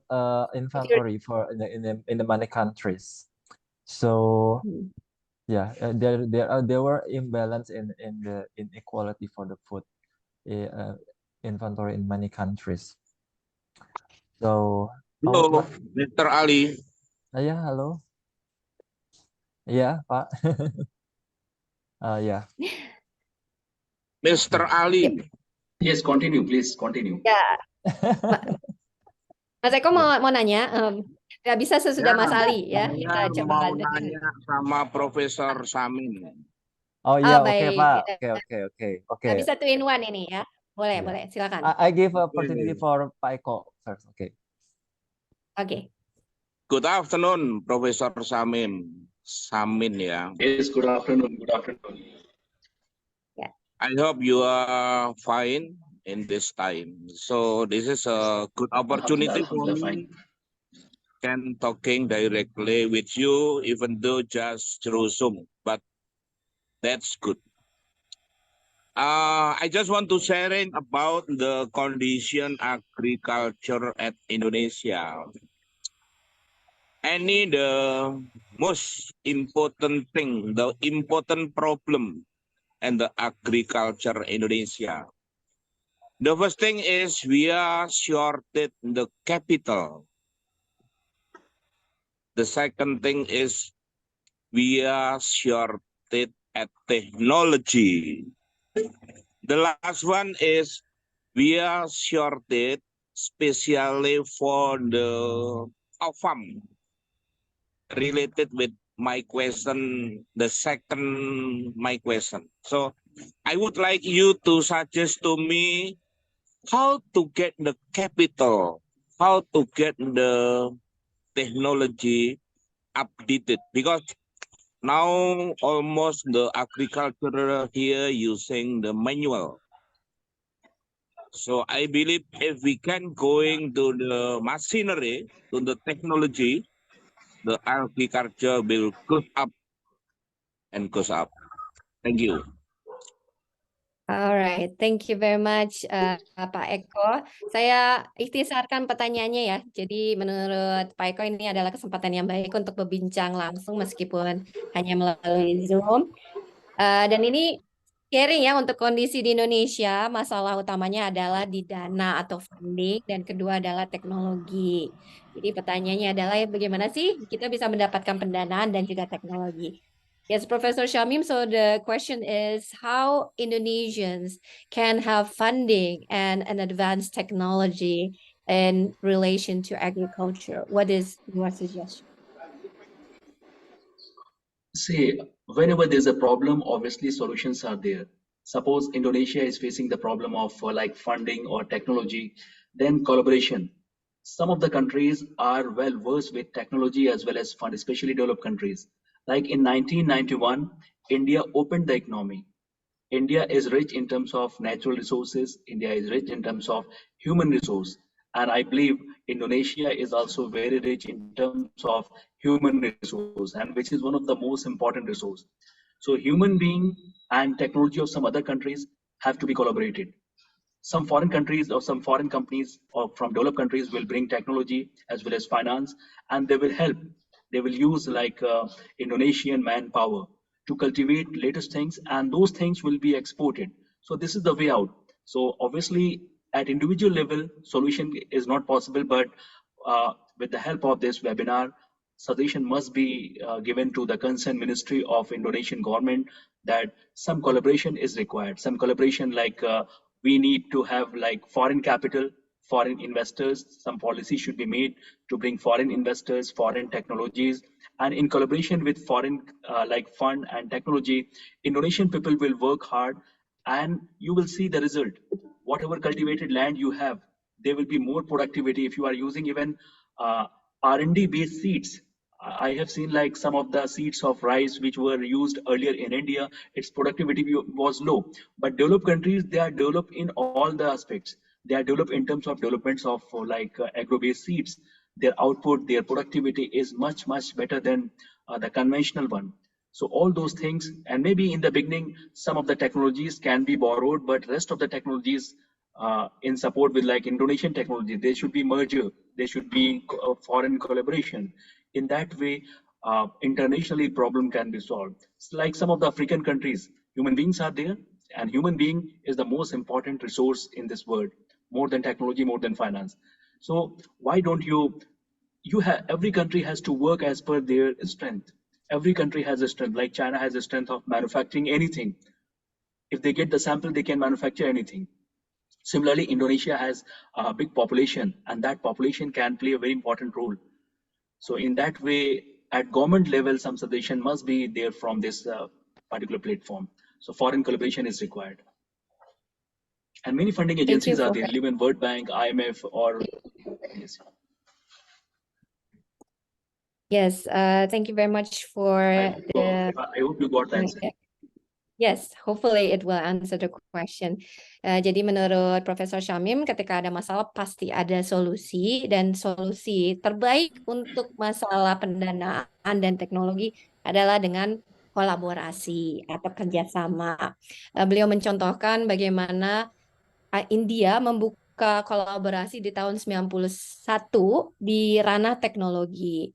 inventory for in the many countries. So yeah, there were imbalance in the inequality for the food inventory in many countries. So Hello, Mr. Ali. ya, halo. Iya, Pak. Ya. Mr. Ali. Yes, continue, please continue. Ya. Mas Eko mau nanya, nggak bisa sesudah Mas Ali ya. Kita Saya coba mau nanya sama Profesor Shamim. Oh iya, oke baik. Pak. Oke. Bisa 2 in 1 ini ya. Boleh, Iya. boleh. Silakan. I give opportunity for Pak Eko first. Oke. Oke. Good afternoon, Professor Samin ya. Yes, good afternoon. Good afternoon. I hope you are fine in this time. So this is a good opportunity for Alhamdulillah, fine. me. Can talking directly with you, even though just through Zoom, but that's good. I just want to sharing about the condition agriculture at Indonesia. The most important thing, the important problem and the agriculture Indonesia. The first thing is we are shorted the capital. The second thing is we are shorted at technology. The last one is we are shorted especially for the farm related with my question, the second my question. So I would like you to suggest to me how to get the capital, how to get the technology updated, because now almost the agriculture here using the manual. So I believe if we can going to the machinery, to the technology, the agriculture will go up and goes up. Thank you. Alright, thank you very much, Pak Eko. Saya ikhtisarkan pertanyaannya ya. Jadi menurut Pak Eko ini adalah kesempatan yang baik untuk berbincang langsung meskipun hanya melalui Zoom. Dan ini sharing ya untuk kondisi di Indonesia, masalah utamanya adalah di dana atau funding, dan kedua adalah teknologi. Jadi pertanyaannya adalah bagaimana sih kita bisa mendapatkan pendanaan dan juga teknologi. Yes, Professor Shamim. So the question is how Indonesians can have funding and an advanced technology in relation to agriculture. What is your suggestion? See, whenever there's a problem, obviously solutions are there. Suppose Indonesia is facing the problem of like funding or technology, then collaboration. Some of the countries are well versed with technology as well as fund, especially developed countries. Like in 1991, India opened the economy. India is rich in terms of natural resources. India is rich in terms of human resource. And I believe Indonesia is also very rich in terms of human resource, and which is one of the most important resource. So human being and technology of some other countries have to be collaborated. Some foreign countries or some foreign companies or from developed countries will bring technology as well as finance, and they will help. They will use like Indonesian manpower to cultivate latest things, and those things will be exported. So this is the way out. So obviously at individual level, solution is not possible, but with the help of this webinar, suggestion must be given to the concerned Ministry of Indonesian government that some collaboration is required. Some collaboration like we need to have like foreign capital, foreign investors. Some policy should be made to bring foreign investors, foreign technologies, and in collaboration with foreign like fund and technology, Indonesian people will work hard, and you will see the result. Whatever cultivated land you have, there will be more productivity if you are using even R&D based seeds. I have seen like some of the seeds of rice which were used earlier in India, its productivity was low. But developed countries, they are developed in all the aspects. They are developed in terms of developments of like agro-based seeds. Their output, their productivity is much, much better than the conventional one. So all those things, and maybe in the beginning, some of the technologies can be borrowed, but rest of the technologies in support with like Indonesian technology, they should be merger, they should be foreign collaboration. In that way, internationally problem can be solved. It's like some of the African countries, human beings are there, and human being is the most important resource in this world, more than technology, more than finance. So why don't you have, every country has to work as per their strength. Every country has a strength, like China has a strength of manufacturing anything. If they get the sample, they can manufacture anything. Similarly, Indonesia has a big population, and that population can play a very important role. So in that way, at government level, some suggestion must be there from this particular platform. So foreign collaboration is required. And many funding Thank you agencies are for there, even World Bank, IMF, or yes. yes. Thank you very much for the. I hope you got the answer. Yes, hopefully it will answer the question. Jadi menurut Profesor Syamim, ketika ada masalah pasti ada solusi, dan solusi terbaik untuk masalah pendanaan dan teknologi adalah dengan kolaborasi atau kerjasama. Beliau mencontohkan bagaimana India membuka kolaborasi di tahun 91 di ranah teknologi.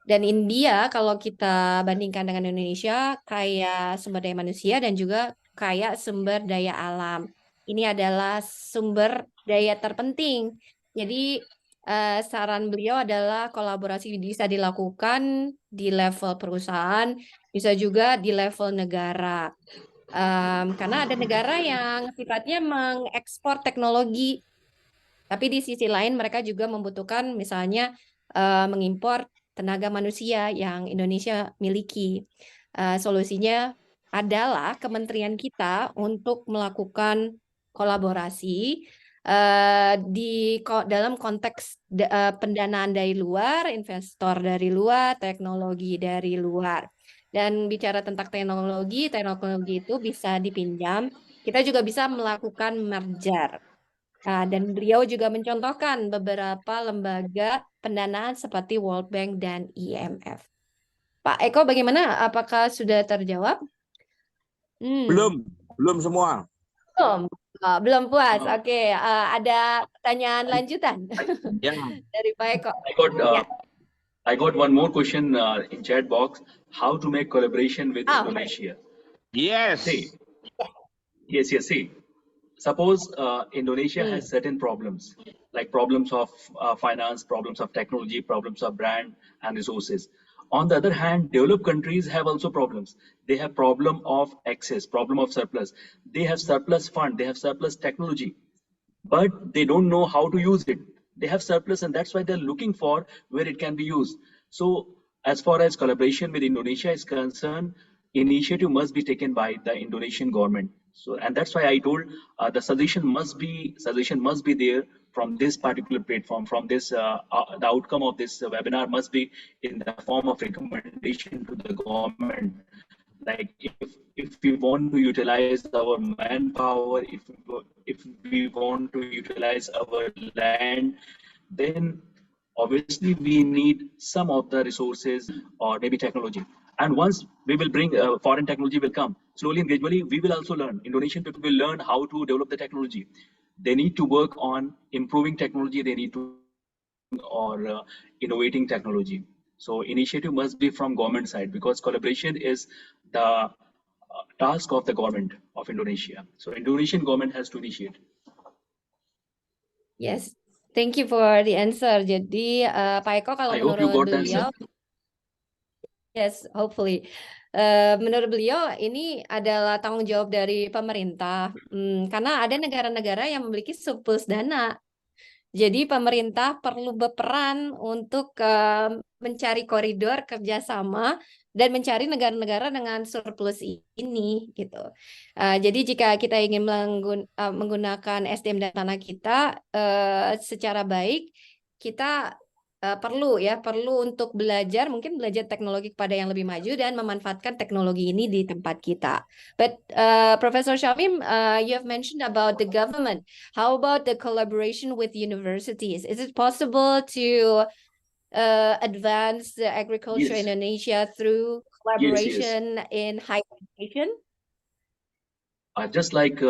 Dan India kalau kita bandingkan dengan Indonesia kaya sumber daya manusia dan juga kaya sumber daya alam. Ini adalah sumber daya terpenting. Jadi saran beliau adalah kolaborasi bisa dilakukan di level perusahaan, bisa juga di level negara. Karena ada negara yang sifatnya mengekspor teknologi, tapi di sisi lain mereka juga membutuhkan misalnya mengimpor tenaga manusia yang Indonesia miliki. Solusinya adalah kementerian kita untuk melakukan kolaborasi dalam konteks pendanaan dari luar, investor dari luar, teknologi dari luar. Dan bicara tentang teknologi itu bisa dipinjam. Kita juga bisa melakukan merger. Dan beliau juga mencontohkan beberapa lembaga pendanaan seperti World Bank dan IMF. Pak Eko, bagaimana? Apakah sudah terjawab? Belum semua. Belum puas. Oke, ada pertanyaan lanjutan dari Pak Eko. I got one more question in chat box. How to make collaboration with Indonesia? Yes. Yes. See. Suppose Indonesia has certain problems, like problems of finance, problems of technology, problems of brand and resources. On the other hand, developed countries have also problems. They have problem of excess, problem of surplus. They have surplus fund, they have surplus technology, but they don't know how to use it. They have surplus, and that's why they're looking for where it can be used. So as far as collaboration with Indonesia is concerned, initiative must be taken by the Indonesian government. So, and that's why I told the suggestion must be there from this particular platform, from this the outcome of this webinar must be in the form of recommendation to the government. Like if we want to utilize our manpower, if we want to utilize our land, then obviously we need some of the resources or maybe technology. And once we will bring foreign technology will come, slowly and gradually we will also learn. Indonesian people will learn how to develop the technology. They need to work on improving technology. They need to or innovating technology. So initiative must be from government side, because collaboration is the task of the government of Indonesia. So Indonesian government has to initiate. Yes, thank you for the answer. Jadi Pak Eko, kalau I hope you menurut got the beliau, answer. yes, hopefully. Menurut beliau ini adalah tanggung jawab dari pemerintah, karena ada negara-negara yang memiliki surplus dana. Jadi pemerintah perlu berperan untuk mencari koridor kerjasama dan mencari negara-negara dengan surplus ini, gitu. Jadi jika kita ingin menggunakan SDM dan tanah kita secara baik, kita perlu untuk mungkin belajar teknologi kepada yang lebih maju dan memanfaatkan teknologi ini di tempat kita. But Professor Syamim, you have mentioned about the government. How about the collaboration with universities? Is it possible to advance the agriculture in Indonesia through collaboration in higher education? Just like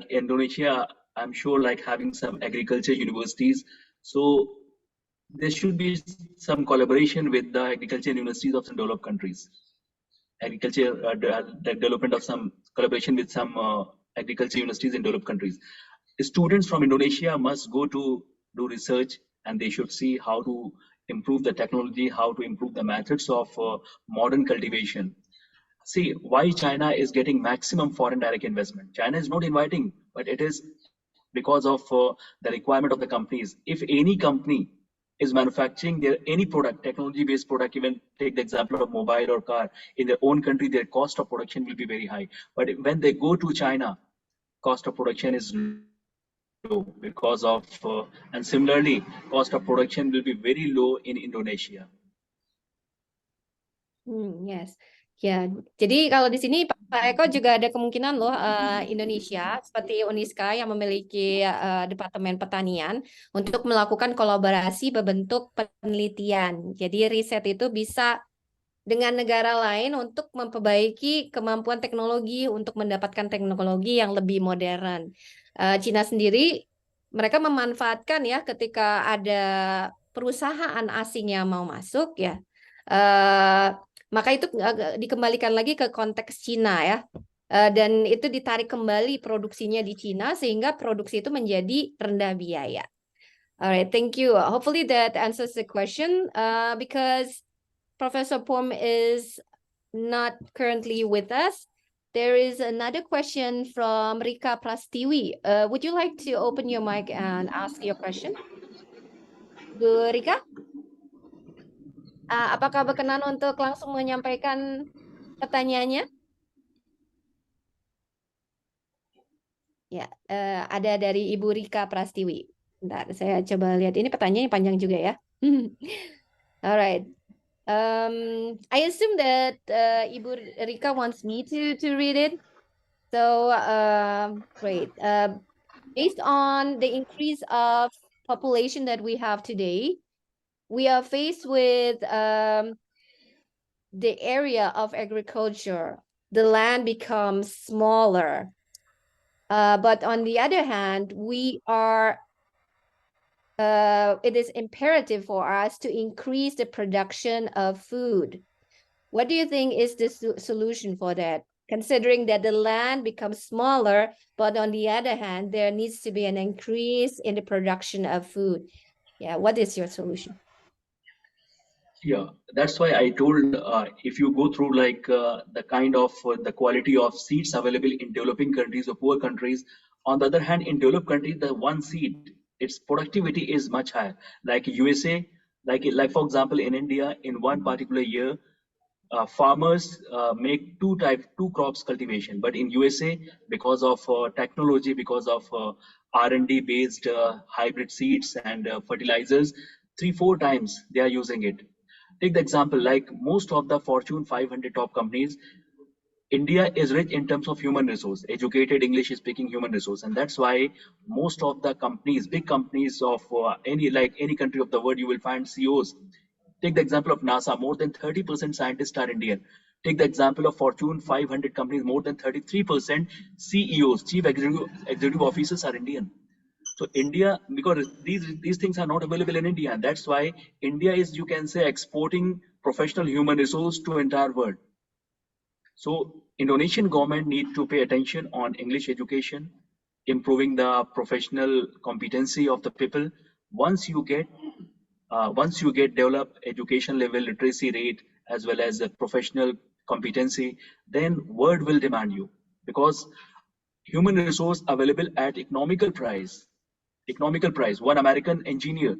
Indonesia, I'm sure like having some agriculture universities. So there should be some collaboration with the agriculture universities of some developed countries. Agriculture, the development of some collaboration with some agriculture universities in developed countries. Students from Indonesia must go to do research, and they should see how to improve the technology, how to improve the methods of modern cultivation. See why China is getting maximum foreign direct investment. China is not inviting, but it is because of the requirement of the companies. If any company is manufacturing their any product, technology-based product, even take the example of mobile or car, in their own country, their cost of production will be very high. But when they go to China, cost of production is low because of, and similarly, cost of production will be very low in Indonesia. Yes. Ya, jadi kalau di sini Pak Eko juga ada kemungkinan loh Indonesia seperti Uniska yang memiliki Departemen Pertanian untuk melakukan kolaborasi berbentuk penelitian. Jadi riset itu bisa dengan negara lain untuk memperbaiki kemampuan teknologi untuk mendapatkan teknologi yang lebih modern. Cina sendiri mereka memanfaatkan ya ketika ada perusahaan asing yang mau masuk ya. Maka itu dikembalikan lagi ke konteks Cina ya. Dan itu ditarik kembali produksinya di Cina sehingga produksi itu menjadi rendah biaya. Alright, thank you. Hopefully that answers the question because Professor Pom is not currently with us. There is another question from Rika Prastiwi. Would you like to open your mic and ask your question? Bu Rika? Apakah berkenan untuk langsung menyampaikan pertanyaannya? Ya, ada dari Ibu Rika Prastiwi. Bentar, saya coba lihat. Ini pertanyaannya panjang juga ya. Alright. I assume that Ibu Rika wants me to read it. So, great. Based on the increase of population that we have today, we are faced with the area of agriculture. The land becomes smaller. But on the other hand, it is imperative for us to increase the production of food. What do you think is the solution for that? Considering that the land becomes smaller, but on the other hand, there needs to be an increase in the production of food. Yeah, what is your solution? Yeah, that's why I told if you go through like the kind of the quality of seeds available in developing countries or poor countries. On the other hand, in developed countries, the one seed, its productivity is much higher. Like USA, like for example, in India, in one particular year, farmers make two crops cultivation. But in USA, because of technology, because of R&D based hybrid seeds and fertilizers, 3-4 times they are using it. Take the example, like most of the Fortune 500 top companies, India is rich in terms of human resource, educated English speaking human resource. And that's why most of the companies, big companies of any country of the world, you will find CEOs. Take the example of NASA, more than 30% scientists are Indian. Take the example of Fortune 500 companies, more than 33% CEOs, chief executive officers are Indian. So India, because these things are not available in India, and that's why India is, you can say, exporting professional human resource to entire world. So Indonesian government need to pay attention on English education, improving the professional competency of the people. Once you get developed education level, literacy rate, as well as a professional competency, then world will demand you, because human resource available at economical price. One American engineer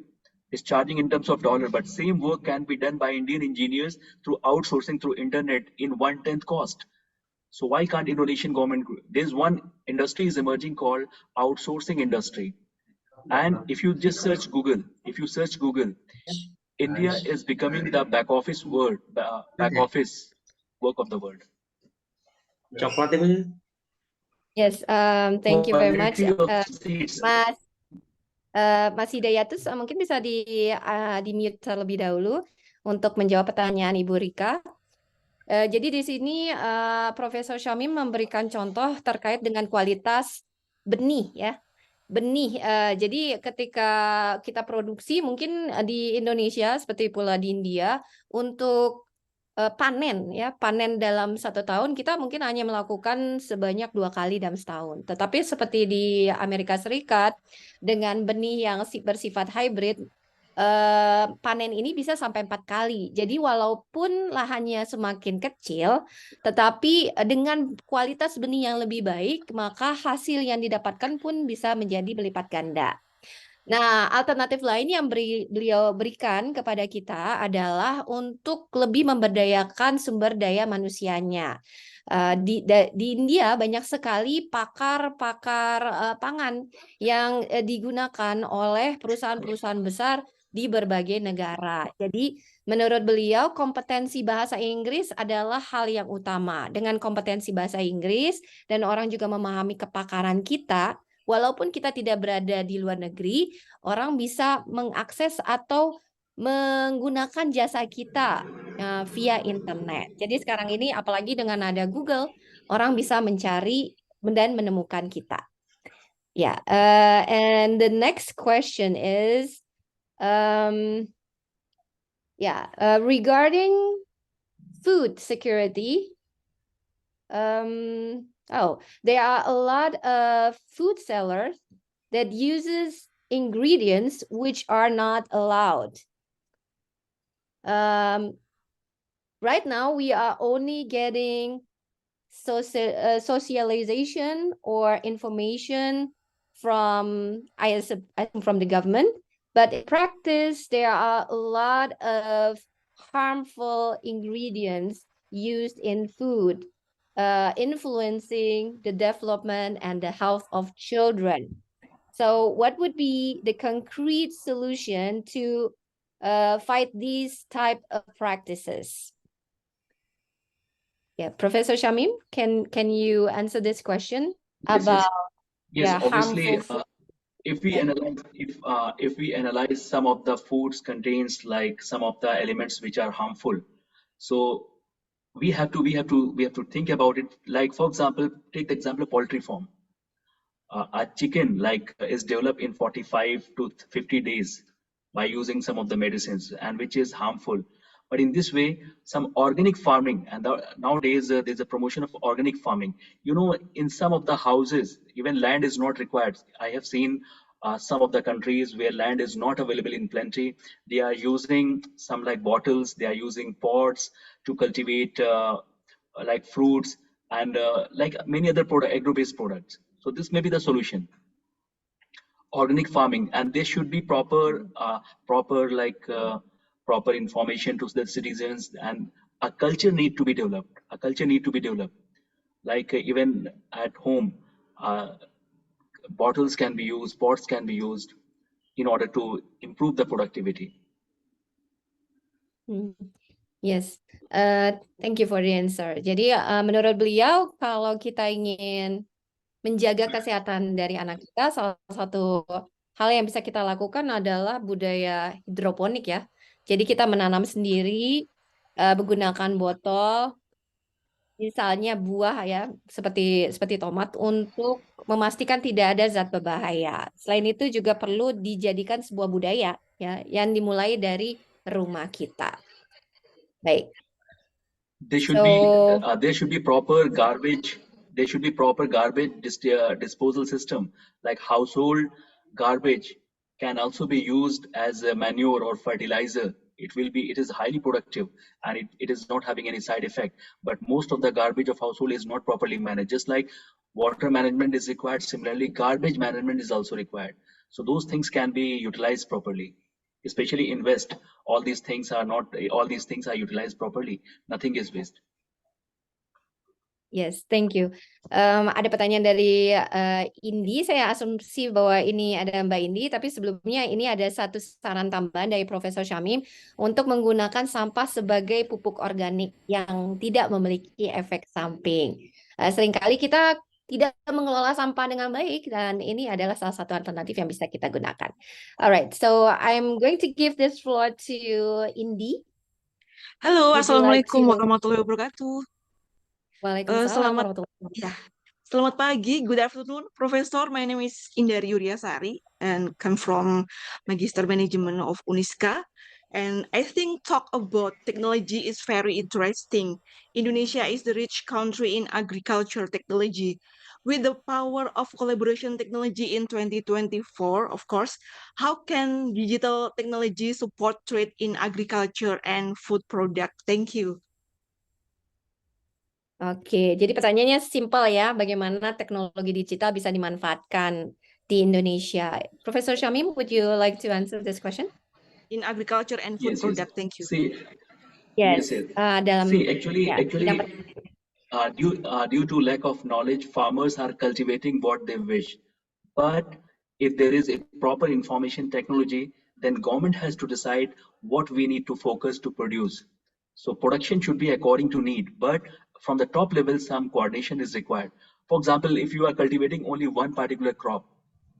is charging in terms of dollar, but same work can be done by Indian engineers through outsourcing through internet in 1/10 cost. So why can't Indonesian government? There's one industry is emerging called outsourcing industry. And if you just search Google, India is becoming the back office work of the world. Yes, thank you very much. Quality of seeds. Mas Hidayatus mungkin bisa di mute terlebih dahulu untuk menjawab pertanyaan Ibu Rika. Jadi di sini Profesor Syamim memberikan contoh terkait dengan kualitas benih ya. Benih. Jadi ketika kita produksi mungkin di Indonesia seperti pula di India untuk panen ya, panen dalam 1 tahun kita mungkin hanya melakukan sebanyak 2 kali dalam setahun. Tetapi seperti di Amerika Serikat dengan benih yang bersifat hybrid, panen ini bisa sampai 4 kali. Jadi walaupun lahannya semakin kecil, tetapi dengan kualitas benih yang lebih baik, maka hasil yang didapatkan pun bisa menjadi berlipat ganda. Nah, alternatif lain yang beliau berikan kepada kita adalah untuk lebih memberdayakan sumber daya manusianya. Di India banyak sekali pakar-pakar pangan yang digunakan oleh perusahaan-perusahaan besar di berbagai negara. Jadi, menurut beliau, kompetensi bahasa Inggris adalah hal yang utama. Dengan kompetensi bahasa Inggris dan orang juga memahami kepakaran kita, walaupun kita tidak berada di luar negeri, orang bisa mengakses atau menggunakan jasa kita via internet. Jadi sekarang ini apalagi dengan ada Google, orang bisa mencari dan menemukan kita. Yeah, and the next question is, regarding food security. There are a lot of food sellers that uses ingredients which are not allowed. Right now, we are only getting socialization or information from from the government, but in practice, there are a lot of harmful ingredients used in food, influencing the development and the health of children. So what would be the concrete solution to fight these type of practices? Yeah, Professor Shamim, can you answer this question about Yes, obviously, harmful food? if we analyze some of the foods contains like some of the elements which are harmful, so we have to think about it. Like, for example, take the example of poultry farm. A chicken is developed in 45 to 50 days by using some of the medicines, and which is harmful. But in this way, some organic farming, and nowadays there's a promotion of organic farming. In some of the houses, even land is not required. I have seen some of the countries where land is not available in plenty. They are using some like bottles, they are using pots to cultivate like fruits and like many other agro-based products. So this may be the solution. Organic farming, and there should be proper information to the citizens, and a culture need to be developed. Like even at home, bottles can be used, pots can be used in order to improve the productivity. Yes, thank you for the answer. Jadi menurut beliau, kalau kita ingin menjaga kesehatan dari anak kita, salah satu hal yang bisa kita lakukan adalah budaya hidroponik ya. Jadi kita menanam sendiri menggunakan botol, misalnya buah ya, seperti tomat, untuk memastikan tidak ada zat berbahaya. Selain itu juga perlu dijadikan sebuah budaya ya, yang dimulai dari rumah kita. Baik. There should be proper garbage. There should be proper garbage disposal system. Like household garbage can also be used as a manure or fertilizer. It is highly productive, and it is not having any side effect. But most of the garbage of household is not properly managed. Just like water management is required, similarly garbage management is also required. So those things can be utilized properly. Especially in West, all these things are utilized properly. Nothing is waste. Yes, thank you. Ada pertanyaan dari Indi. Saya asumsi bahwa ini ada Mbak Indi, tapi sebelumnya ini ada satu saran tambahan dari Profesor Syamim untuk menggunakan sampah sebagai pupuk organik yang tidak memiliki efek samping. Seringkali kita tidak mengelola sampah dengan baik, dan ini adalah salah satu alternatif yang bisa kita gunakan. Alright, so I'm going to give this floor to Indi. Halo, Would you like Assalamualaikum to- warahmatullahi wabarakatuh. Waalaikumsalam Selamat pagi, good afternoon, Professor. My name is Indari Yuryasari and come from Magister Management of Uniska. And I think talk about technology is very interesting. Indonesia is the rich country in agriculture technology. With the power of collaboration technology in 2024, of course, how can digital technology support trade in agriculture and food product? Thank you. Oke, jadi pertanyaannya simpel ya, bagaimana teknologi digital bisa dimanfaatkan di Indonesia? Professor Shamim, would you like to answer this question? In agriculture and food Yes, yes. product. Thank you. See, Yes, yes. dalam See, actually, ya bidang due to lack of knowledge, farmers are cultivating what they wish. But if there is a proper information technology, then government has to decide what we need to focus to produce. So production should be according to need, but from the top level, some coordination is required. For example, if you are cultivating only one particular crop,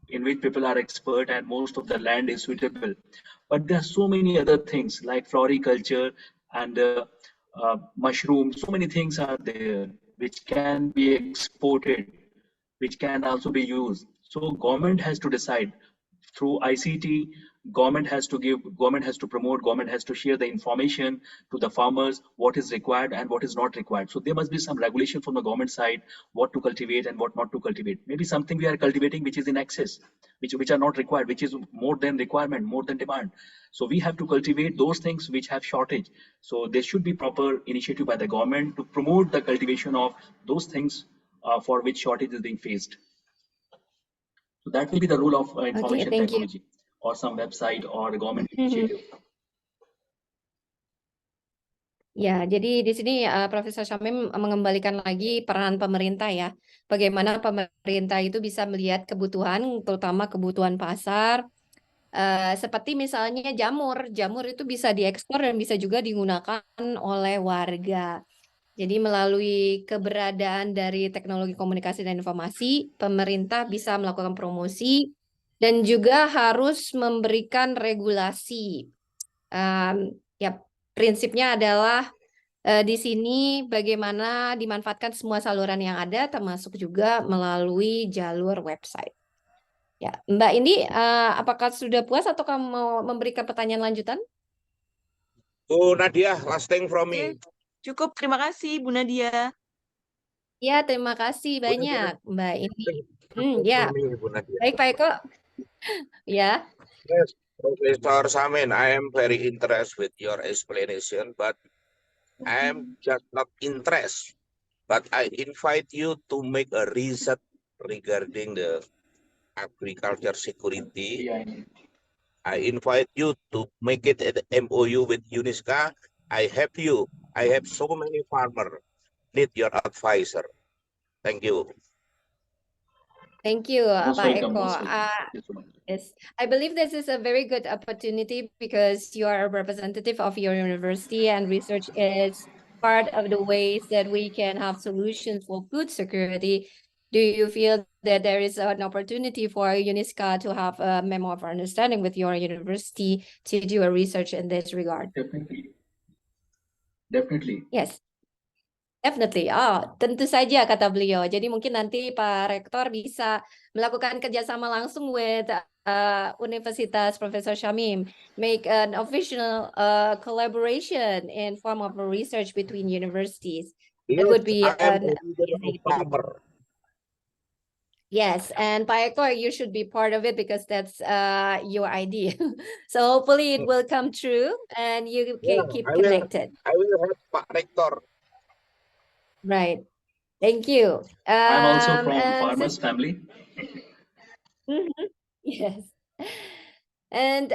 in which people are expert and most of the land is suitable, but there are so many other things like floriculture and mushrooms. So many things are there which can be exported, which can also be used. So government has to decide through ICT. Government has to promote, government has to share the information to the farmers, what is required and what is not required. So there must be some regulation from the government side, what to cultivate and what not to cultivate. Maybe something we are cultivating which is in excess, which are not required, which is more than requirement, more than demand. So we have to cultivate those things which have shortage. So there should be proper initiative by the government to promote the cultivation of those things for which shortage is being faced. So that will be the role of Okay, information thank you. technology or some website or government Mhm. initiative. Ya, jadi di sini Profesor Syamim mengembalikan lagi peran pemerintah ya. Bagaimana pemerintah itu bisa melihat kebutuhan, terutama kebutuhan pasar, seperti misalnya jamur. Jamur itu bisa diekspor dan bisa juga digunakan oleh warga. Jadi melalui keberadaan dari teknologi komunikasi dan informasi, pemerintah bisa melakukan promosi dan juga harus memberikan regulasi. Ya, prinsipnya adalah di sini bagaimana dimanfaatkan semua saluran yang ada, termasuk juga melalui jalur website. Ya, Mbak Indi, apakah sudah puas atau kamu mau memberikan pertanyaan lanjutan? Oh, Nadia, last thing from Oke, me. cukup. Terima kasih, Bu Nadia. Ya, terima kasih Bu Nadia, banyak, Mbak Indi. last thing Ya, from me, Bu Nadia. baik Pak Eko. Ya. Yes, Professor Samin, I am very interested with your explanation, but I am just not interested. But I invite you to make a research regarding the agriculture security. Yeah. I invite you to make it an MOU with Uniska. I have so many farmers need your advisor. Thank you. Thank you, Most Pak welcome, Eko. most welcome. Thank you so much. Yes, I believe this is a very good opportunity because you are a representative of your university and research is part of the ways that we can have solutions for food security. Do you feel that there is an opportunity for Uniska to have a memo of understanding with your university to do a research in this regard? Definitely. Definitely. Yes. Definitely. Oh, tentu saja kata beliau. Jadi mungkin nanti Pak Rektor bisa melakukan kerjasama langsung with Universitas Professor Shamim, make an official collaboration in form of a research between universities. That Yes, would be I am an original amazing. farmer. Yes, and Pak Eko, you should be part of it because that's your idea. So hopefully it will come true and you Yeah, keep I will connected. have Pak Rector. Right. Thank you. I'm also from And farmers since family. yes. And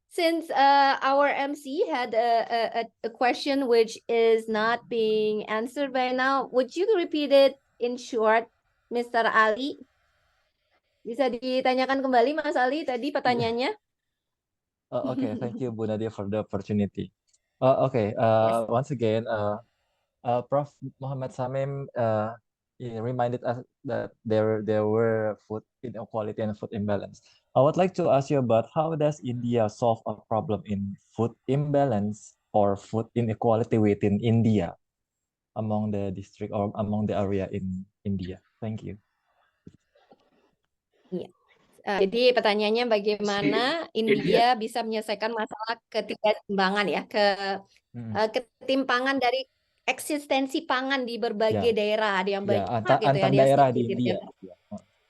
since our MC had a question which is not being answered by now, would you repeat it in short, Mr. Ali? Bisa ditanyakan kembali, Mas Ali, tadi pertanyaannya? Okay, thank you, Bu Nadia, for the opportunity. Okay, Yes. once again, Prof. Muhammad Samim he reminded us that there were food inequality and food imbalance. I would like to ask you about how does India solve a problem in food imbalance or food inequality within India among the district or among the area in India? Thank you. Iya. Jadi pertanyaannya bagaimana India bisa menyelesaikan masalah ketidakseimbangan ya, ketimpangan dari eksistensi pangan di berbagai Ya, daerah, ada yang ya banyak gitu ya, antar ada yang daerah di sedikit gitu India. ya,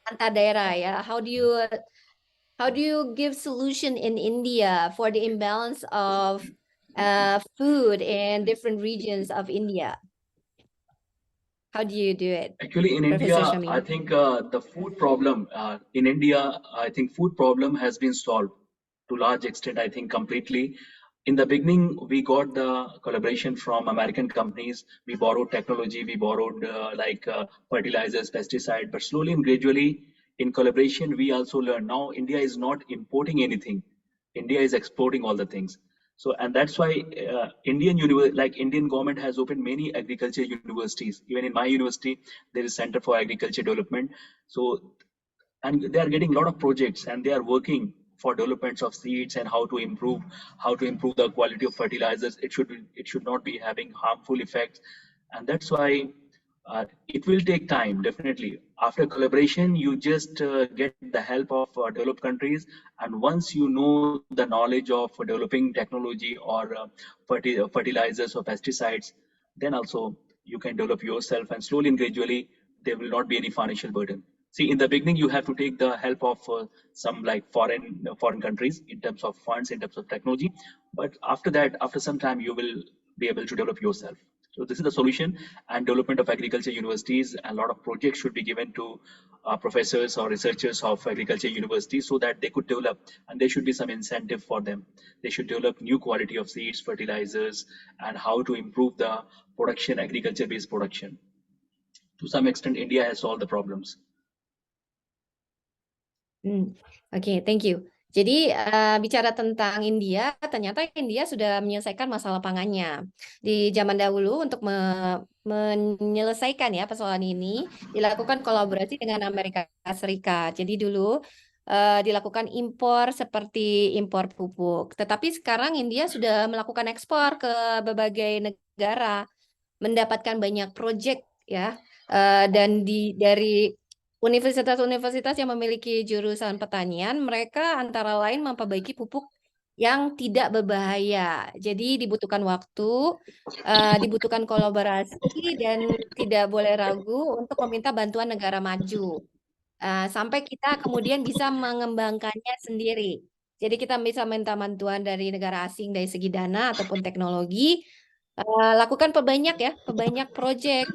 antar daerah ya. How do you give solution in India for the imbalance of food in different regions of India? How do you do it, Actually, in Professor India, I Shamin? think the food problem in India, I think food problem has been solved to large extent. I think completely. In the beginning, we got the collaboration from American companies. We borrowed technology, we borrowed fertilizers, pesticide, but slowly and gradually, in collaboration, we also learned. Now, India is not importing anything. India is exporting all the things. So, and that's why Indian government has opened many agriculture universities. Even in my university, there is Center for Agriculture Development. So, and they are getting a lot of projects, and they are working for developments of seeds and how to improve the quality of fertilizers. It should not be having harmful effects, and that's why it will take time. Definitely, after collaboration, you just get the help of developed countries, and once you know the knowledge of developing technology or fertilizers or pesticides, then also you can develop yourself, and slowly and gradually there will not be any financial burden. See, in the beginning, you have to take the help of some like foreign countries in terms of funds, in terms of technology. But after that, after some time, you will be able to develop yourself. So this is the solution, and development of agriculture universities. A lot of projects should be given to professors or researchers of agriculture universities so that they could develop, and there should be some incentive for them. They should develop new quality of seeds, fertilizers, and how to improve the production, agriculture-based production. To some extent, India has solved the problems. Oke, thank you. Jadi bicara tentang India, ternyata India sudah menyelesaikan masalah pangannya. Di zaman dahulu untuk menyelesaikan ya persoalan ini dilakukan kolaborasi dengan Amerika Serikat. Jadi dulu dilakukan impor seperti impor pupuk. Tetapi sekarang India sudah melakukan ekspor ke berbagai negara, mendapatkan banyak proyek ya. Dan dari universitas-universitas yang memiliki jurusan pertanian, mereka antara lain memperbaiki pupuk yang tidak berbahaya. Jadi dibutuhkan waktu, dibutuhkan kolaborasi, dan tidak boleh ragu untuk meminta bantuan negara maju. Sampai kita kemudian bisa mengembangkannya sendiri. Jadi kita bisa minta bantuan dari negara asing dari segi dana ataupun teknologi, lakukan perbanyak proyek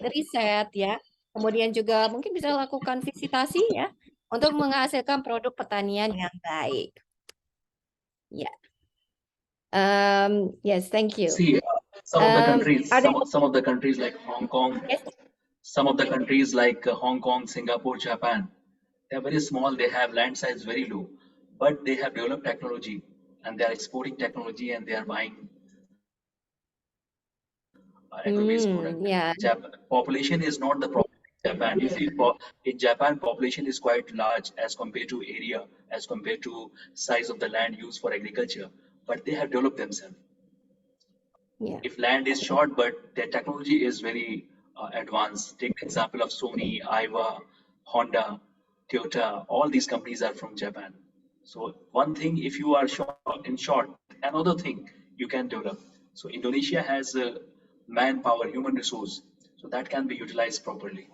riset ya. Kemudian juga mungkin bisa lakukan visitasi ya untuk menghasilkan produk pertanian yang baik. Ya, yes, thank you. See, some of the countries, Are there some of the countries like Hong Kong, yes? some of the countries like Hong Kong, Singapore, Japan, they are very small. They have land size very low, but they have developed technology, and they are exporting technology, and they are buying agro-based product. Yeah. Population is not the problem in Japan. You see, in Japan, population is quite large as compared to area, as compared to size of the land used for agriculture. But they have developed themselves. Yeah. If land is short, but their technology is very advanced. Take the example of Sony, Aiwa, Honda, Toyota. All these companies are from Japan. So one thing, if you are short, in short, another thing you can develop. So Indonesia has manpower, human resource, so that can be utilized properly.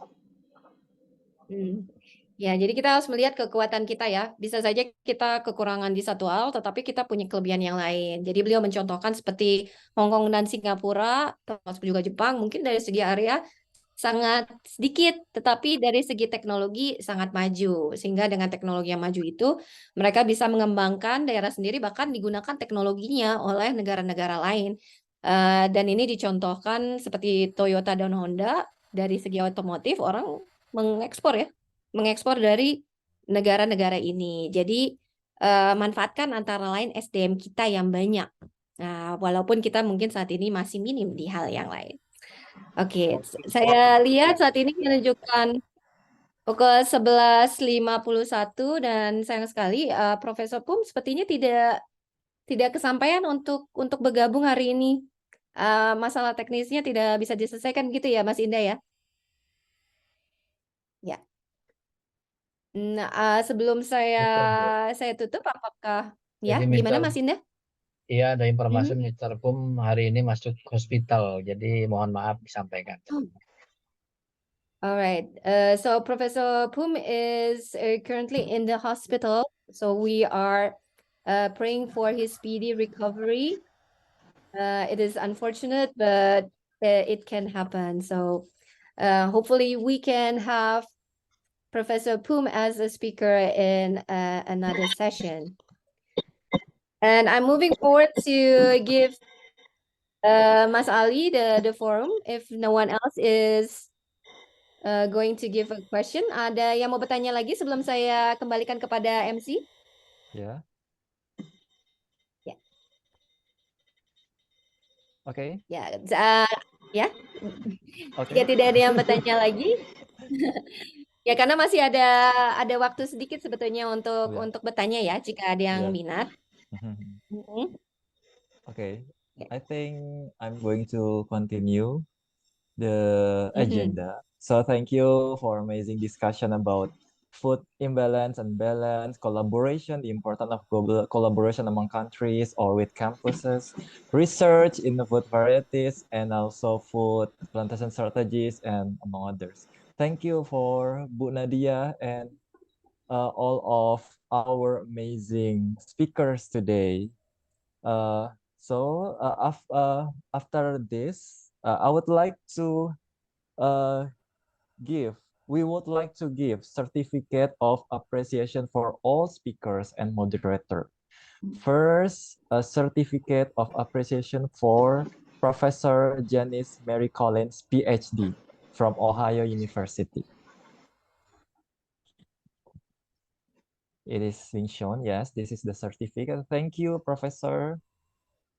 Ya, jadi kita harus melihat kekuatan kita ya. Bisa saja kita kekurangan di satu hal, tetapi kita punya kelebihan yang lain. Jadi beliau mencontohkan seperti Hong Kong dan Singapura, termasuk juga Jepang, mungkin dari segi area sangat sedikit, tetapi dari segi teknologi sangat maju. Sehingga dengan teknologi yang maju itu, mereka bisa mengembangkan daerah sendiri, bahkan digunakan teknologinya oleh negara-negara lain. Dan ini dicontohkan seperti Toyota dan Honda, dari segi otomotif, orang mengekspor ya. Mengekspor dari negara-negara ini. Jadi manfaatkan antara lain SDM kita yang banyak. Nah, walaupun kita mungkin saat ini masih minim di hal yang lain. Oke, saya lihat saat ini menunjukkan pukul 11.51 dan sayang sekali Profesor Pum sepertinya tidak kesampaian untuk bergabung hari ini. Masalah teknisnya tidak bisa diselesaikan gitu ya, Mas Indah ya? Ya. Nah, sebelum saya tutup, apakah ya Jadi gimana Mr. Mas Indah? Iya, ada informasi Mr. Pum hari ini masuk hospital, jadi mohon maaf disampaikan. All right. So Professor Pum is currently in the hospital, so we are praying for his speedy recovery. It is unfortunate, but it can happen. So Hopefully we can have Professor Poom as a speaker in another session. And I'm moving forward to give Mas Ali the forum if no one else is going to give a question. Ada yang mau bertanya lagi sebelum saya kembalikan kepada MC? Yeah. Ya. Okay. Ya, ya. Okay. Jika tidak ada yang bertanya lagi, ya karena masih ada waktu sedikit sebetulnya untuk Yeah. bertanya ya jika ada yang Yeah. minat. Mhm. Okay. Ya. I think I'm going to continue the agenda. So thank you for amazing discussion about food imbalance and balance, collaboration, the importance of global collaboration among countries or with campuses, research in the food varieties, and also food plantation strategies, and among others. Thank you for Bu Nadia and all of our amazing speakers today. After this, I would like to we would like to give certificate of appreciation for all speakers and moderator. First, a certificate of appreciation for Professor Janice Mary Collins, PhD, from Ohio University. It is being shown, yes, this is the certificate. Thank you, Professor.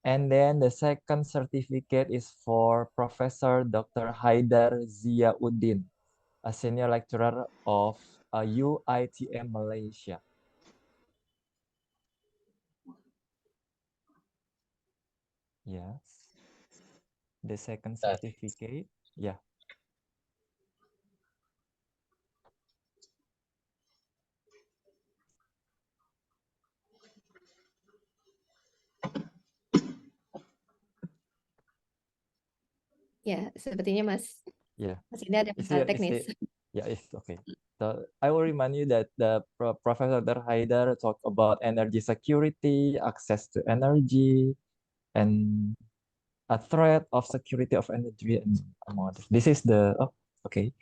And then the second certificate is for Professor Dr. Haidar Ziauddin, a senior lecturer of UITM Malaysia. Yes. The second certificate, yeah. Ya, sepertinya Mas Yeah. ini ada masalah teknis. Yeah, it's okay. So I will remind you that the Professor Haidar talked about energy security, access to energy, and a threat of security of energy and among others. This is the okay.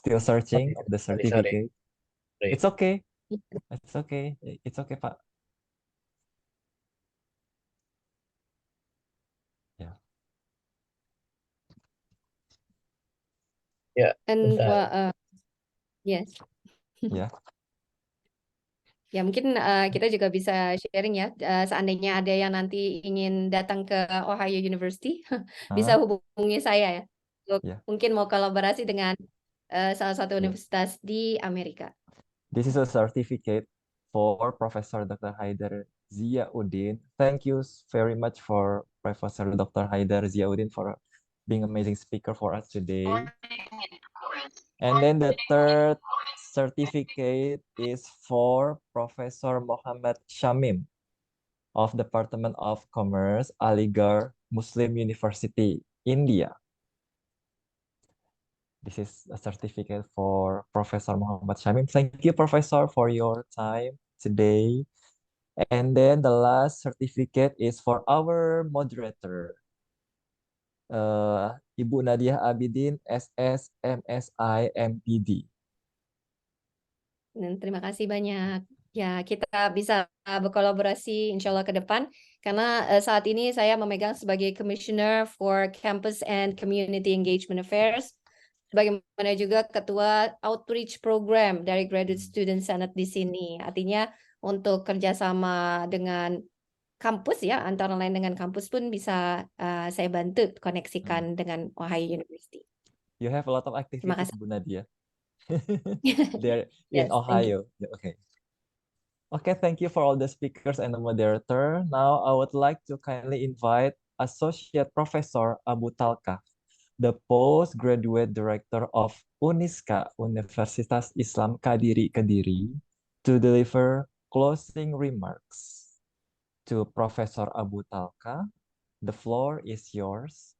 Still searching of the certificate. Sorry. It's okay. It's okay. It's okay, Pak. Yeah. Ya, And bentar. yes. Yeah. Ya mungkin kita juga bisa sharing ya. Seandainya ada yang nanti ingin datang ke Ohio University, bisa hubungi saya ya. Untuk mungkin mau kolaborasi dengan salah satu universitas di Amerika. This is a certificate for Professor Dr. Haidar Ziauddin. Thank you very much for Professor Dr. Haidar Ziauddin for being amazing speaker for us today. And then the third certificate is for Professor Muhammad Shamim of Department of Commerce, Aligarh Muslim University, India. This is a certificate for Professor Muhammad Shamim. Thank you, Professor, for your time today. And then the last certificate is for our moderator, Ibu Nadia Abidin, SS, MSI, MPD. Dan terima kasih banyak. Ya, kita bisa berkolaborasi insya Allah ke depan. Karena saat ini saya memegang sebagai Commissioner for Campus and Community Engagement Affairs. Bagaimana juga Ketua Outreach Program dari Graduate Student Senate di sini. Artinya untuk kerjasama dengan kampus ya, antara lain dengan kampus pun bisa saya bantu koneksikan dengan Ohio University. You have a lot of activities, Bu Nadia. They're in Yes, thank you. Ohio. Okay. Okay, thank you for all the speakers and the moderator. Now I would like to kindly invite Associate Professor Abu Talka, the Postgraduate Director of Uniska, Universitas Islam Kadiri Kediri, to deliver closing remarks. To Professor Abu Talka, the floor is yours.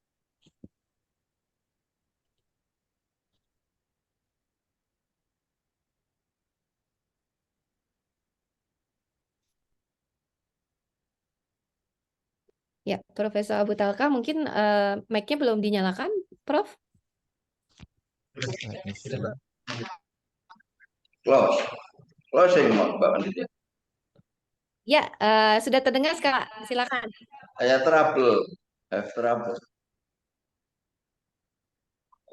Ya, Profesor Abu Talka, mungkin mic-nya belum dinyalakan, Prof? Let me see. Sudah, Closing, Mbak Panitia. Ya, sudah terdengar, Kak. Silakan. Saya trouble. Have trouble.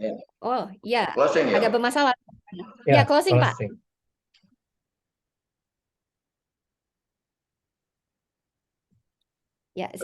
Ya. Oh, ya, Closing ya. agak bermasalah. ya, Ya, closing, Pak. closing.